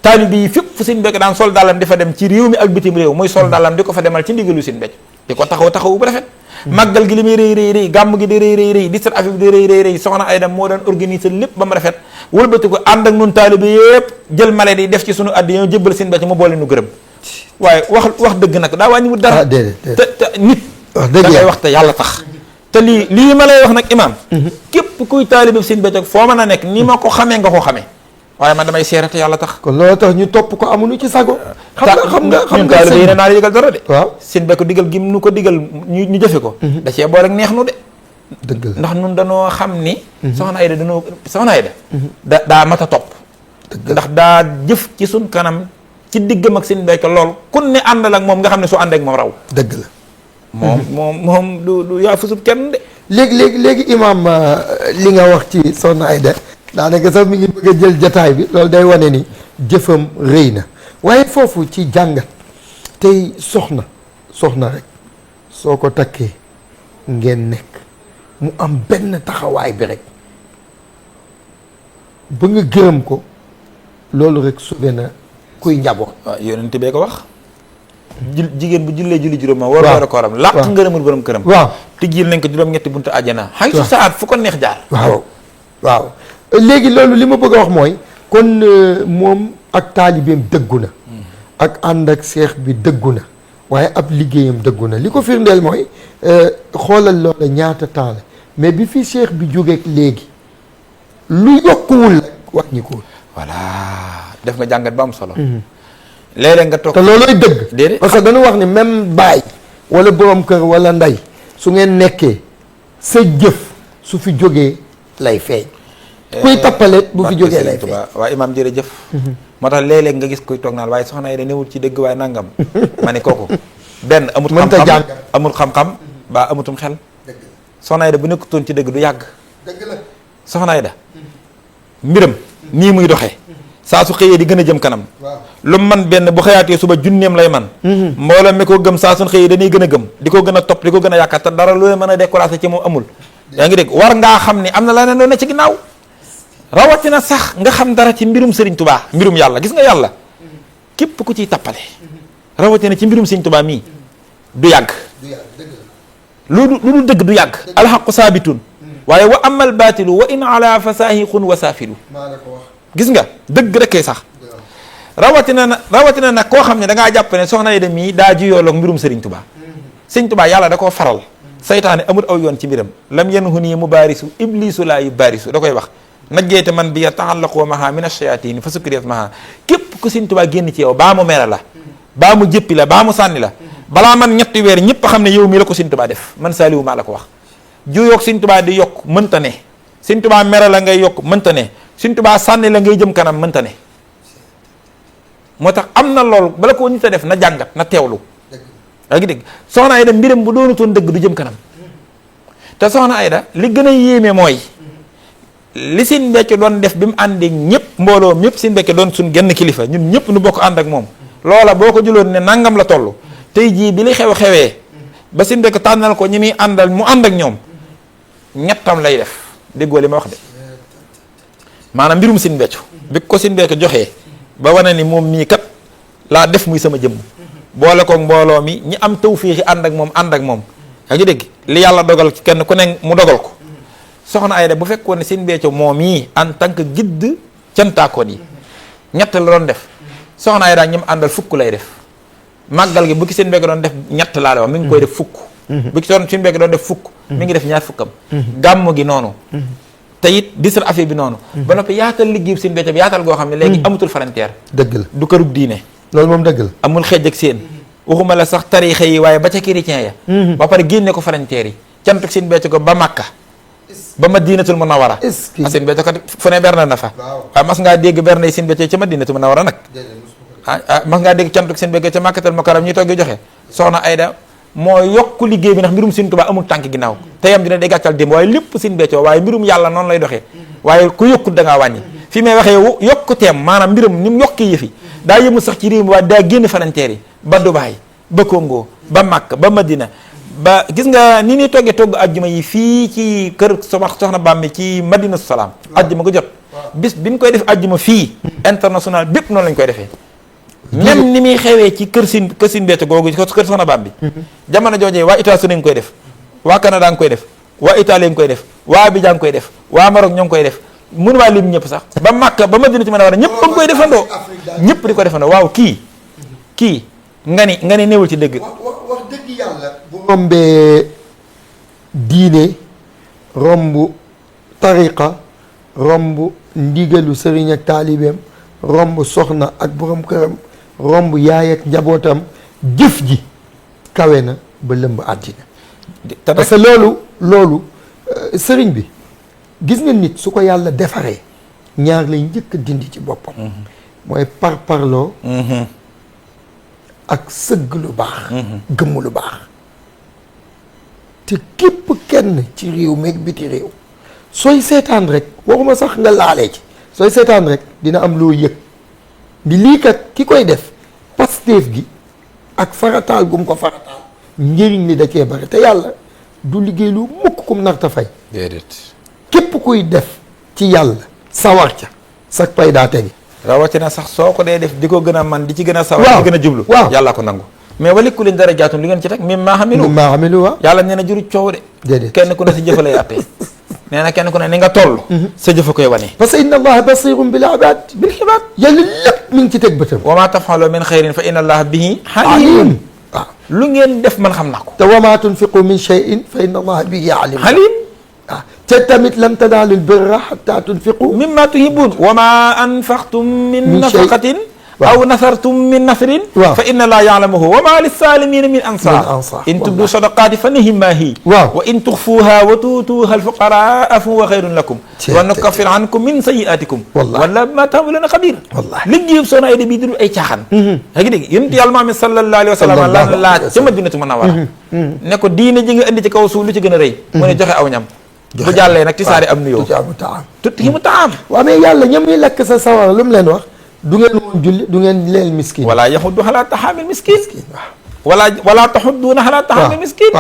Speaker 2: taalibe yi fépp fu seen becco daan sol dàllam di fa dem ci réew mi ak bitim réew muy sol dàllam di ko fa demal ci ndigalu seen becco di ko taxaw bu rafet màggal gi li muy rëy gàmm gi di rëy di sat affaire bi di rëy soxna Ayda moo daan organiser lépp ba mu rafet wëlbati ko ànd ak nun taalibe yëpp jël male di def ci sunu addi ñoo jëbbal seen becco mu boole nu gërëm waaye wax dëgg nag daa wàññiwul dara te nit da ngay wax te yàlla tax te lii ma lay wax nag imaam képp kuy taalibe seen becco foo mën a nekk ni ma ko xamee nga ko xamee waaye man damay seere te yàlla tax
Speaker 1: kon loolu tax ñu topp ko amuñu ci sago xam nga
Speaker 2: taalibe yi ne naa la digal dara de
Speaker 1: waaw
Speaker 2: seen becco digal gi nu ko digal ñu jëfe ko da cee boole ak neex nu de
Speaker 1: dëgg la
Speaker 2: ndax nun danoo xam ni soxna Ayda daa mat a topp ndax daa jëf ci suñ kanam ci diggam ak seen becco lool kun ne àndal ak moom nga xam ne soo ànd ak moom raw
Speaker 1: dëgg la
Speaker 2: moom du yaa fusub kenn de
Speaker 1: léegi imaam li nga wax ci soxna Ayda daanaka sax mi ngi bëgg a jël jataay bi loolu day wane ni jëfam rëy na waaye foofu ci jàngat tey soxna rek soo ko takkee ngeen nekk mu am benn taxawaay bi rek ba nga gërëm ko loolu rek sauvé na kuy njaboot.
Speaker 2: waaw yonent bee ko wax jigéen bu jullee julli juróom war war a kooram làq ngërëmul borom këram
Speaker 1: waaw
Speaker 2: tijjil nañ ko juróom-ñetti buntu àjjana xay su saat fu ko neex jaar
Speaker 1: waaw léegi loolu li ma bëgg a wax mooy kon moom ak taalibeem dëggu na ak ànd ak seex bi dëggu na waaye ab liggéeyam dëggu na li ko firndeel mooy xoolal loola ñaata temps la mais bi fi seex bi jógeek léegi lu yokkuwul rek wàññikuwul.
Speaker 2: voilà def nga jàngat ba am solo léeg-léeg nga toog
Speaker 1: te loolooy dëgg
Speaker 2: déedéet
Speaker 1: parce que dañu wax ni même baay wala borom kër wala ndey su ngeen nekkee sa jëf su fi jógee lay feeñ kuy tappaleet bu fi jógee lay feeñ
Speaker 2: waaw imaam jërëjëf moo tax léeg-léeg nga gis koy toog naan waaye soxna yi da newul ci dëgg waaye nangam ma ne kooku benn amut xam-xam amul xam-xam baa amutum xel soxna yi da bu nekkutoon ci dëgg du yàgg soxna yi da mbiram nii muy doxee saa su xëyee di gën a jëm kanam lu man benn bu xëyaatee suba junneem lay man mbooloo mi ko gëm saa suñ xëyee dañuy gën a gëm di ko gën a topp di ko gën a yaakaar te dara lu leen mën a découragé ci moom amul yaa ngi dégg war ngaa xam ni am na leneen loo ne ci ginnaaw rawatina sax nga xam dara ci mbirum Serigne Touba mbirum yàlla gis nga yàlla képp ku ciy tappale rawatina ci mbirum Serigne Touba mii du yàgg lu dul dëgg du yàgg alxaqu saabitun waaye wa amal baatilu wa in ala fasahiqun wa saafilu gis nga dëgg rekkee sax rawatina nag koo xam ne da ngaa jàpp ne soxna yi dem mii daa jiyooloog mbirum Serigne Touba Serigne Touba yàlla da koo faral saytaane amul aw yoon ci mbiram lam yanhu nii mubaarisu iblisu laa yu baarisu da koy wax najjeete man bi ya taxallaqoo maha min ash-shayatin fa sukkiriyat maha képp ku Serigne Touba génn ci yow baa mu mere la baa mu jëppi la baa mu sànni la balaa man ñetti weer ñëpp xam ne yow mii la ko Serigne Touba def man Saliou maa la ko wax juyoog Serigne Touba di yokk mënta ne Serigne Touba mere la ngay yokk mënta ne Serigne Touba sànni la ngay jëm kanam mënta ne moo tax am na loolu bala koo nit a def na jàngat na teewlu yaa ngi dégg soxna Ayda mbiram bu doonutoon dëgg du jëm kanam te soxna Ayda li gën a yéeme mooy li Sëñ Béthio doon def bi mu àndeek ñëpp mbooloo ñëpp Sëñ Béthio doon suñ genn kilifa ñun ñëpp nu bokk ànd ak moom loola boo ko jëloon ne nangam la toll tey jii bi li xewee ba Sëñ Béthio tànnal ko ñi muy àndal mu ànd ak ñoom ñettam lay def déggoo li ma wax de maanaam mbirum Sëñ Béthio bi ko Sëñ Béthio joxee ba wane ni moom mii kat laa def muy sama jëmm boole koog mbooloo mi ñi am tawfiixi ànd ak moom yaa ngi dégg li yàlla dogal ci kenn ku ne mu dogal ko soxna Ayda bu fekkoon ne Sëñ Béthio moom yi en tant que guide cantaakoon yi ñett la doon def soxna Ayda ñi mu àndal fukk lay def màggal gi bu ki Sëñ Béthio doon def ñett laa la wax mi ngi koy def fukk bu ki Sëñ Béthio doon def fukk mi ngi def ñaar fukkam gàmmu gi noonu te it disra affaire bi noonu ba noppi yaatal liggéey Sëñ Béthio bi yaatal goo xam ne léegi amatul frontière
Speaker 1: dëgg la
Speaker 2: du kërug diine
Speaker 1: loolu moom dëgg la
Speaker 2: amul xeej ak seen waxuma la sax tariixa yi waaye ba ca chrétien ya ba pare génne ko frontière yi cantuk Sëñ Béthio ko ba Makka ba Madinatul Munawwara Sëñ Béthio ko fu ne berne na fa waaye mas ngaa dégg berne yi Sëñ Béthio ca Madinatul Munawwara nag mas ngaa dégg cantuk Sëñ Béthio ca Makkatal Mukarram ñuy toggi joxe soxna Ayda moo yokk liggéey bi ndax mbirum Sëñ Tuubaa amul tànk ginnaaw te yam dina day gàccal démb waaye lépp Sëñ Béthio waaye mbirum yàlla noonu lay doxee waaye ku yokkut da ngaa wàññi fi may waxee yokku teem maanaam mbirum ni mu yokkee yëfi daa yëmul sax ci réew mi waaye daa génn frontière yi ba Dubaay ba Congo ba Makka ba Madina ba gis nga ni ñuy toggee togg ajjuma yi fii ci kër soxna Bambi ci Madina Salaam ajjuma ko jot bis bi ñu koy def ajjuma fii international bépp noonu lañ koy defee même ni muy xewee ci kër Sëñ Béthio googu kër soxna Bambi jamono joojee waa États-Unis ngi koy def waa Canada ngi koy def waa Italie ngi koy def waa Abidjan ngi koy def waa Maroc ñoo ngi koy def mënu waa lim ñëpp sax ba Makka ba Madina ci mën a war a ñëpp a ngi koy defandoo ñëpp di ko defandoo waaw kii nga ni newul ci dëgg
Speaker 1: wax dëgg yàlla bu rombee diine romb tariqa romb ndigalu sëriñ ak taalibeem romb soxna ak borom këram romb yaay ak njabootam jëf ji kawe na ba lëmb àddina parce que loolu sëriñ bi gis nga nit su ko yàlla defaree ñaar lay njëkk a dindi ci boppam mooy parparloo ak sëgg lu baax gëmm lu baax te képp kenn ci réew meeg biti réew sooy seetaan rek waxuma sax nga laalee ci sooy seetaan rek dina am loo yëg di lii kat ki koy def Pastef gi ak farataal gum ko farataal njëriñ li da cee bari te yàlla du liggéey lu mukk kum narta fay
Speaker 2: déedéet
Speaker 1: képp kuy def ci yàlla sawar ca sax pay daa tegi
Speaker 2: rawatina sax soo ko dee def di ko gën a man di ci gën a sawar di gën a jublu waaw yàlla ko nangu mais wali kulin darajaatun li ngeen ci teg mim maa xamilu waaw yàlla nee na juru coow de déedéet kenn ku ne si jëfa lay àttee nee na kenn ku ne ni nga toll sa jëfa koy wane
Speaker 1: parce que inna allaha basirun bil ibaad yàlla lépp mi ngi ci teg bëtam
Speaker 2: wa maa taf'alu min xayrin fa inna allaha bihi alim waaw lu ngeen def man xam naa ko
Speaker 1: te wa maa tunfiqu min shay'in fa inna allaha bihi alim waaw te tamit lan tanaalul birra hatta tunfiqu
Speaker 2: mimma tuhibbun wa maa anfaqtum min nafaqatin aw nasartum min nasrin fa inna laa yaalamuhu wa ma lissalimina min ansar in tubdu sadaqaati fa nihimma hi wa in tuxfuha wa tuutuha alfuqaraa fa huwa xayrun lakum wa nukaffir ankum min sayiatikum wala ma tamaluna xabir liggéey Soxna Aida bii du ay caaxaan yaa ngi dégg yonent yàlla Muhammad sallallahu alayhi wa sallam la laaj ca Madinatu Munawwara ne ko diine ji nga indi ci kaw suuf lu ci gën a rëy mu ne joxe aw ñam bu jàllee nag tisaare am nuyoo tuuti mu taam
Speaker 1: waaw mais yàlla ñam ñuy lekk sa sawara lu mu leen wax du ngeen woon julli du ngeen leel miskin
Speaker 2: wala yaxuddu ala taxaamil miskin wala taxudduuna ala taxaamil miskin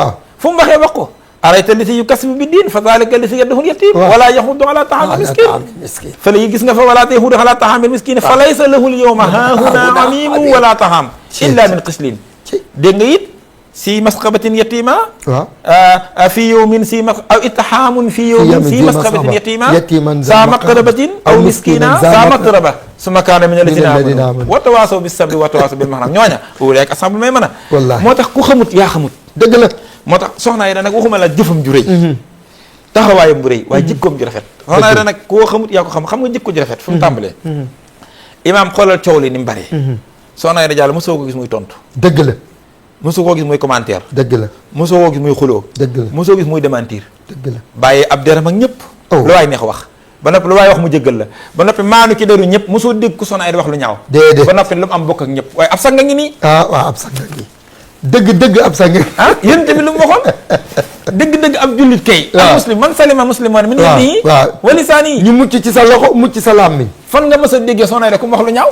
Speaker 2: fu mu waxee wax ko arayta li si yukasibu bi diin fa zalika li si yadduhu yatim wala yaxuddu ala taxaamil miskin fa la gis nga fa wala yaxuddu ala taxaamil miskin fa laysa lahu l yawma haahuna amimu wala taxaam illa min qislin dégg nga it si masqabatin yatima fi yawmin si aw ittihaamun fi yawmin si masqabatin yatima saa maqrabatin aw miskina saa maqraba summa kaana min alladina amanu wa tawaasaw bis sabri wa tawaasaw bil marham ñooña ulaa'ika ashaabul maymana moo tax ku xamut yaa xamut
Speaker 1: dëgg la
Speaker 2: moo tax Soxna Aida nag waxuma la jëfam ju rëy taxawaayam bu rëy waaye jikkoom ju rafet Soxna Aida nag koo xamut yaa ko xam nga jikko ju rafet fu mu tàmbalee imaam xoolal coow li ni mu bare Soxna Aida Diallo mosoo ko gis muy tontu
Speaker 1: dëgg la
Speaker 2: mosoo koo gis muy commentaire
Speaker 1: dëgg la
Speaker 2: mosoo koo gis muy xuloo
Speaker 1: dëgg la
Speaker 2: mosoo gis muy démentir
Speaker 1: dëgg la
Speaker 2: bàyyee ab deram ak ñëpp lu waay neex wax ba noppi lu waay wax mu jëggal la ba noppi maanu ci deru ñëpp mosoo dégg ku Soxna Aida wax lu ñaaw
Speaker 1: déedéet
Speaker 2: ba noppi lu mu am bokk ak ñëpp waaye ab sanga ngi nii
Speaker 1: waaw ab sanga ngi dëgg ab sanga
Speaker 2: yéen tamit lu mu waxoon dëgg ab jullit kay al muslim man salima musliman min yadihi wa lisaanihi ñu mucc ci sa loxo mucc sa làmmiñ fan nga mës a déggee Soxna Aida ku mu wax lu ñaaw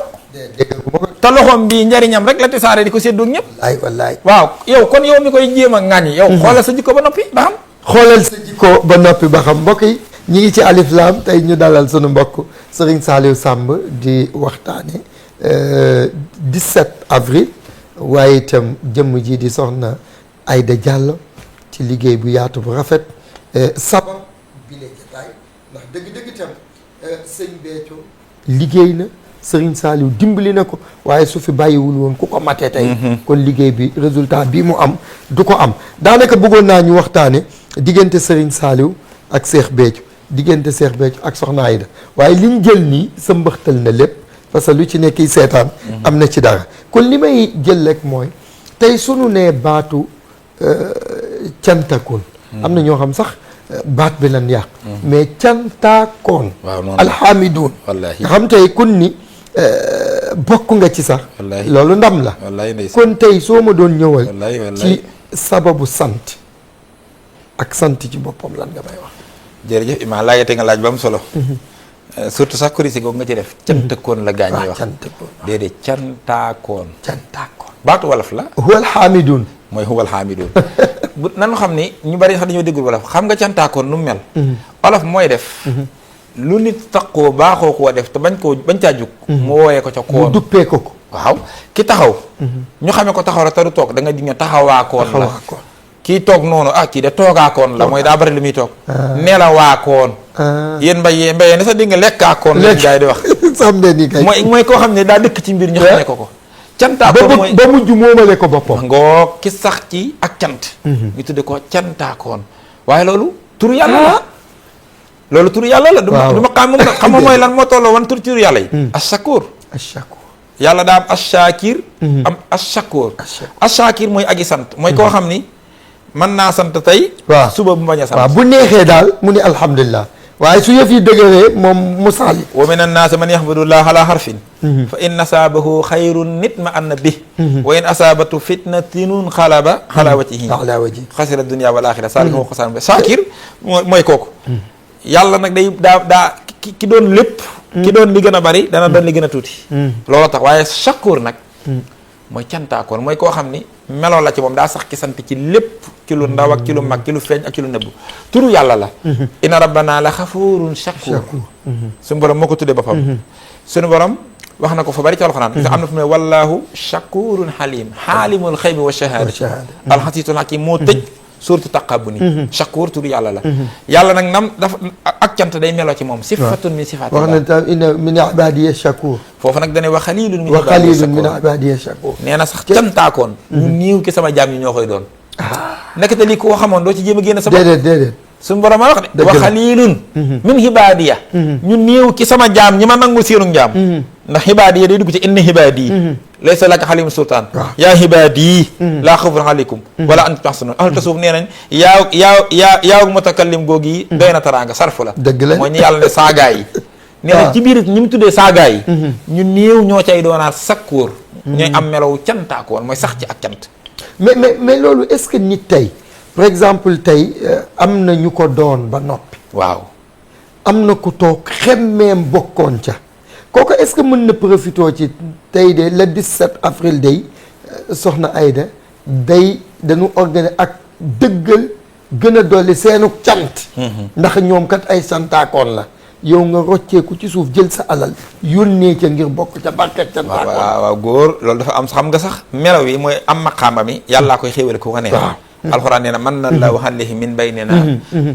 Speaker 2: te loxoom bii njariñam rek la tisaare di ko séddoo ñëpp
Speaker 1: wallaay
Speaker 2: waaw yow kon yow mi koy jéem a ŋàññi yow xoolal sa jikko ba noppi ba xam
Speaker 1: xoolal sa jikko ba noppi ba xam mbokk yi ñi ngi ci Alif Lam tey ñu dalal sunu mbokk Serigne Saliou Samb di waxtaane 17 avril waaye itam jëmm ji di Soxna Aida Diallo ci liggéey bu yaatu bu rafet sabab bi la jotaay ndax dëgg itam sëñ Béthio liggéey na Serigne Saliou dimbali na ko waaye su fi bàyyiwul woon ku ko matee tey kon liggéey bi résultat bi mu am du ko am daanaka bëggoon naa ñu waxtaane diggante Serigne Saliou ak Cheikh Béthio diggante Cheikh Béthio ak Soxna Aida waaye liñ jël nii sa mbëxtal na lépp parce que lu ci nekk seetaan am na ci dara kon li may jël rek mooy tey sunu nee baatu cantakoon am na ñoo xam sax baat bi lan yàq mais cantaakoon alhamidun nga xam tey kun ni bokk nga ci sax loolu ndam la kon tey soo ma doon ñëwal ci sababu sant ak sant ci boppam lan nga may wax
Speaker 2: jërëjëf Imaam laajate nga laaj ba am solo surtout sax korisi googu nga ci def cantakoon la gaañee wax déedéet cantaakoon baatu wolof la
Speaker 1: huwal hamidun
Speaker 2: mooy huwal hamidun bu nanu xam ni ñu bari sax dañoo déggul wolof xam nga cantaakoon nu mu mel wolof mooy def lu nit taqoo baaxoo koo def te bañ caa jug mu wooyee ko ca koon
Speaker 1: mu duppee ko
Speaker 2: waaw ki taxaw ñu xamee ko taxaw la te du toog da nga di ñoo taxawaakoon la kii toog noonu kii de toogaakoon la mooy daa bari lu muy toog nelawaakoon yéen mbayee ne sax dégg nga lekkaakoon la gaay di wax
Speaker 1: sam de ni kay
Speaker 2: mooy koo xam ne daa dëkk ci mbir ñu xamee ko cantaakoon mooy
Speaker 1: ba mujj moomale ko boppam
Speaker 2: ngoo ki sax ci ak cant ñu tudde ko cantaakoon waaye loolu turu yàlla la loolu turu yàlla la du ma xam moom xam nga mooy lan moo tolloo wan turu yàlla yi ashakur yàlla daa am ashakir am ashakur ashakir mooy aji sant mooy koo xam ni mën naa sant tey suba bu bañ a sant
Speaker 1: bu neexee daal mu ni alhamdulilah waaye su yëf yi dëgëree moom mu saali
Speaker 2: wa min annaasi man yaxbudullah ala harfin fa in asaabahu xayrun nitma anna bi wa in asaabatu fitnatinun xalaba ala wajhihi xasira dunya wal axira saalika huwa xusraan shakir mooy kooku yàlla nag day daa ki doon lépp ki doon li gën a bari dana doon li gën a tuuti loolu tax waaye shakur nag mooy cantaakoon mooy koo xam ni meloo la ci moom daa sax ki sant ci lépp ci lu ndaw ak ci lu mag ci lu feeñ ak ci lu nëbbu turu yàlla la inna rabbana la xafurun shakur suñu borom moo ko tuddee boppam suñu borom wax na ko fa bari ci alxuraan nga am na fu mu ne wallahu shakurun halim xaalimul xaybi wa shahada alxasiisul hakim moo tëj suuratu taqaabuni shakur turu yàlla la yàlla nag nam dafa ak cant day meloo ci moom sifatun min sifaati
Speaker 1: wax na tam inna min ibadiya shakur
Speaker 2: foofu nag dane wa xalilun min
Speaker 1: ibadiya shakur
Speaker 2: nee na sax cantaakoon ñu niiw ki sama jaam ñi ñoo koy doon nekkate lii koo xamoon doo ci jéem a génn sa bopp
Speaker 1: déedéet
Speaker 2: suñu borom a wax de wa xalilun min ibadiya ñu niiw ki sama jaam ñi ma nangul seenu jaam ndax xibaadi yi day dugg ci inna xibaadi yi laysa laka xalimu sultaan yaa xibaadi yi laa xawfun aleykum wala antum taxsanun ahlu tasawuf nee nañ yaaw mutakallim googu yi doy na taraanga sarfu la
Speaker 1: dëgg la
Speaker 2: mooy ñu yàlla ne saagaa yi nee na ci biir ñi mu tuddee saagaa yi ñu néew ñoo cay doonaat sakkoor ñooy am melow cantaakoon mooy sax ci ak cant
Speaker 1: mais loolu est-ce que nit tey par exemple tey am na ñu ko doon ba noppi
Speaker 2: waaw
Speaker 1: am na ku toog xemmeem bokkoon ca kooku est-ce que mën na profité ci tey de le 17 avril day soxna Aida day dañu organiser ak dëggal gën a dolli seenu cant ndax ñoom kat ay santaakoon la yow nga rocceeku ci suuf jël sa alal yónnee ca ngir bokk ca barket santaakoon
Speaker 2: waaw góor loolu dafa am xam nga sax melaw yi mooy am maqaama mi yàllaa koy xéewale ku ko neex alxuraan nee na man na law alayhi min baynina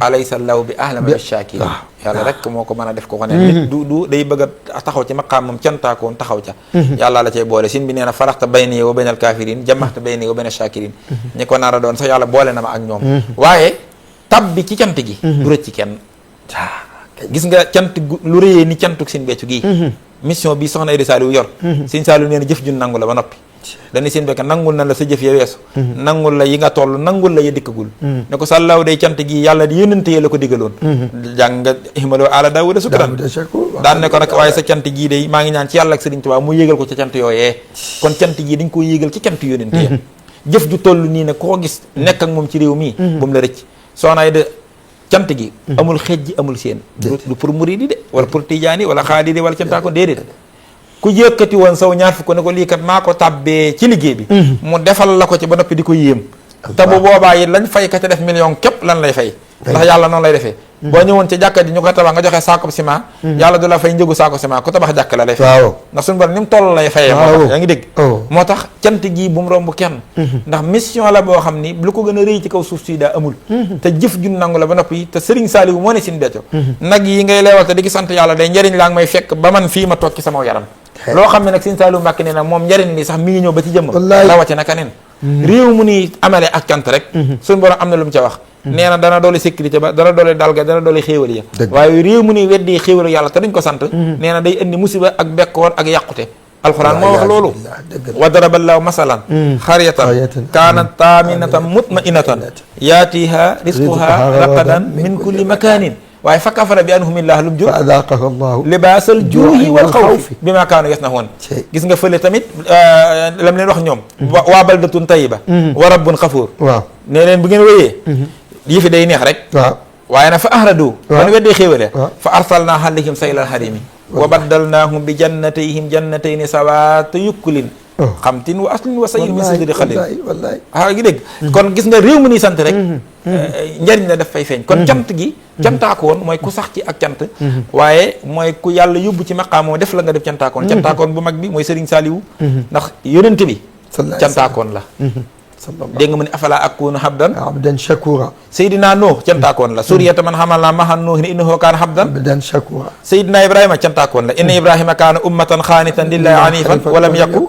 Speaker 2: alaysa law bi ahlama bi shakirin yàlla rek moo ko mën a def ko ne nit du day bëgg a taxaw ci maqaam moom cantaakoon taxaw ca yàlla la cay boole sin bi nee na faraxta bayni wa baynal kafirin jamaxta bayni wa bayna shakirin ñi ko nar a doon sax yàlla boole na ma ak ñoom waaye tab bi ci cant gi du rëcc ci kenn gis nga cant lu rëyee ni cantuk sin beccu gii mission bi soxna Aida Saliou yor Sëñ Saliou nee na jëf jun nangu la ba noppi dañu seen bekk nangul na la sa jëf ya weesu nangul la yi nga toll nangul la ya dikkagul ne ko sàllaaw day cant gi yàlla di yónnante la ko digaloon jàng nga ihmaloo ala Daawuda sukran daan ne ko nag waaye sa cant gii day maa ngi ñaan ci yàlla ak Sëriñ Tuubaa mu yéegal ko ca cant yooyee kon cant gii dañ ko yéegal ci cant yónnante ya jëf ju toll nii ne koo gis nekk ak moom ci réew mii bu mu la rëcc soxna Aida cant gi amul xejj amul seen du pour muridi de wala pour tijaani wala xaadiri wala cantaako déedéet ku yëkkati woon saw ñaar fukk ne ko lii kat maa ko tàbbee ci liggéey bi mu defal la ko ci ba noppi di ko yéem te bu boobaa yi lañ fay ka ca def million képp lan lay fay ndax yàlla noonu lay defee boo ñëwoon ci jàkka ji ñu ko tabax nga joxe saako ciment yàlla du la fay njëgu saako ciment ku tabax jàkk la lay fay ndax suñu borom ni mu toll lay fayee moo tax yaa ngi dégg moo tax cant gii bu mu romb kenn ndax mission la boo xam ni lu ko gën a rëy ci kaw suuf si daa amul te jëf jun nangu la ba noppi te Serigne Saliou moo ne sin becco nag yi ngay leewal te di ki sant yàlla day njëriñ laa ngi may fekk ba man fii ma toog ci sama yaram loo xam ne nag Serigne Saliou Mbacke nee na moom njëriñ li sax mi ngi ñëw ba ci jëmm rawati na kaneen réew mu ni amale ak cant rek suñu borom am na lu mu ca wax nee na dana doole sécurité ba dana doole dalga dana doole xéewal ya waaye réew mu ni weddi xéewal yàlla te duñ ko sant nee na day indi musiba ak bekkoor ak yàqute alxuraan moo wax loolu wa daraballaahu masalan xaryatan kaanat taaminatan mutmainatan yaatiha risquha raqadan min kulli makanin waaye fa kafara bi anhumillah lum jur
Speaker 1: fa adaaqahu Allahu
Speaker 2: libaasal juu'i wal xawfi bimaa kaanu yasnahuun gis nga fële tamit lam leen wax ñoom waa baldatun tayyiba wa rabbun xafuur
Speaker 1: waaw
Speaker 2: ne leen bu ngeen wéyee yëfi day neex rek
Speaker 1: waaw
Speaker 2: waaye nag fa ahradu ban weddee xéewale fa arsalnaa alayhim saylal harimi wa baddalnaahum bi jannatayhim jannatayni sawaata yukkulin xamtin wa aslin wa sayin min sidri xalil gi dégg kon gis nga réew mu ni sant rek njariñ la daf fay feeñ kon cant gi cantaakoon mooy ku sax ci ak cant waaye mooy ku yàlla yóbbu ci maqaamoo def la nga def cantaakoon cantaakoon bu mag bi mooy Serigne Saliou ndax yonent bi cantaakoon la dégg nga mu ne afala akunu habdan
Speaker 1: shakura
Speaker 2: Seydina Nuh cantaakoon la suriyata man hamalna ma'a Nuh innahu kaana habdan
Speaker 1: shakura
Speaker 2: Seydina Ibrahima cantaakoon la inna Ibrahima kaana ummatan xaanitan lillahi hanifan wa lam yaku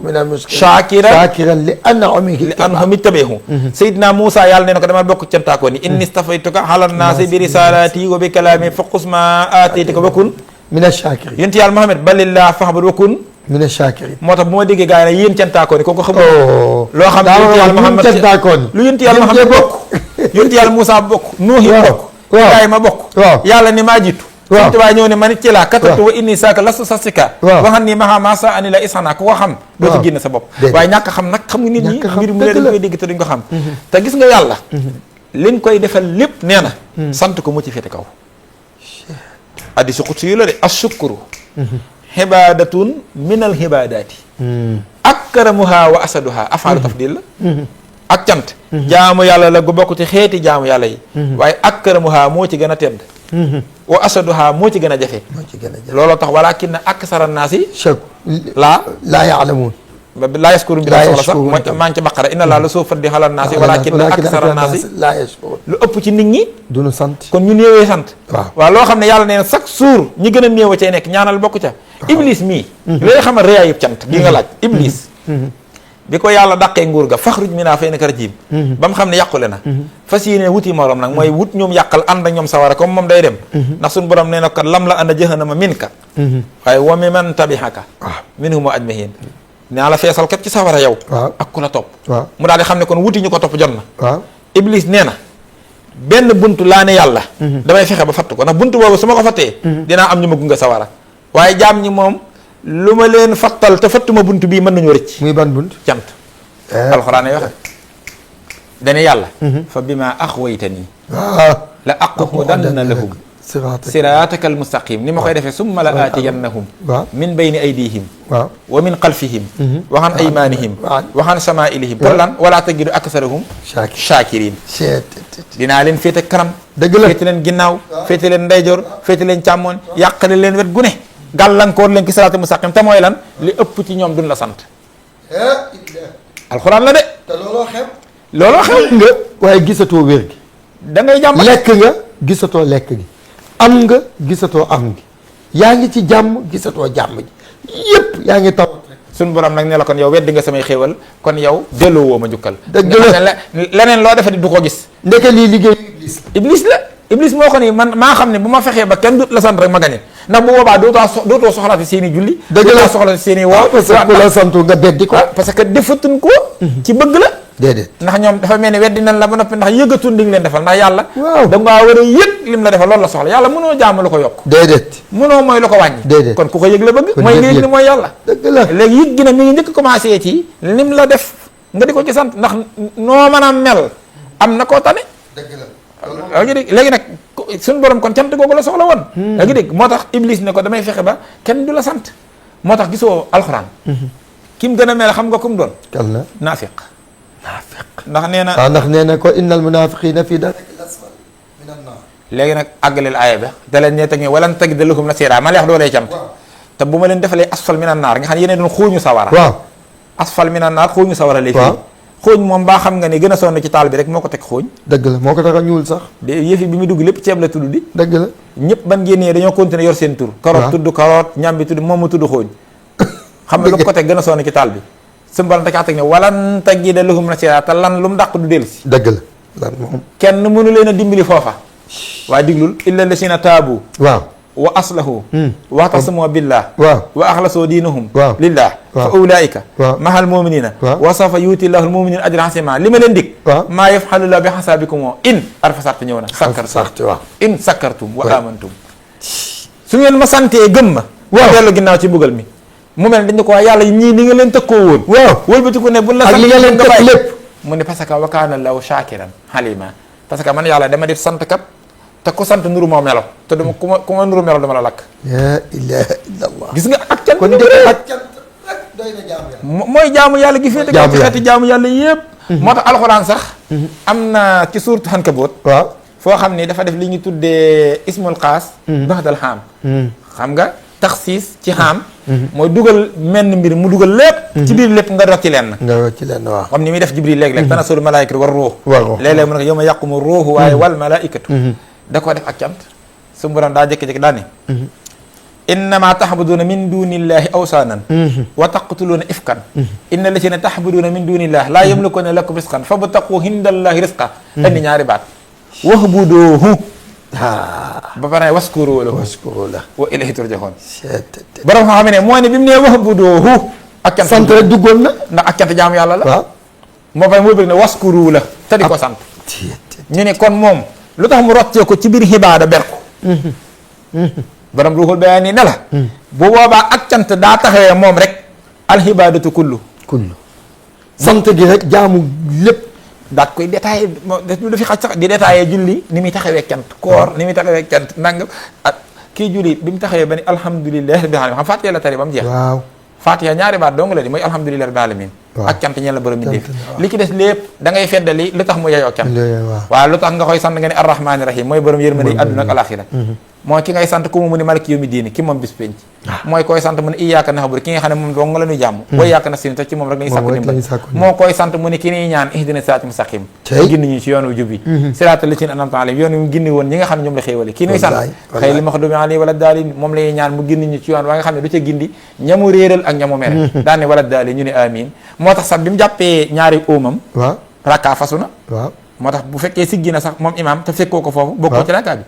Speaker 2: shakiran li an'amihi ittabahu Seydina Moussa yàlla nee na ko dama bokk cantaakoon yi inni stafaytuka ala nnaasi bi risalati wa bi kalami faqus ma aataytuka wa kun
Speaker 1: mina shakirin
Speaker 2: yonent yàlla Muhammad balillah fa'bud wa kun
Speaker 1: mina shakirin
Speaker 2: moo tax bu ma déggee gars yi nag yéen cantaakoon yi kooku xamul loo xam ne yonent yàlla Muhammad lu yonent yàlla Muhammad bokk yonent yàlla Moussa bokk Nuuhi bokk Ibrahima bokk yàlla ni maa jiitu Sëñ Tuubaa ñëw ne man it ci laa katatu wa inni saaka lastu sasika waxan ni maxa masa ani la isana ku ko xam doo ci génn sa bopp waaye ñàkk xam nag xam nga nit ñi mbir mu leen dañ koy dégg te duñ ko xam te gis nga yàlla liñ koy defal lépp nee na sant ko mu ci féete kaw addi su xut yu la de ashukuru xibadatun minal xibadaati akramuha wa asaduha afaalu tafdil la ak cant jaamu yàlla la gu bokk ci xeeti jaamu yàlla yi waaye akramuha moo ci gën a tedd wa asaduha moo ci gën a jafe looloo tax walakinna aksara naasi laa yaalamuun laa yaskuruun bi la soxla sax mooy maa ngi ci baqara inna laa la soo faddi xalal naasi walakinna aksara naasi laa yashkuruun lu ëpp ci nit ñi
Speaker 1: duñu sant
Speaker 2: kon ñu néewee sant waaw loo xam ne yàlla nee na chaque jour ñi gën a néew a cay nekk ñaanal bokk ca iblis mii looy xamal réyaayub cant gi nga laaj iblis bi ko yàlla dàqee nguur ga faxruj minhaa fa innaka rajiim ba mu xam ne yàqule na fas yéene wuti morom nag mooy wut ñoom yàqal ànd ak ñoom sawara comme moom day dem ndax suñu borom nee na kat lam la ànd jahannama minka waaye wa mimman tabi'aka minhum ajmahin naa la feesal kat ci sawara yow ak ku la topp mu daal di xam ne kon wuti ñu ko topp jot na Iblis nee na benn buntu laa ne yàlla damay fexe ba fatt ko ndax buntu boobu su ma ko fattee dinaa am ñu ma gunge sawara waaye jaam ñi moom lu ma leen fattal te fattuma buntu bii mën nañoo rëcc
Speaker 1: muy ban bunt
Speaker 2: cant alxuraan ay waxe dane yàlla fa bima axwaytanii la aqudanna lahum siraataka almustaqim ni ma koy defee summa la aatiyannahum min bayni aydihim wa min xalfihim wa an aymanihim wa an samailihim pour lan wala tajidu aksarahum shakirin dinaa leen féete kanam
Speaker 1: dëgg la
Speaker 2: féete leen ginnaaw féete leen ndeyjoor féete leen càmmoon yàqale leen wet gu ne gàllankoor leen ki siraatal mustaqim te mooy lan li ëpp ci ñoom duñ la sant alxuraan la de
Speaker 1: te looloo
Speaker 2: xew
Speaker 1: nga waaye gisatoo wér gi
Speaker 2: da ngay jàmm
Speaker 1: lekk nga gisatoo lekk gi am nga gisatoo am gi yaa ngi ci jàmm gisatoo jàmm ji yépp yaa ngi taw
Speaker 2: suñ borom nag ne la kon yow weddi nga samay xéewal kon yow delloo woo ma njukkal
Speaker 1: dëgg la
Speaker 2: leneen loo defati du ko gis
Speaker 1: ndeke lii liggéey
Speaker 2: iblis moo ko ni man maa xam ne bu ma fexee ba kenn dut la sant rek ma gañe ndax bu boobaa dootoo soxlaati seen i julli dootoo soxlaati seen i woo
Speaker 1: parce que ku la santu nga beddi ko
Speaker 2: parce que defatuñ ko ci bëgg la
Speaker 1: déedéet
Speaker 2: ndax ñoom dafa mel ni weddi nan la ba noppi ndax yëgatuñ li nga leen defal ndax yàlla
Speaker 1: waaw
Speaker 2: da ngaa war a yëg lim la defal loolu la soxla yàlla mënoo jaamu lu ko yokk
Speaker 1: déedéet
Speaker 2: mënoo mooy lu ko wàññi
Speaker 1: déedéet
Speaker 2: kon ku ko yëg la bëgg mooy nga yëg ni mooy yàlla
Speaker 1: dëgg la
Speaker 2: léegi yëg gi nag mi ngi njëkk commencé ci lim la def nga di ko ci sant ndax noo mën a mel am na koo tane
Speaker 1: dëgg la
Speaker 2: yaa ngi dégg léegi nag suñu borom kon cant googu la soxla woon yaa ngi dégg moo tax Iblis ne ko damay fexe ba kenn du la sant moo tax gisoo alxuraan ki mu gën a mel xam nga ku mu doon
Speaker 1: kan la
Speaker 2: naafiq ndax nee na
Speaker 1: ndax nee na ko innal munafiqina fi darkil asfal minan nar
Speaker 2: léegi nag àggaleel aaya ba da leen ñee teg ne walan tajida lahum nasiira ma leex doolee cant te bu ma leen defalee asfal minan naar nga xam ne yéen doon xooñu sawara
Speaker 1: waaw
Speaker 2: asfal minan naar xooñu sawara lay fii xooñ moom baa xam nga ni gën a sonn ci taal bi rek moo ko teg xooñ
Speaker 1: dëgg la moo ko tax a ñuul sax
Speaker 2: de yëfi bi muy dugg lépp ceeb la tudd di
Speaker 1: dëgg la
Speaker 2: ñëpp ban génnee dañoo continuer yor seen tur karoot tudd karoot ñambi tudd moom mu tudd xooñ xam nga lu ko teg gën a sonn ci taal bi su mbalan takaa teg ne walan tajida lahum nasiira te lan lu mu dàq du dellu si
Speaker 1: dëgg la lan moom
Speaker 2: kenn mënu leen a dimbali foofa waaye diglul illa lasina taabu
Speaker 1: waaw
Speaker 2: wa aslahu waxtasamu billah
Speaker 1: waaw
Speaker 2: wa axlasoo diinahum
Speaker 1: waaw
Speaker 2: lillah fa ulaika mahal muminina wa sawfa yuuti llahu almuminina ajran hasima li ma leen dig maa yafxalu la bi xasaabikum o in arfa sart ñëw na sakkartum in sakkartum wa amantum su ngeen ma santee gëm ma waaw dellu ginnaaw ci mbugal mi mu mel dañu ko waa yàlla ñii ni nga leen tëkkoo woon waaw wëlbatiku ne bu la sant
Speaker 1: ak li nga leen tëkk lépp
Speaker 2: mu ne parce que wa kaana lahu shakiran halima parce que man yàlla dama def sant kat te ku sant nuru moo melo te dama ku ma nuru melo dama la lakk
Speaker 1: la ilaha illallah
Speaker 2: gis nga ak cant
Speaker 1: kon dëgg ak cant rek doy na jaamu yàlla
Speaker 2: mooy jaamu yàlla gi féete kaw ci xeeti jaamu yàlla yëpp moo tax alxuraan sax am na ci suuratu Ankabut
Speaker 1: waaw
Speaker 2: foo xam ni dafa def li ñu tuddee ismul xaas baxdal xaam xam nga taxsiis ci xaam mooy dugal menn mbir mu dugal lépp ci biir lépp nga rot ci leen
Speaker 1: nga rot ci leen waaw
Speaker 2: comme ni muy def Jibril léeg-léeg tanazzalu malaa'ikatu war ruux léeg-léeg mu ne ko yawma yaqumu ruuhu waaye wal malaa'ikatu da ko def ak cant su borom daa jékki-jékki daa ne innama taxbuduuna min dunillahi awsaanan wa taqtuluuna ifkan inna lasina taxbuduuna min dunillahi laa yamlikuuna lakum risqan fabtaqu hindallahi risqa andi ñaari baat wahbuduuhu ba pare waskuru lahu wa ilayhi turjaxoon borom xam ne moo ne bi mu nee wahbuduuhu ak cant
Speaker 1: sant rek duggoon na
Speaker 2: ndax ak cant jaamu yàlla la
Speaker 1: waaw
Speaker 2: moo pare moo bëgg ne waskuru la te di ko sant ñu ne kon moom lu tax mu roccee ko ci biir xibaada ber ko borom ruuxul bayaan ni ne la bu boobaa ak cant daa taxawee moom rek alxibaadatu kullu
Speaker 1: sant gi rek jaamu lépp
Speaker 2: daat koy détaillé du fi xaj sax di détaillé julli ni muy taxawee cant koor ni muy taxawee cant nangam ak kii julli bi mu taxawee ba ni alhamdulilah rabbil alamin xam fàttee la tari ba mu jeex
Speaker 1: waaw
Speaker 2: Fatiha ñaari baat dong la di mooy alhamdulilah rabbil alamin ak cant ñeen la borom mi def li ci des lépp da ngay feddali lu tax mu yeyoo cant waaw lu tax nga koy sant nga ni arrahmaani rahim mooy borom yërmande àdduna ak alaxira mooy ki ngay sant ku mu ni maliki yawmi diini ki moom bis penc mooy koy sant mu ne iyyaka na'budu ki nga xam ne moom dong la ñuy jàmm wa iyyaka nasta'iin te ci moom rek lañuy sàkku dimbal moo koy sant mu ne ki niy ñaan ihdina siraatal mustaqiim gindi ñu ci yoon wu jub bi siraatal laziina an'amta alayhim yoon wi mu gindi woon ñi nga xam ne ñoom la xéewale ki nuy sant xayril maxduubi alayhim wala daalliin moom la ñuy ñaan mu gindi ñu ci yoon wa nga xam ne du ca gindi ñamu réeral ak ñamu mere daan ne wala daalliin ñu ne amiin moo tax sax bi mu jàppee ñaari óomam rakkaa fasu na moo tax bu fekkee siggi na sax moom imaam te fekkoo ko foofu bokkoo ci rakkaa bi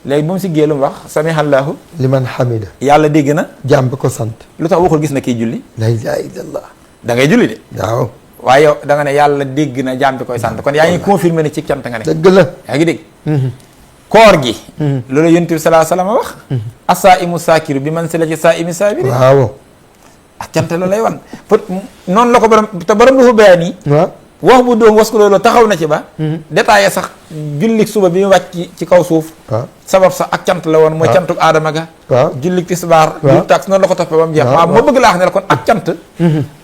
Speaker 2: léegi bu mu siggee lu mu wax samihallahu
Speaker 1: liman hamida.
Speaker 2: yàlla dégg na.
Speaker 1: jaam bi ko sant.
Speaker 2: lu tax waxul gis na kii julli.
Speaker 1: la ilaha illallah.
Speaker 2: da ngay julli de.
Speaker 1: waaw.
Speaker 2: waaye yow da nga ne yàlla dégg na jaam bi koy sant kon yaa ngi confirmé ne ci cant nga ne.
Speaker 1: dëgg la.
Speaker 2: yaa ngi dégg. koor gi. loolu yonent bi salaa salaam a wax. as-saa'imu saakiru bi manzilati saa'imi saabiri.
Speaker 1: waaw.
Speaker 2: ak cant loolu lay wan pour noonu la ko borom te borom dafa bayaan yi.
Speaker 1: waaw.
Speaker 2: wax bu doom was ko loolu taxaw na ci ba. détaillé sax jullik suba bi mu wàcc ci kaw suuf.
Speaker 1: waaw.
Speaker 2: sabab sax ak cant la woon. mooy cantuk aadama ga.
Speaker 1: waaw.
Speaker 2: jullik tisbaar.
Speaker 1: waaw.
Speaker 2: jullik tax noonu la ko toppee ba mu jeex.
Speaker 1: waaw
Speaker 2: waaw ma bëgg laa wax ne la kon ak cant.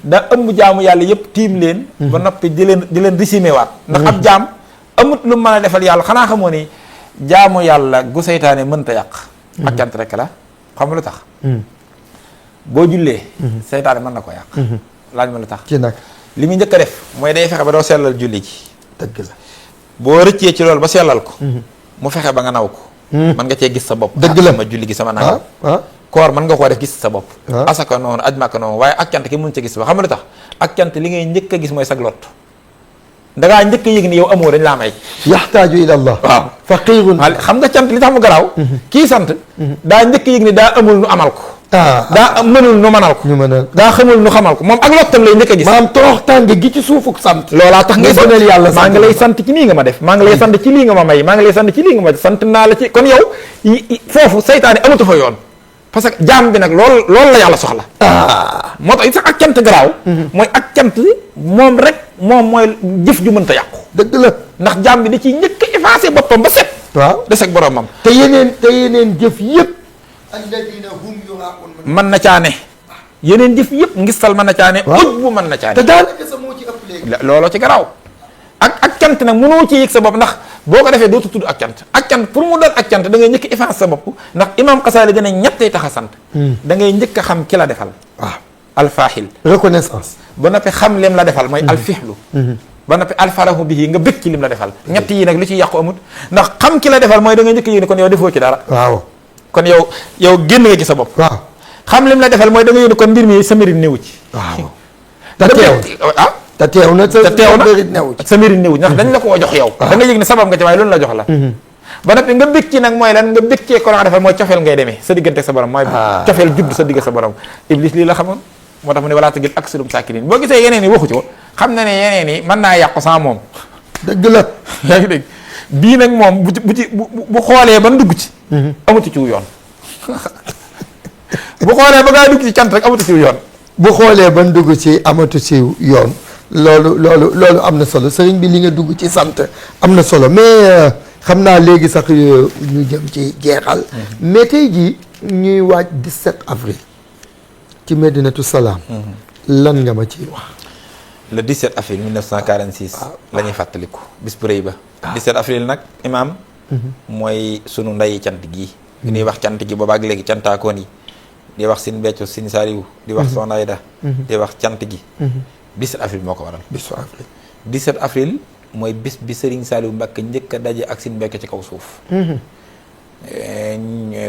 Speaker 2: daa ëmb jaamu yàlla yëpp tiim leen. ba noppi di leen résumé waat. ndax ab jaam amut lu mën a defal yàlla xanaa xamoo ni jaamu yàlla gu seytaane mënta yàq. ak cant rek la xam nga lu tax. boo jullee. seytaane mën na ko yàq. laaj ma lu tax.
Speaker 1: ci nag.
Speaker 2: li muy njëkk a def mooy day fexe ba doo sellal julli ji.
Speaker 1: dëgg la.
Speaker 2: boo rëccee ci loolu ba sellal ko. mu fexe ba nga naw ko. mën nga cee gis sa bopp.
Speaker 1: dëgg la
Speaker 2: sama julli gi sama nangam.
Speaker 1: ah.
Speaker 2: koor mën nga koo def gis sa bopp.
Speaker 1: waaw.
Speaker 2: asaka noonu aj màkka noonu waaye ak cant ki mun ca gis ba xam nga lu tax ak cant li ngay njëkk a gis mooy sag lot dangaa njëkk a yëg ni yow amoo dañ laa may.
Speaker 1: yaxtaaju ila allah.
Speaker 2: waaw
Speaker 1: faqirun.
Speaker 2: xam nga cant li tax mu garaaw. kii sant. daa njëkk a yëg ni daa amul nu amal ko. daa mënul nu manal ko.
Speaker 1: ñu mën a.
Speaker 2: daa xamul nu xamal ko moom ak lottam lay njëkk a gis.
Speaker 1: maanaam torox tànge gi ci suufuk sant.
Speaker 2: loolaa tax ngay sant
Speaker 1: yàlla
Speaker 2: maa ngi lay sant ci nii nga ma def maa ngi lay sant ci lii nga ma may maa ngi lay sant ci lii nga ma sant naa la ci kon yow foofu saytaane amatu fa yoon parce que jaam bi nag loolu la yàlla soxla. moo tax it sax ak cant garaaw. mooy ak cant moom rek moom mooy jëf ju mënta yàqu.
Speaker 1: dëgg la.
Speaker 2: ndax jaam bi da ciy njëkk a effacé boppam ba set.
Speaker 1: waaw
Speaker 2: des ak boromam.
Speaker 1: te yeneen jëf yëpp. alladina hum yuraaqun.
Speaker 2: mën na caane. yeneen jëf yëpp ngistal mën na caane.
Speaker 1: waaw
Speaker 2: uj bu mën na caane.
Speaker 1: te daanaka sa moo ci ëpp léegi.
Speaker 2: looloo ci garaaw. ak cant nag mënoo ci yëg sa bopp ndax boo ko defee dootu tudd ak cant ak cant pour mu doon ak cant da ngay njëkk effacer sa bopp ndax imam Xasaali dana ñettay tax a sant. da ngay njëkk a xam ki la defal.
Speaker 1: waaw.
Speaker 2: alfaaxil.
Speaker 1: reconnaissance.
Speaker 2: ba noppi xam lim la defal mooy alfixlu. ba noppi alfarahu bihi nga bëgg ci lim la defal. ñett yi nag lu ci yàqu amut ndax xam ki la defal mooy da ngay njëkk a yëg ne kon yow defoo ci dara.
Speaker 1: waaw.
Speaker 2: kon yow génn nga ci sa bopp.
Speaker 1: waaw.
Speaker 2: xam lim la defal mooy da nga yëg ne kon mbir mi sa mérite néewu ci.
Speaker 1: waaw. te teew na sa mérite néewu
Speaker 2: ndax dañ la koo jox yow. da nga yëg ne sabab nga ci waaye loolu la jox la. ba noppi nga bëgg ci nag mooy lan nga bëgg cee ko la defal mooy cofeel ngay demee sa diggante ak sa borom mooy cofeel judd sa digg sa borom iblis lii la xamoon moo tax mu ne walaa tagil aksarum saakiriin boo gisee yeneen yi waxu ci ko xam na ne yeneen yi mën naa yàqu sans moom.
Speaker 1: dëgg la.
Speaker 2: yaa ngi dégg bii nag moom bu xoolee ba dugg ci. amatu ciw yoon bu xoolee ba ngaa dugg ci cant rek amatu ciw yoon.
Speaker 1: bu xoolee ba dugg ci amatu ciw yoon loolu am na solo sëriñ bi li nga dugg ci sant am na solo mais xam naa léegi sax ñu jëm ci jeexal. mais tey jii ñuy waaj 17 avril. ci Medinatu Salaam. lan nga ma ciy wax.
Speaker 2: le 17 avril 1946. la ñuy fàttaliku bis bu rëy ba. 17 avril nag imaam. mooy sunu ndeyi cant gii. bi ñuy wax cant gi boobaak léegi cantaakoon yi. di wax Sine Béthio Sine Saliou. di wax Soxna Aida. di wax cant gi. 17 avril moo ko waral. 17 avril mooy bis bi Serigne Saliou Mbacké njëkk a daje ak Sine Béthio ci kaw suuf.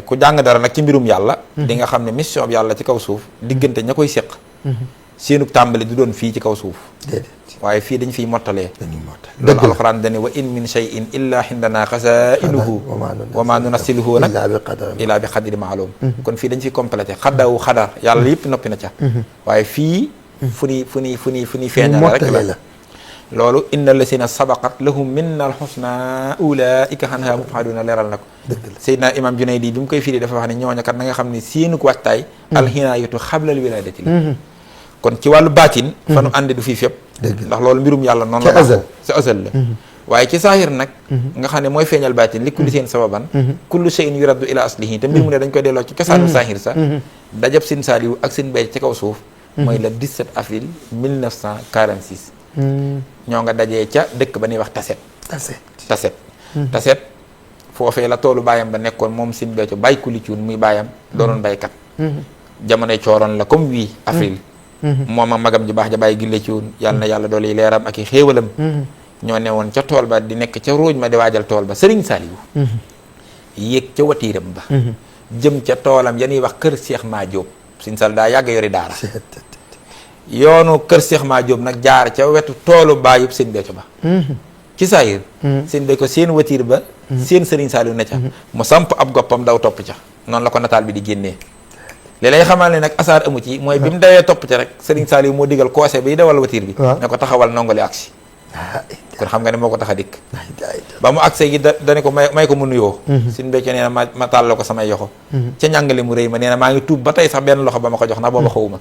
Speaker 2: ku jàng dara nag ci mbirum yàlla. di nga xam ne mission bi yàlla ci kaw suuf diggante ña koy séq. seenub tàmbali du doon fii ci kaw suuf. waaye fii dañ fiy mottalee. loolu alxuraan dane wa in min shay'in illa indana xazainuhu wa ma nunassiluhu nag illa bi xadri maalum kon fii dañ fiy complété xaddawu xadar yàlla yëpp noppi na ca. waaye fii fu ni feeñal rek la. loolu inna lasina sabaqat lahum minna alxusna ulaika anha mubaduna leeral na ko. Seydina imam Junaydi bi mu koy firi dafa wax ne ñooñu kat na nga xam ne seenu ko waajtaay. alxinaayatu xablal wilaadati la. kon ci wàllu baatin. fa nu àndi du fii fépp. ndax loolu mbirum yàlla noonu la. sa azal la. waaye ci saahir nag. nga xam ne mooy feeñal baatin li kulli seen sababan. kullu shay'in yuraddu ila aslihi te mbir mu ne dañ koy delloo ci cosaanu saahir sa. dajab Sine Saliou ak Sine Béthio ci kaw suuf. mooy le 17 avril 1946. ñoo nga dajee ca dëkk ba ñuy wax Taset foofee la toolu baayam ba nekkoon moom Sine Béthio bàyyi kuli cuun muy baayam doonoon baykat jamonoy cooroon la comme wii avril moom ak magam ji baax ja bàyyi gille cuun yàlla na yàlla doole leeram ak i xéewalam ñoo ne woon ca tool ba di nekk ca róoj ma di waajal tool ba Serigne Saliou yéeg ca watiiram ba jëm ca toolam ya ñuy wax kër Cheikh Ma Diop Sine Saliou daa yàgg yori daara yoonu kër Cheikh Ma Diop nag jaar ca wetu toolu baayub Sine Béthio ba ci saayir sëñ bi ko seen watiir ba seen sëriñ Saliou ne ca mu samp ab goppam daw topp ca noonu la ko nataal bi di génnee li lay xamal ne nag asaar amu ci mooy bi mu dawee topp ca rek sëriñ Saliou moo digal koose bay dawal watiir bi ne ko taxawal nongoli agsi kon xam nga ne moo ko tax a dikk ba mu agsee gi dane ko may ko mu nuyoo suñ bécco nee na ma tàll ko samay yoxo ca njàngale mu rëy ma nee na maa ngi tuub ba tey sax benn loxo ba ma ko jox ndax booba xawuma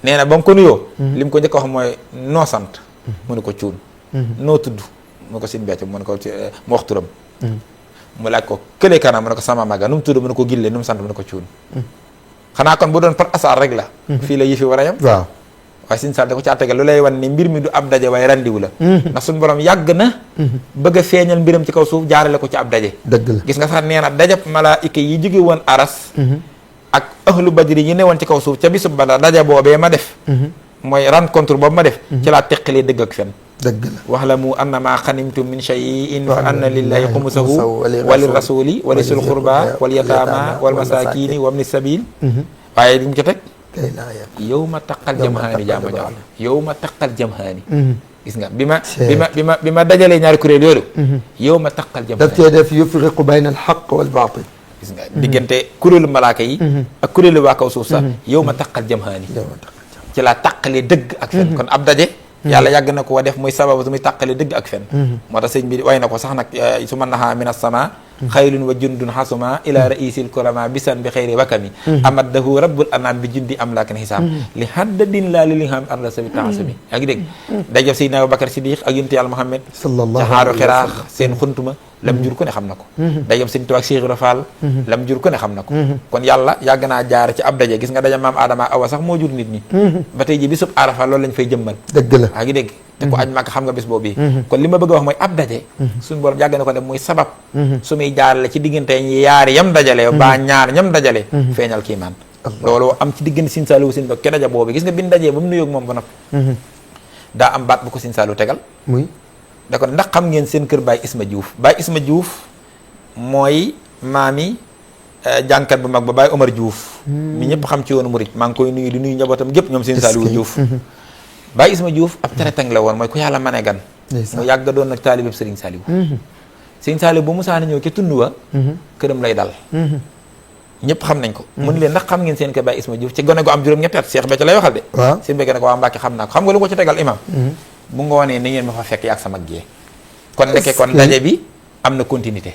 Speaker 2: nee na ba mu ko nuyoo li mu ko njëkk a wax mooy noo sant mu ne ko cuun noo tudd mu ne ko suñ bécco mu ne ko mu wax turam mu laaj ko kële kanam mu ne ko sama maga nu mu tudd mu ne ko gille nu mu sant mu ne ko cuun xanaa kon bu doon par asaar rek la fii la yëfi war a yem waaw waaye Sëñ Saaliw da ko ci àttegal lu lay wan ni mbir mi du ab daje waaye randiwu la ndax suñu borom yàgg na bëgg a feeñal mbiram ci kaw suuf jaarale ko ci ab daje dëgg la gis nga sax nee na dajab malaayika yi jóge woon aras ak ahlu badri yi ne woon ci kaw suuf ca bisub Badar daje boobee ma def mooy rencontre boobu ma def ci laa teqalee dëgg ak fen dëgg la wax la mu annama xanimtum min shay'in fa anna lillahi xumusahu wa lirrasuli wa lisil qurba wal yataama wal masakini wa ibni sabil waaye di mu ci teg yow ma taqal jamhaani jaama jox la yow ma taqal jamhaani gis nga bi ma dajalee ñaari kuréel yooyu yow ma taqal jamhaani daf cee def yufriqu bayna al haqq wal baatil gis nga diggante kuréelu malaaka yi ak kuréelu waa kaw suuf sax yow ma taqal jamhaani ci laa taqalee dëgg ak fen kon ab daje yàlla yàgg na ko def muy sababu su muy tàqale dëgg ak fen moo tax sëñ bi way na ko sax nag su man naxaa min as-sama xaylun wa jundun xasuma ila raisil kurama bisan bi xeyri wakami amaddahu rabbul anam bi jundi am laakin xisaab li haddadin laa li li xam arda sabi taasumi yaa ngi dégg dajab Seydina Abubakar Siddiq ak yonent Yàlla Muhammad ca xaaru xiraax seen xuntuma lam jur ku ne xam na ko dajab Sëñ Tuubaa ak Cheikh Ibra Fall lam jur ku ne xam na ko kon yàlla yàgg naa jaar ci ab daje gis nga daja maam Adama Awa sax moo jur nit ñi ba tey ji bisub Arafa loolu lañ fay jëmmal dëgg la yaa ngi dégg te ko aj Màkka xam nga bis boobu kon li ma bëgg a wax mooy ab daje suñu borom yàgg na ko def muy sabab su muy jaarale ci diggante yaari yam dajale ba ñaar ñam dajale feeñal kiimaan loolu am ci diggante Sëñ Saaliw Sëñ ba ke daja boobu gis nga bin dajee ba mu nuyoog moom ba noppi daa am baat bu ko Sëñ Saaliw tegal muy da ko ndax xam ngeen seen kër Baye Isma Diouf Baye Isma Diouf mooy maami jànkat bu mag ba Baye Omar Diouf mi ñëpp xam ci yoonu murit maa ngi koy nuyu di nuyu njabootam gépp ñoom Sëñ Saaliw Diouf Baye Isma Diouf ab teretang la woon mooy ku yàlla mane gan mu yàgg doon nag taalibeb Sëriñ Saaliw Sëriñ Saaliw bu musaana ñëw ca tund wa këram lay dal ñëpp xam nañ ko mu ni leen ndax xam ngeen seen kër Baye Isma Diouf ci gone gu am juróom-ñetti at Cheikh Béthio lay waxal de seen béykat ne ko waa Mbàkke xam naa ko xam nga lu ko ci tegal imam bu ngoonee na ngeen ma fa fekk yaag sama gée kon nekkee kon daje bi am na continuité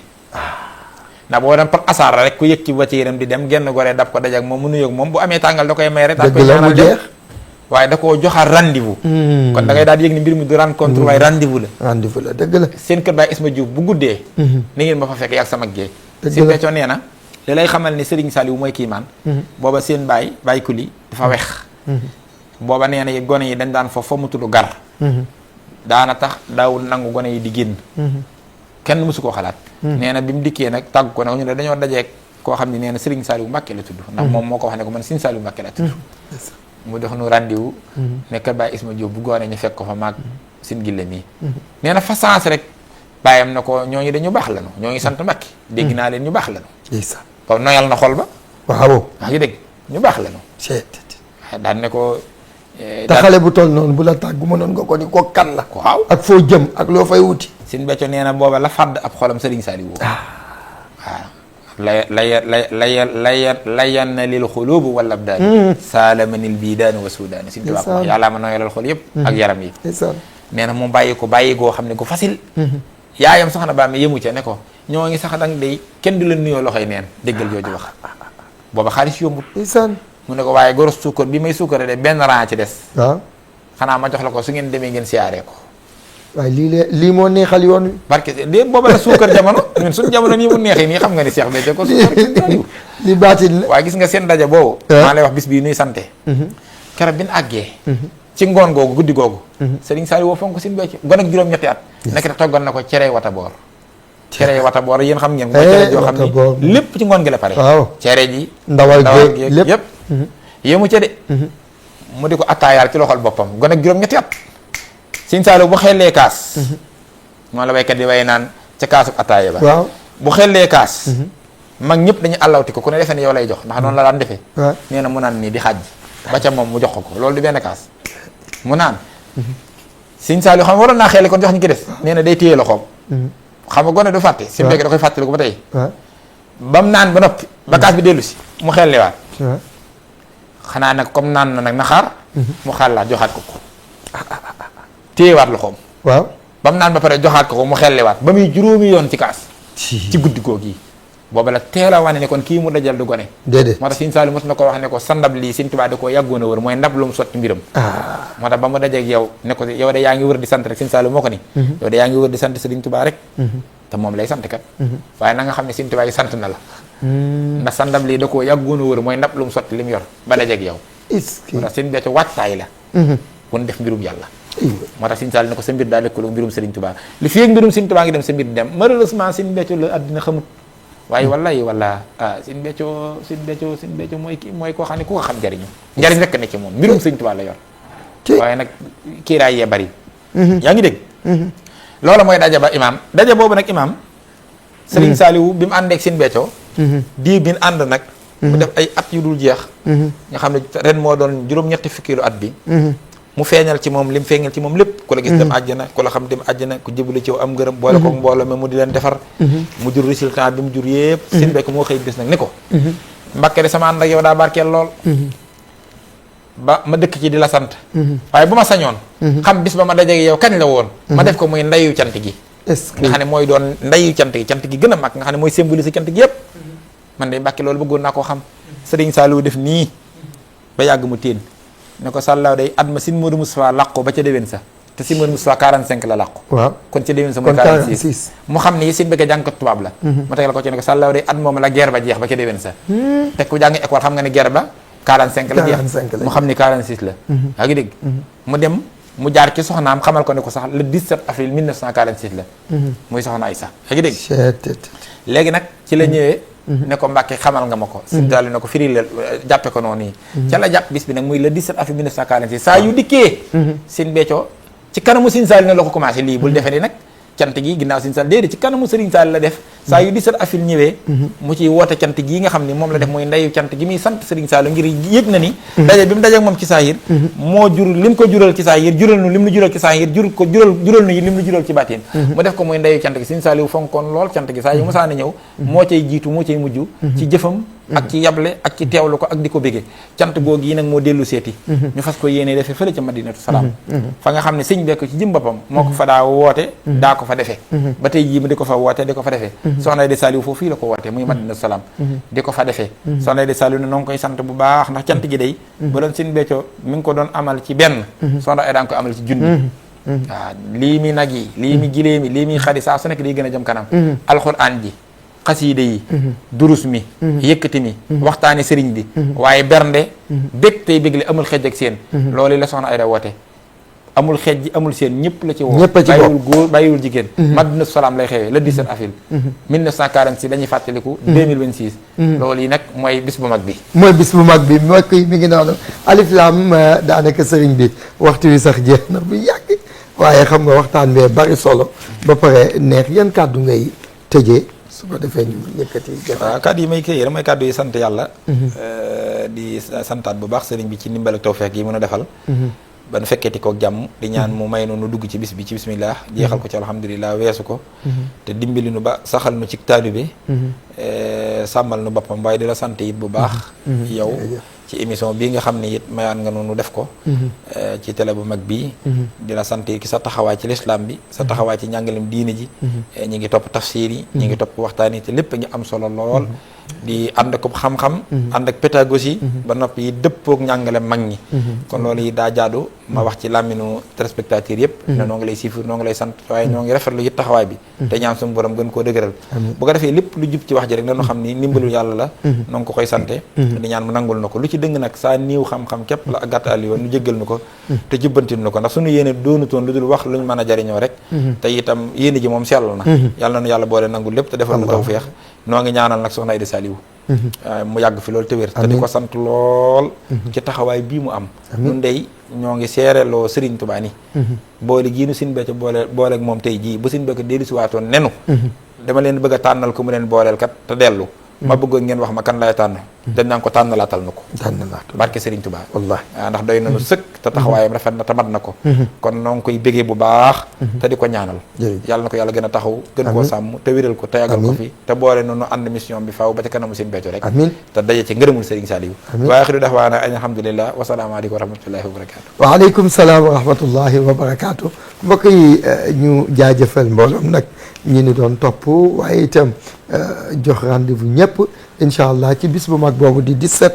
Speaker 2: ndax boo dem par asaar rek ku yëg ci watiiram di dem genn goree dab ko daje ak moom mu nuyoog moom bu amee tàngal da koy may rek daal koy ñaanal dem waaye da koo joxaat rendez-vous kon da ngay daal di yëg ni mbir mi du rencontre waaye rendez-vous la dëgg la seen kër Baye Isma Diouf bu guddee na ngeen ma fa fekk yaag sama gée Sëñ Béthio nee na li lay xamal ni Serigne Saliou mooy kiimaan booba seen baay kuli dafa wex booba nee na gone yi dañ daan fa mu tudd gar daana tax daawul nangu gone yi di génn kenn mësu koo xalaat nee na bi mu dikkee nag tàgg ko nag ñu ne dañoo dajeek koo xam ne nee na Serigne Saliou Mbacké la tudd ndax moom moo ko wax ne ko man Serigne Saliou Mbacké la tudd mu dox nu rendez-vous nekk Baye Isma Diouf bu goone ñu fekk ko fa maag sin gille mii nee na fa sens rek bàyyam na ko ñooñu dañu baax lanu ñoo ngi sant Mbacké dégg naa leen ñu baax lanu kon noyal na xol ba waaw wax ngi dégg ñu baax lanu daan ne ko te xale bu toll noonu bu la tàggu ma noonu nga ko ni ko kan la waaw ak foo jëm ak loo fay wuti Sëñ Béthio nee na booba la fàdd ab xolam Serigne Saliou waaw layan na lil xulubu wala abdaani saalamanil biidaani wa suudaani Sëñ Tuubaa ko yàllaa ma noyalal xol yëpp ak yaram yi nee na moom bàyyi goo xam ne ko facile yaayam soxna Ba mi yëmu ca ne ko ñoo ngi sax dang day kenn du la nuyoo loxoy neen déggal jooju wax booba xaalis yombut mu ne ko waaye goros suukar bi may suukare de benn ran ci des waaw xanaa ma jox la ko su ngeen demee ngeen siyaaree ko waaye lii moo neexal yoon wi barke de booba la suukar jamono ñun suñu jamono nii mu neexee nii xam nga ni Cheikh Béthio ko suukar li baatin la waaye gis nga seen daje boobu maa lay wax bis bii nuy sante keroog bi ñu àggee ci ngoon googu guddi googu Serigne Saliou woo fonk Sëñ Béthio gon ak juróom-ñetti at nekk te toggal na ko cere wataboor yéen xam ngeen mooy cere joo xam ni lépp ci ngoon gi la pare cere ji ndawal géeg lépp yéemu ca de mu di ko attaayaal ci loxol boppam gon ak juróom-ñetti at Sëñ Saliou bu xellee kaas moom la baykat di way naan ca kaasu attaaya ba waaw bu xellee kaas mag ñëpp dañuy àllawti ko ku ne defee ne yow lay jox ndax noonu la daan defee nee na mu naan nii di xaaj ba ca moom mu jox ko loolu di benn kaas mu naan Sëñ Saaliw xam nga waroon naa xeele kon jox ñu ki des nee na day téye loxoom xam nga gone du fàtte si mbéyk da koy fàttali ko ba tey ba mu naan ba noppi ba kaas bi dellu si mu xelliwaat xanaa nag comme naan na nag na xaar mu xàllaat joxaat ko téyewaat loxoom
Speaker 1: waaw
Speaker 2: ba mu naan ba pare joxaat ko mu xelliwaat ba muy juróomi yoon ci kaas ci guddi googu yi booba la teel a wane ne kon kii mu dajal du gone
Speaker 1: déedéet
Speaker 2: moo tax Sëñ Saaliw mos na ko wax ne ko sa ndab lii Sëñ Tuubaa da koo yàggoon a wër mooy ndab lu mu sotti mbiram moo tax ba mu dajeeg yow ne ko yow de yaa ngi wër di sant rek Sëñ Saaliw moo ko ni yow de yaa ngi wër di sant Sëriñ Tuubaa rek te moom lay sant kat waaye na nga xam ne Sëñ Tuubaa yi sant na la ndax sa ndab lii da koo yàggoon a wër mooy ndab lu mu sotti li mu yor ba dajeeg yow moo tax seen becco wàccaay la wun def mbirum yàlla moo tax Sëñ Saaliw ne ko sa mbir daa lëkkaloo mbirum Sëriñ Tuubaa li fi ak mbirum Sëriñ Tuubaa ngi dem sa mbir di dem malheureusement Sëñ Béthio la àddina xamut waaye wallahi wala Sëñ Béthio mooy koo xam ne ku ko xam njariñu njariñ rekk ne ci moom mbirum Sëñ Tuubaa la yor waaye nag kiiraay yee bari yaa ngi dégg loola mooy daje ba imaam daje boobu nag imaam Sëriñ Saaliw bi mu àndeek Sëñ Béthio diir bi ànd nag mu def ay at yu dul jeex nga xam ne ren moo doon juróom-ñetti fukkilu at bi mu feeñal ci moom lim feeñal ci moom lépp ku la gis dem àjjana ku la xam dem àjjana ku jëbale ci am ngërëm boole ko mbooloo mi mu di leen defar mu jur résultat bi mu jur yëpp Sëñ Béthio moo xëy bis nag ni ko Mbàkke de sama ànd ak yow daa barkeel lool ba ma dëkk ci di la sant waaye bu ma sañoon xam bis ba ma dajeeg yow kañ la woon ma def ko muy ndayu cant gi nga xam ne mooy doon ndayu cant gi gën a mag nga xam ne mooy symboliser cant gi yëpp man de Mbàkke loolu bëggoon naa koo xam Sëriñ Saaliw def nii ba yàgg mu téen ne ko sàllaaw day at ma Sëñ Modou Moustapha làqu ba ca déwén sa te Sëñ Modou Moustapha 45 la làqu
Speaker 1: waaw
Speaker 2: kon ca déwén sa mooy 46 mu xam ne yi Sëñ Béthio jàngkat tubaab la mu tegal ko ci ne ko sàllaaw day at moom la guerre ba jeex ba ca déwén sa te ku jàng école xam nga ne guerre ba 45 la jeex mu xam ni 46 la yaa ngi dégg mu dem mu jaar ci soxnaam xamal ko ne ko sax le 17 avril 1946 la muy soxna Aysa yaa ngi dégg léegi nag ci la ñëwee ne ko Mbàkke xamal nga ma ko Sëñ Saaliw ne ko firi la jàppe ko noonu nii ca la jàpp bis bi nag muy le 17 avril 1946 saa yu dikkee Sëñ Béthio ci kanamu Sëñ Saaliw ne la ko commencé lii bul defee ni nag cant gi ginnaaw Sëñ Saaliw déedéet ci kanamu Sëriñ Saaliw la def saa yu 17 avril ñëwee mu ciy woote cant gi nga xam ni moom la def mooy ndeyu cant gi muy sant Sëriñ Saaliw ngir yëg na ni daje bi mu daje ak moom ci saahir moo jur lim ko jural ci saahir jural nu lim nu jural ci saahir jural nu lim nu jural ci baatin mu def ko mooy ndeyu cant gi Sëriñ Saaliw fonkoon lool cant gi saa yu musaana ñëw moo cay jiitu moo cay mujj ci jëfam ak ci yable ak ci teewlu ko ak di ko bége cant googu yi nag moo dellu seeti ñu fas ko yéene defee fële ca Madinatu Salaam fa nga xam ne Sëñ Béthio ci jëm boppam moo ko fa daa woote daa ko fa defee ba tey jii mu di ko fa woote di ko fa defee soxna Aïda Saliou foofu fii la ko woote muy Madinatu Salaam di ko fa defee soxna Aïda Saliou ne noo ngi koy sant bu baax ndax cant gi day ba doon Sëñ Béthio mi ngi ko doon amal ci benn soxna Aïda nga koy amal ci junni waaw lii mi nag yi lii mi gilee mi lii mi xari saa su nekk day gën a jëm kanam alxuraan ji xasiide yi durus mi yëkkati mi waxtaani sëriñ bi waaye bernde bég tey bégle amul xeej ak seen loolu la soxna Aïda woote amul xeej ji amul seen ñëpp la ci woo bàyyiwul góor bàyyiwul jigéen Madinatu Salaam lay xewee le 17 avril 1946 dañuy fàttaliku 2026 loolu yi nag mooy bis bu mag bi
Speaker 1: mooy bis bu mag bi mooy koy mi ngi noonu alif lam daanaka sëriñ bi waxtu wi sax jeex na bu yàgg waaye xam nga waxtaan bee bari solo ba pare neex yan kàddu ngay tëjee su ko defee ñu yëkkati
Speaker 2: waaw kàddu yi may kii rek mooy kàddu yi sant yàlla di santaat bu baax sëriñ bi ci ndimbal ak tawfeex yi mën a defal ba nu fekkeeti kook jàmm di ñaan mu may nu dugg ci bis bi ci bismillah jeexal ko ci alhamdulilah weesu ko te dimbali nu ba saxal nu ci taalibe sàmmal nu boppam waaye di la sant it bu baax yow ci émission bii nga xam ne it mayaan nga noonu def ko ci télé bu mag bii di la sant ki sa taxawaay ci lislaam bi sa taxawaay ci njàngalem diine ji ñi ngi topp tafsir yi ñi ngi topp waxtaan yi te lépp ngi am solo lool di ànd ak xam-xam ànd ak pédagogie ba noppi yi dëppook njàngalem mag ñi kon loolu yi daa jaadu ma wax ci làmminu téléspectateur yëpp ne noo ngi lay siifur noo ngi lay sant waaye ñoo ngi rafetlu it taxawaay bi te ñaan suñu borom gën koo dëgëral bu ko defee lépp lu jub ci wax ji rek nañu xam ni ndimbalul yàlla la noo ngi ko koy sante di ñaan mu nangul na ko lu ci dëng nag saa niiw xam-xam képp la ak gàttaali woon nu jéggal nu ko te jubbantil nu ko ndax suñu yéene doonutoon lu dul wax luñ mën a jariñoo rek te itam yéene ji moom sell na yàlla na nu yàlla boole nangul lépp te defal nu tawfeex noo ngi ñaanal nag soxna Aïda Saliou mu yàgg fi loolu te wér te di ko sant lool ci taxawaay bii mu am ñun dey ñoo ngi seereloo Sëriñ Tuubaa ni boole gii nu Sëriñ Béthio boole ak moom tey jii bu Sëriñ Béthio dellu si waatoon nenu dama leen bëgg a tànnal ko mu leen booleel kat te dellu ma bëggoon ngeen wax ma kan lay tànn dañ naan ko tànnalaatal na ko barke Serigne Touba
Speaker 1: wallahi
Speaker 2: ndax doy nañu sëkk te taxawaayam rafet na te mat na ko kon noo ngi koy bégee bu baax te di ko ñaanal yàlla na ko yàlla gën a taxaw gën koo sàmm te wéral ko te yàggal ko fi te boole noonu ànd mission bi faaw ba ci kanamu seen becco rek te daje ci ngërëmul Serigne Saliou wa axiru da'waana alhamdulillah wa salaamu aleykum wa rahmatullahi wa barakatuh
Speaker 1: wa aleykum salaam wa rahmatullahi wa barakatuh mbokk yi ñu jaajëfal mbooloom nag ñi ni doon topp waaye itam jox rendez-vous ñëpp incha allah ci bis bu mag boobu di 17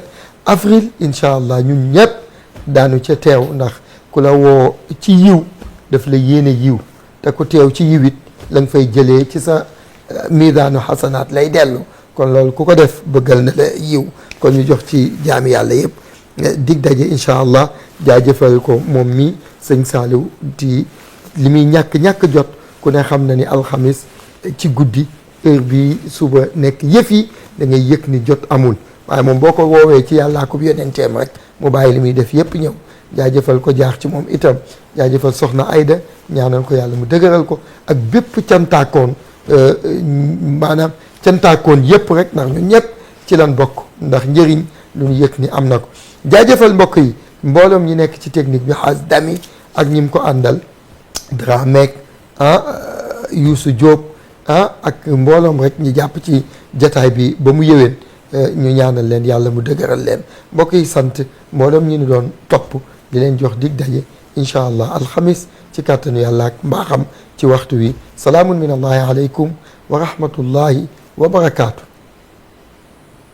Speaker 1: avril incha allah ñun ñëpp daanu ca teew ndax ku la woo ci yiw daf la yéene yiw te ku teew ci yiw it la nga fay jëlee ci sa miidaanu xasanaat lay dellu kon loolu ku ko def bëggal na la yiw kon ñu jox ci jaami yàlla yëpp dig daje incha allah jaajëfal ko moom mi sëñ Saliou di li muy ñàkk jot ku ne xam na ni alxamis ci guddi heure bi suba nekk yëf yi da ngay yëg ni jot amul waaye moom boo ko woowee ci yàllaa ko yonenteem rek mu bàyyi li muy def yëpp ñëw jaajëfal ko jaax ci moom itam jaajëfal soxna Ayda ñaanal ko yàlla mu dëgëral ko ak bépp cantaakoon maanaam cantaakoon yëpp rek ndax ñun ñëpp ci lan bokk ndax njëriñ lu ñu yëg ni am na ko jaajëfal mbokk yi mbooloom ñi nekk ci technique bi xaas dami ak ñi mu ko àndal Dramé Youssou Diop ak mbooloom rek ñu jàpp ci jataay bi ba mu yëwén ñu ñaanal leen yàlla mu dëgëral leen mbokk yi sant mbooloom ñu ni doon topp di leen jox dig daje incha allah alxamis ci kàttanu yàlla ak mbaaxam ci waxtu wi salaamun min allahi aleykum wa rahmatullahi wa barakaatu